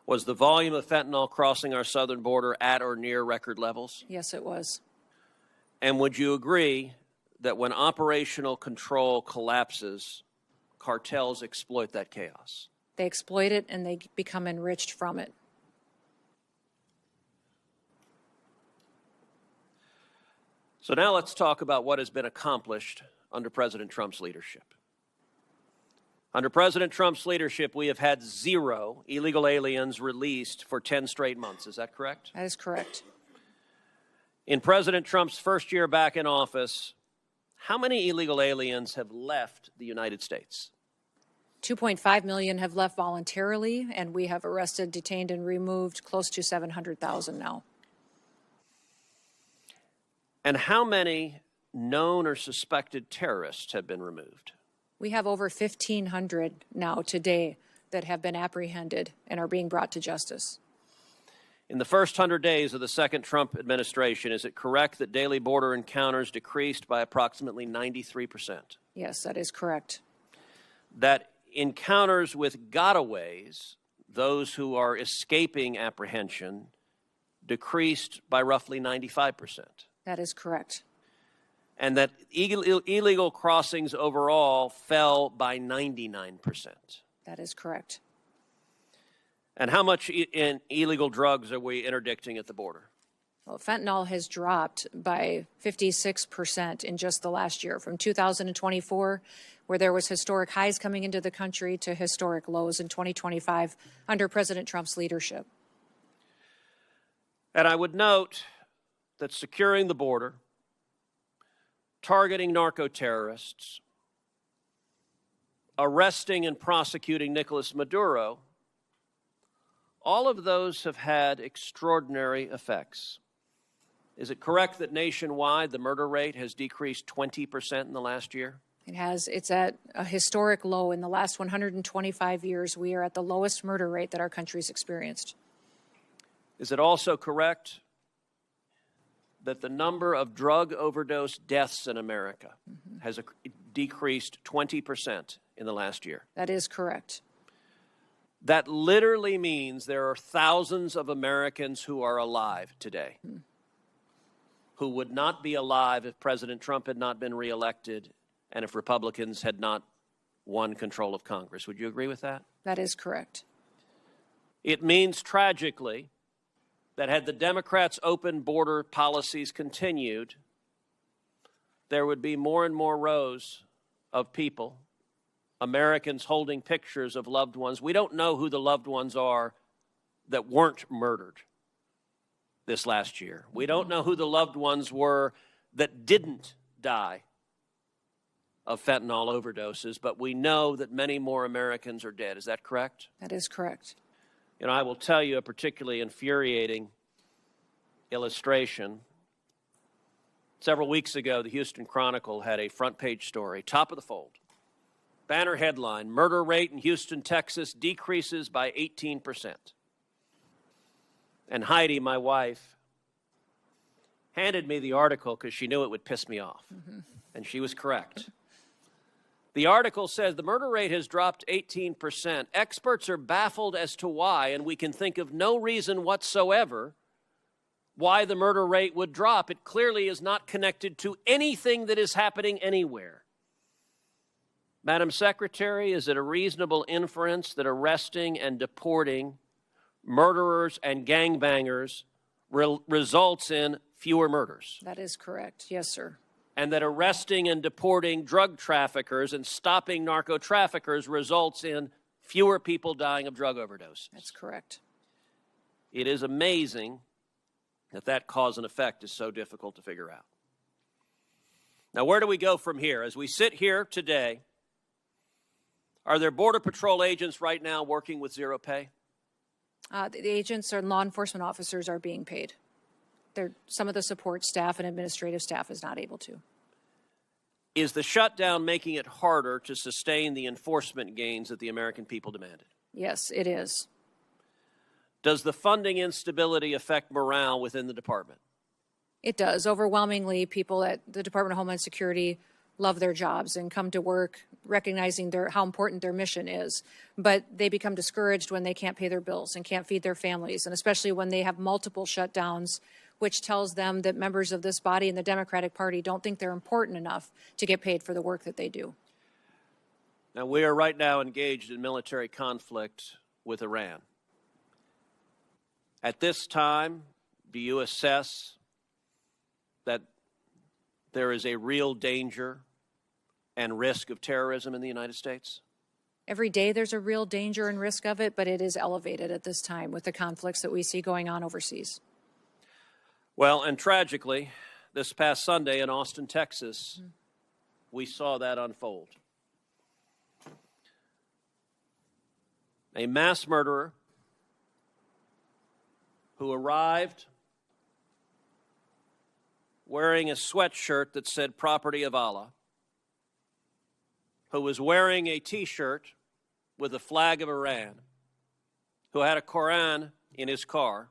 Was the volume of fentanyl crossing our southern border at or near record levels? Yes, it was. And would you agree that when operational control collapses, cartels exploit that chaos? They exploit it and they become enriched from it. So now let's talk about what has been accomplished under President Trump's leadership. Under President Trump's leadership, we have had 0 illegal aliens released for 10 straight months. Is that correct? That is correct. In President Trump's first year back in office, how many illegal aliens have left the United States? 2.5 million have left voluntarily, and we have arrested, detained, and removed close to 700,000 now. And how many known or suspected terrorists have been removed? We have over 1,500 now today that have been apprehended and are being brought to justice. In the first 100 days of the second Trump administration, is it correct that daily border encounters decreased by approximately 93%? Yes, that is correct. That encounters with gotaways, those who are escaping apprehension, decreased by roughly 95%. That is correct. And that illegal crossings overall fell by 99%. That is correct. And how much in illegal drugs are we interdicting at the border? Well, fentanyl has dropped by 56% in just the last year, from 2024, where there was historic highs coming into the country, to historic lows in 2025 under President Trump's leadership. And I would note that securing the border, targeting narco-terrorists, arresting and prosecuting Nicolas Maduro, all of those have had extraordinary effects. Is it correct that nationwide the murder rate has decreased 20% in the last year? It has. It's at a historic low. In the last 125 years, we are at the lowest murder rate that our country's experienced. Is it also correct that the number of drug overdose deaths in America has decreased 20% in the last year? That is correct. That literally means there are thousands of Americans who are alive today who would not be alive if President Trump had not been reelected and if Republicans had not won control of Congress. Would you agree with that? That is correct. It means, tragically, that had the Democrats' open border policies continued, there would be more and more rows of people, Americans holding pictures of loved ones. We don't know who the loved ones are that weren't murdered this last year. We don't know who the loved ones were that didn't die of fentanyl overdoses, but we know that many more Americans are dead. Is that correct? That is correct. You know, I will tell you a particularly infuriating illustration. Several weeks ago, the Houston Chronicle had a front page story, top of the fold. Banner headline, murder rate in Houston, Texas decreases by 18%. And Heidi, my wife, handed me the article because she knew it would piss me off. And she was correct. The article says the murder rate has dropped 18%. Experts are baffled as to why, and we can think of no reason whatsoever why the murder rate would drop. It clearly is not connected to anything that is happening anywhere. Madam Secretary, is it a reasonable inference that arresting and deporting murderers and gangbangers results in fewer murders? That is correct. Yes, sir. And that arresting and deporting drug traffickers and stopping narco traffickers results in fewer people dying of drug overdoses? That's correct. It is amazing that that cause and effect is so difficult to figure out. Now, where do we go from here? As we sit here today, are there Border Patrol agents right now working with zero pay? The agents and law enforcement officers are being paid. Some of the support staff and administrative staff is not able to. Is the shutdown making it harder to sustain the enforcement gains that the American people demanded? Yes, it is. Does the funding instability affect morale within the department? It does. Overwhelmingly, people at the Department of Homeland Security love their jobs and come to work recognizing how important their mission is. But they become discouraged when they can't pay their bills and can't feed their families, and especially when they have multiple shutdowns, which tells them that members of this body and the Democratic Party don't think they're important enough to get paid for the work that they do. Now, we are right now engaged in military conflict with Iran. At this time, do you assess that there is a real danger and risk of terrorism in the United States? Every day there's a real danger and risk of it, but it is elevated at this time with the conflicts that we see going on overseas. Well, and tragically, this past Sunday in Austin, Texas, we saw that unfold. A mass murderer who arrived wearing a sweatshirt that said "Property of Allah," who was wearing a T-shirt with the flag of Iran, who had a Koran in his car,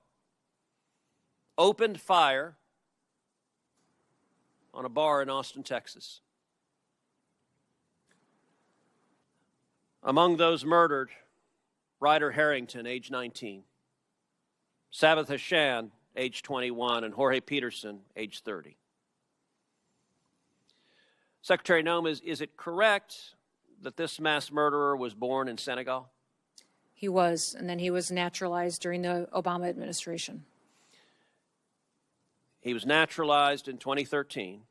opened fire on a bar in Austin, Texas. Among those murdered, Ryder Harrington, age 19, Sabbath Hashan, age 21, and Jorge Peterson, age 30. Secretary Noem, is it correct that this mass murderer was born in Senegal? He was, and then he was naturalized during the Obama administration. He was naturalized in 2013.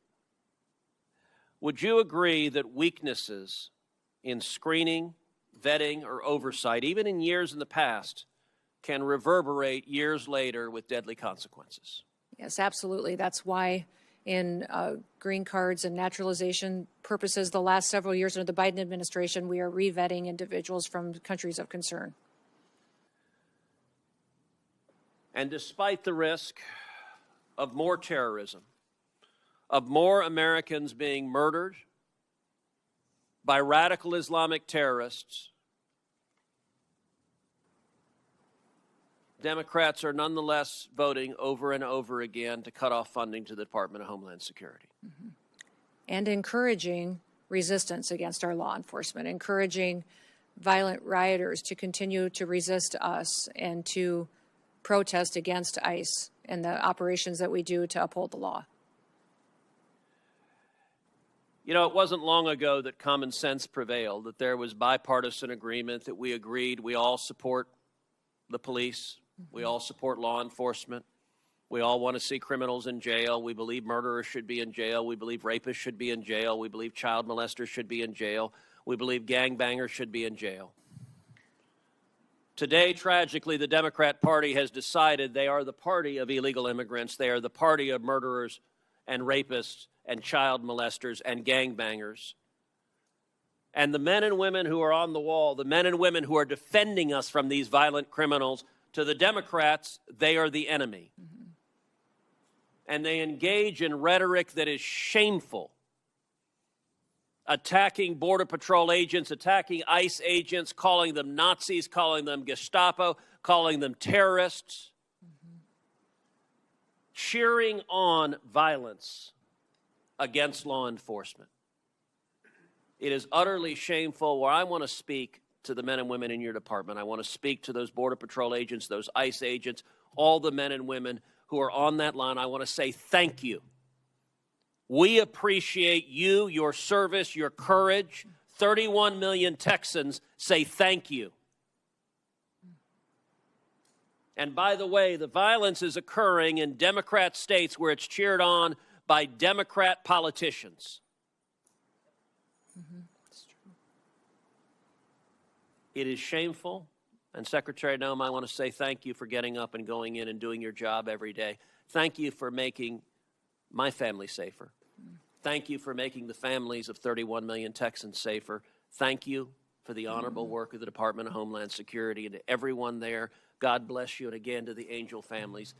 Would you agree that weaknesses in screening, vetting, or oversight, even in years in the past, can reverberate years later with deadly consequences? Yes, absolutely. That's why in green cards and naturalization purposes, the last several years under the Biden administration, we are re-vetting individuals from countries of concern. And despite the risk of more terrorism, of more Americans being murdered by radical Islamic terrorists, Democrats are nonetheless voting over and over again to cut off funding to the Department of Homeland Security. And encouraging resistance against our law enforcement, encouraging violent rioters to continue to resist us and to protest against ICE and the operations that we do to uphold the law. You know, it wasn't long ago that common sense prevailed, that there was bipartisan agreement, that we agreed we all support the police, we all support law enforcement, we all want to see criminals in jail, we believe murderers should be in jail, we believe rapists should be in jail, we believe child molesters should be in jail, we believe gangbangers should be in jail. Today, tragically, the Democrat Party has decided they are the party of illegal immigrants, they are the party of murderers and rapists and child molesters and gangbangers. And the men and women who are on the wall, the men and women who are defending us from these violent criminals, to the Democrats, they are the enemy. And they engage in rhetoric that is shameful, attacking Border Patrol agents, attacking ICE agents, calling them Nazis, calling them Gestapo, calling them terrorists, cheering on violence against law enforcement. It is utterly shameful. Where I want to speak to the men and women in your department, I want to speak to those Border Patrol agents, those ICE agents, all the men and women who are on that line. I want to say thank you. We appreciate you, your service, your courage. 31 million Texans say thank you. And by the way, the violence is occurring in Democrat states where it's cheered on by Democrat politicians. It is shameful. And Secretary Noem, I want to say thank you for getting up and going in and doing your job every day. Thank you for making my family safer. Thank you for making the families of 31 million Texans safer. Thank you for the honorable work of the Department of Homeland Security, and to everyone there, God bless you. And again, to the Angel families,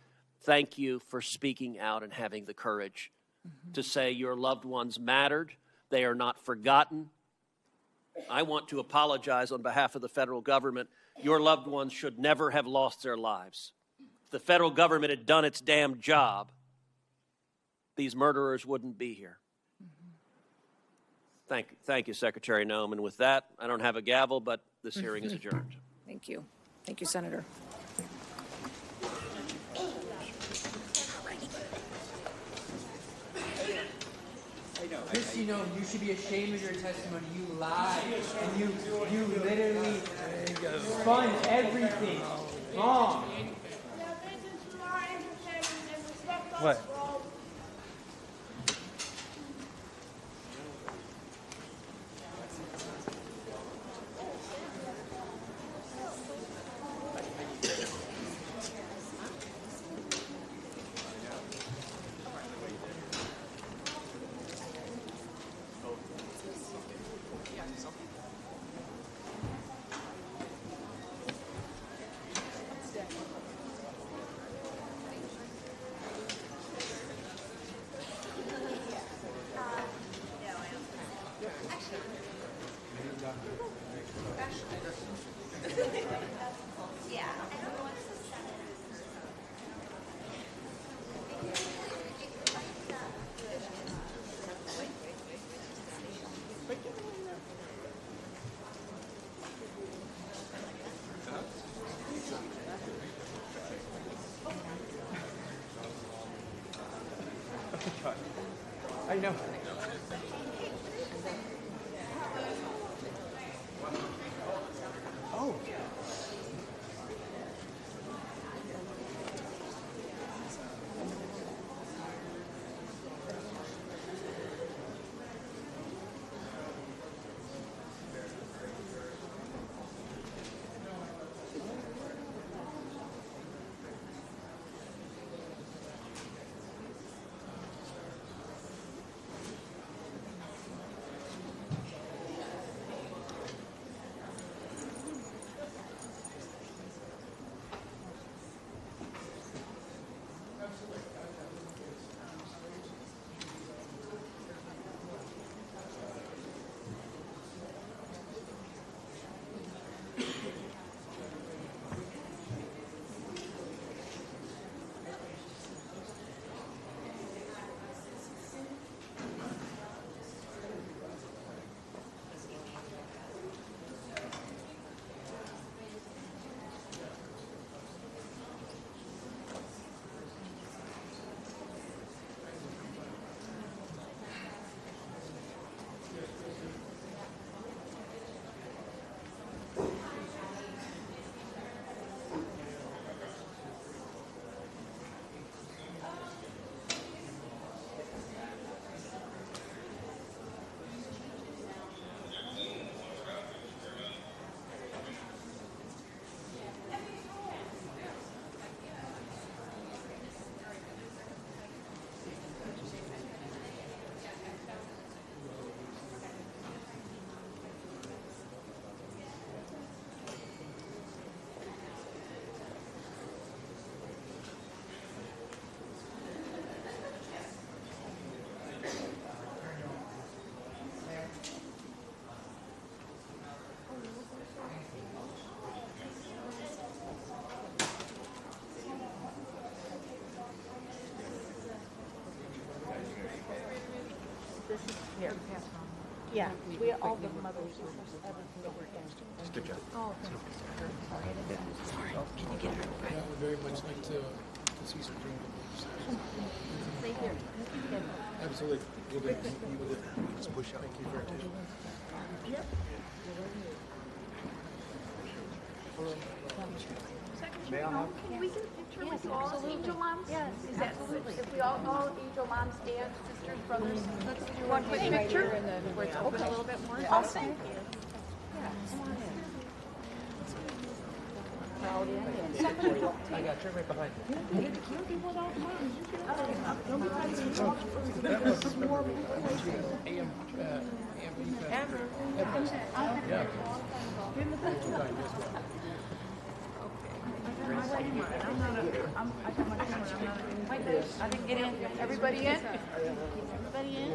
thank you for speaking out and having the courage to say your loved ones mattered. They are not forgotten. I want to apologize on behalf of the federal government. Your loved ones should never have lost their lives. If the federal government had done its damn job, these murderers wouldn't be here. Thank you, Secretary Noem. And with that, I don't have a gavel, but this hearing is adjourned. Thank you. Thank you, Senator. Kristi Noem, you should be ashamed of your testimony. You lied, and you literally spun everything wrong. What? I know. Oh. Here. Yeah, we all the mothers. Good job. Oh, sorry. Can you get her? I would very much like to see some joint. Stay here. Absolutely. We'll do. Let's push out. Thank you very much. Yep. Can we get a picture with all angel moms? Yes, is that absolutely. If we all angel moms, aunts, sisters, brothers, let's do one quick picture where it's open a little bit more. Awesome. Thank you. Yeah, come on in. Crowd in. Somebody go. I got you right behind you. You'll be one out moms. Don't be trying to talk first. There's more I didn't get in. Everybody in? Everybody in?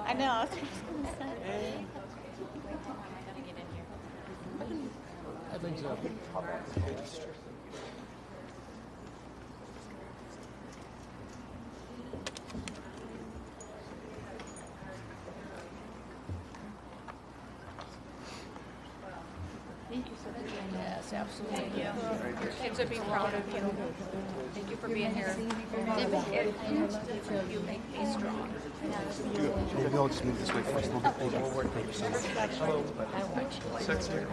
I know. I was going to say. I think so. absolutely. Thank you. Kids would be proud of you. Thank you for being here. You make me strong. Maybe I'll just move this way first. Thank you so much. Six here.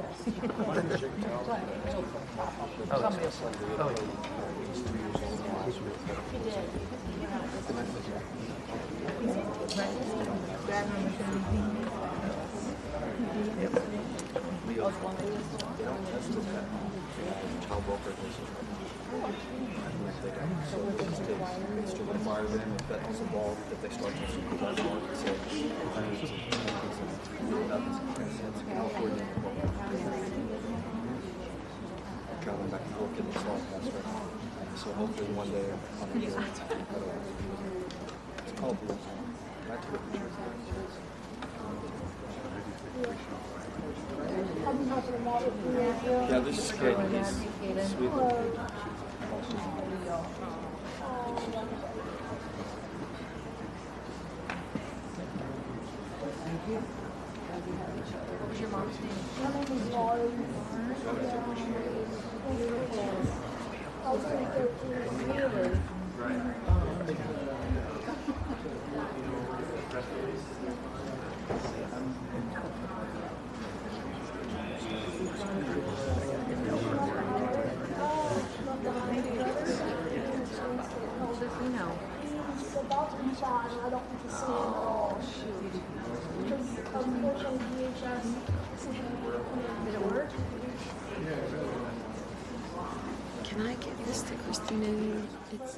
Traveling back and forth, getting this all passed right now. So hopefully one day on the it's called the yeah, this is great. He's sweet. Thank you. What was your mom's name? My name is Laurie. I was only 13. Really? He's about to be 5, and I don't get to see him at all. Shoot. Because unfortunately, DHS did it work? Can I get this to Kristi Noem? It's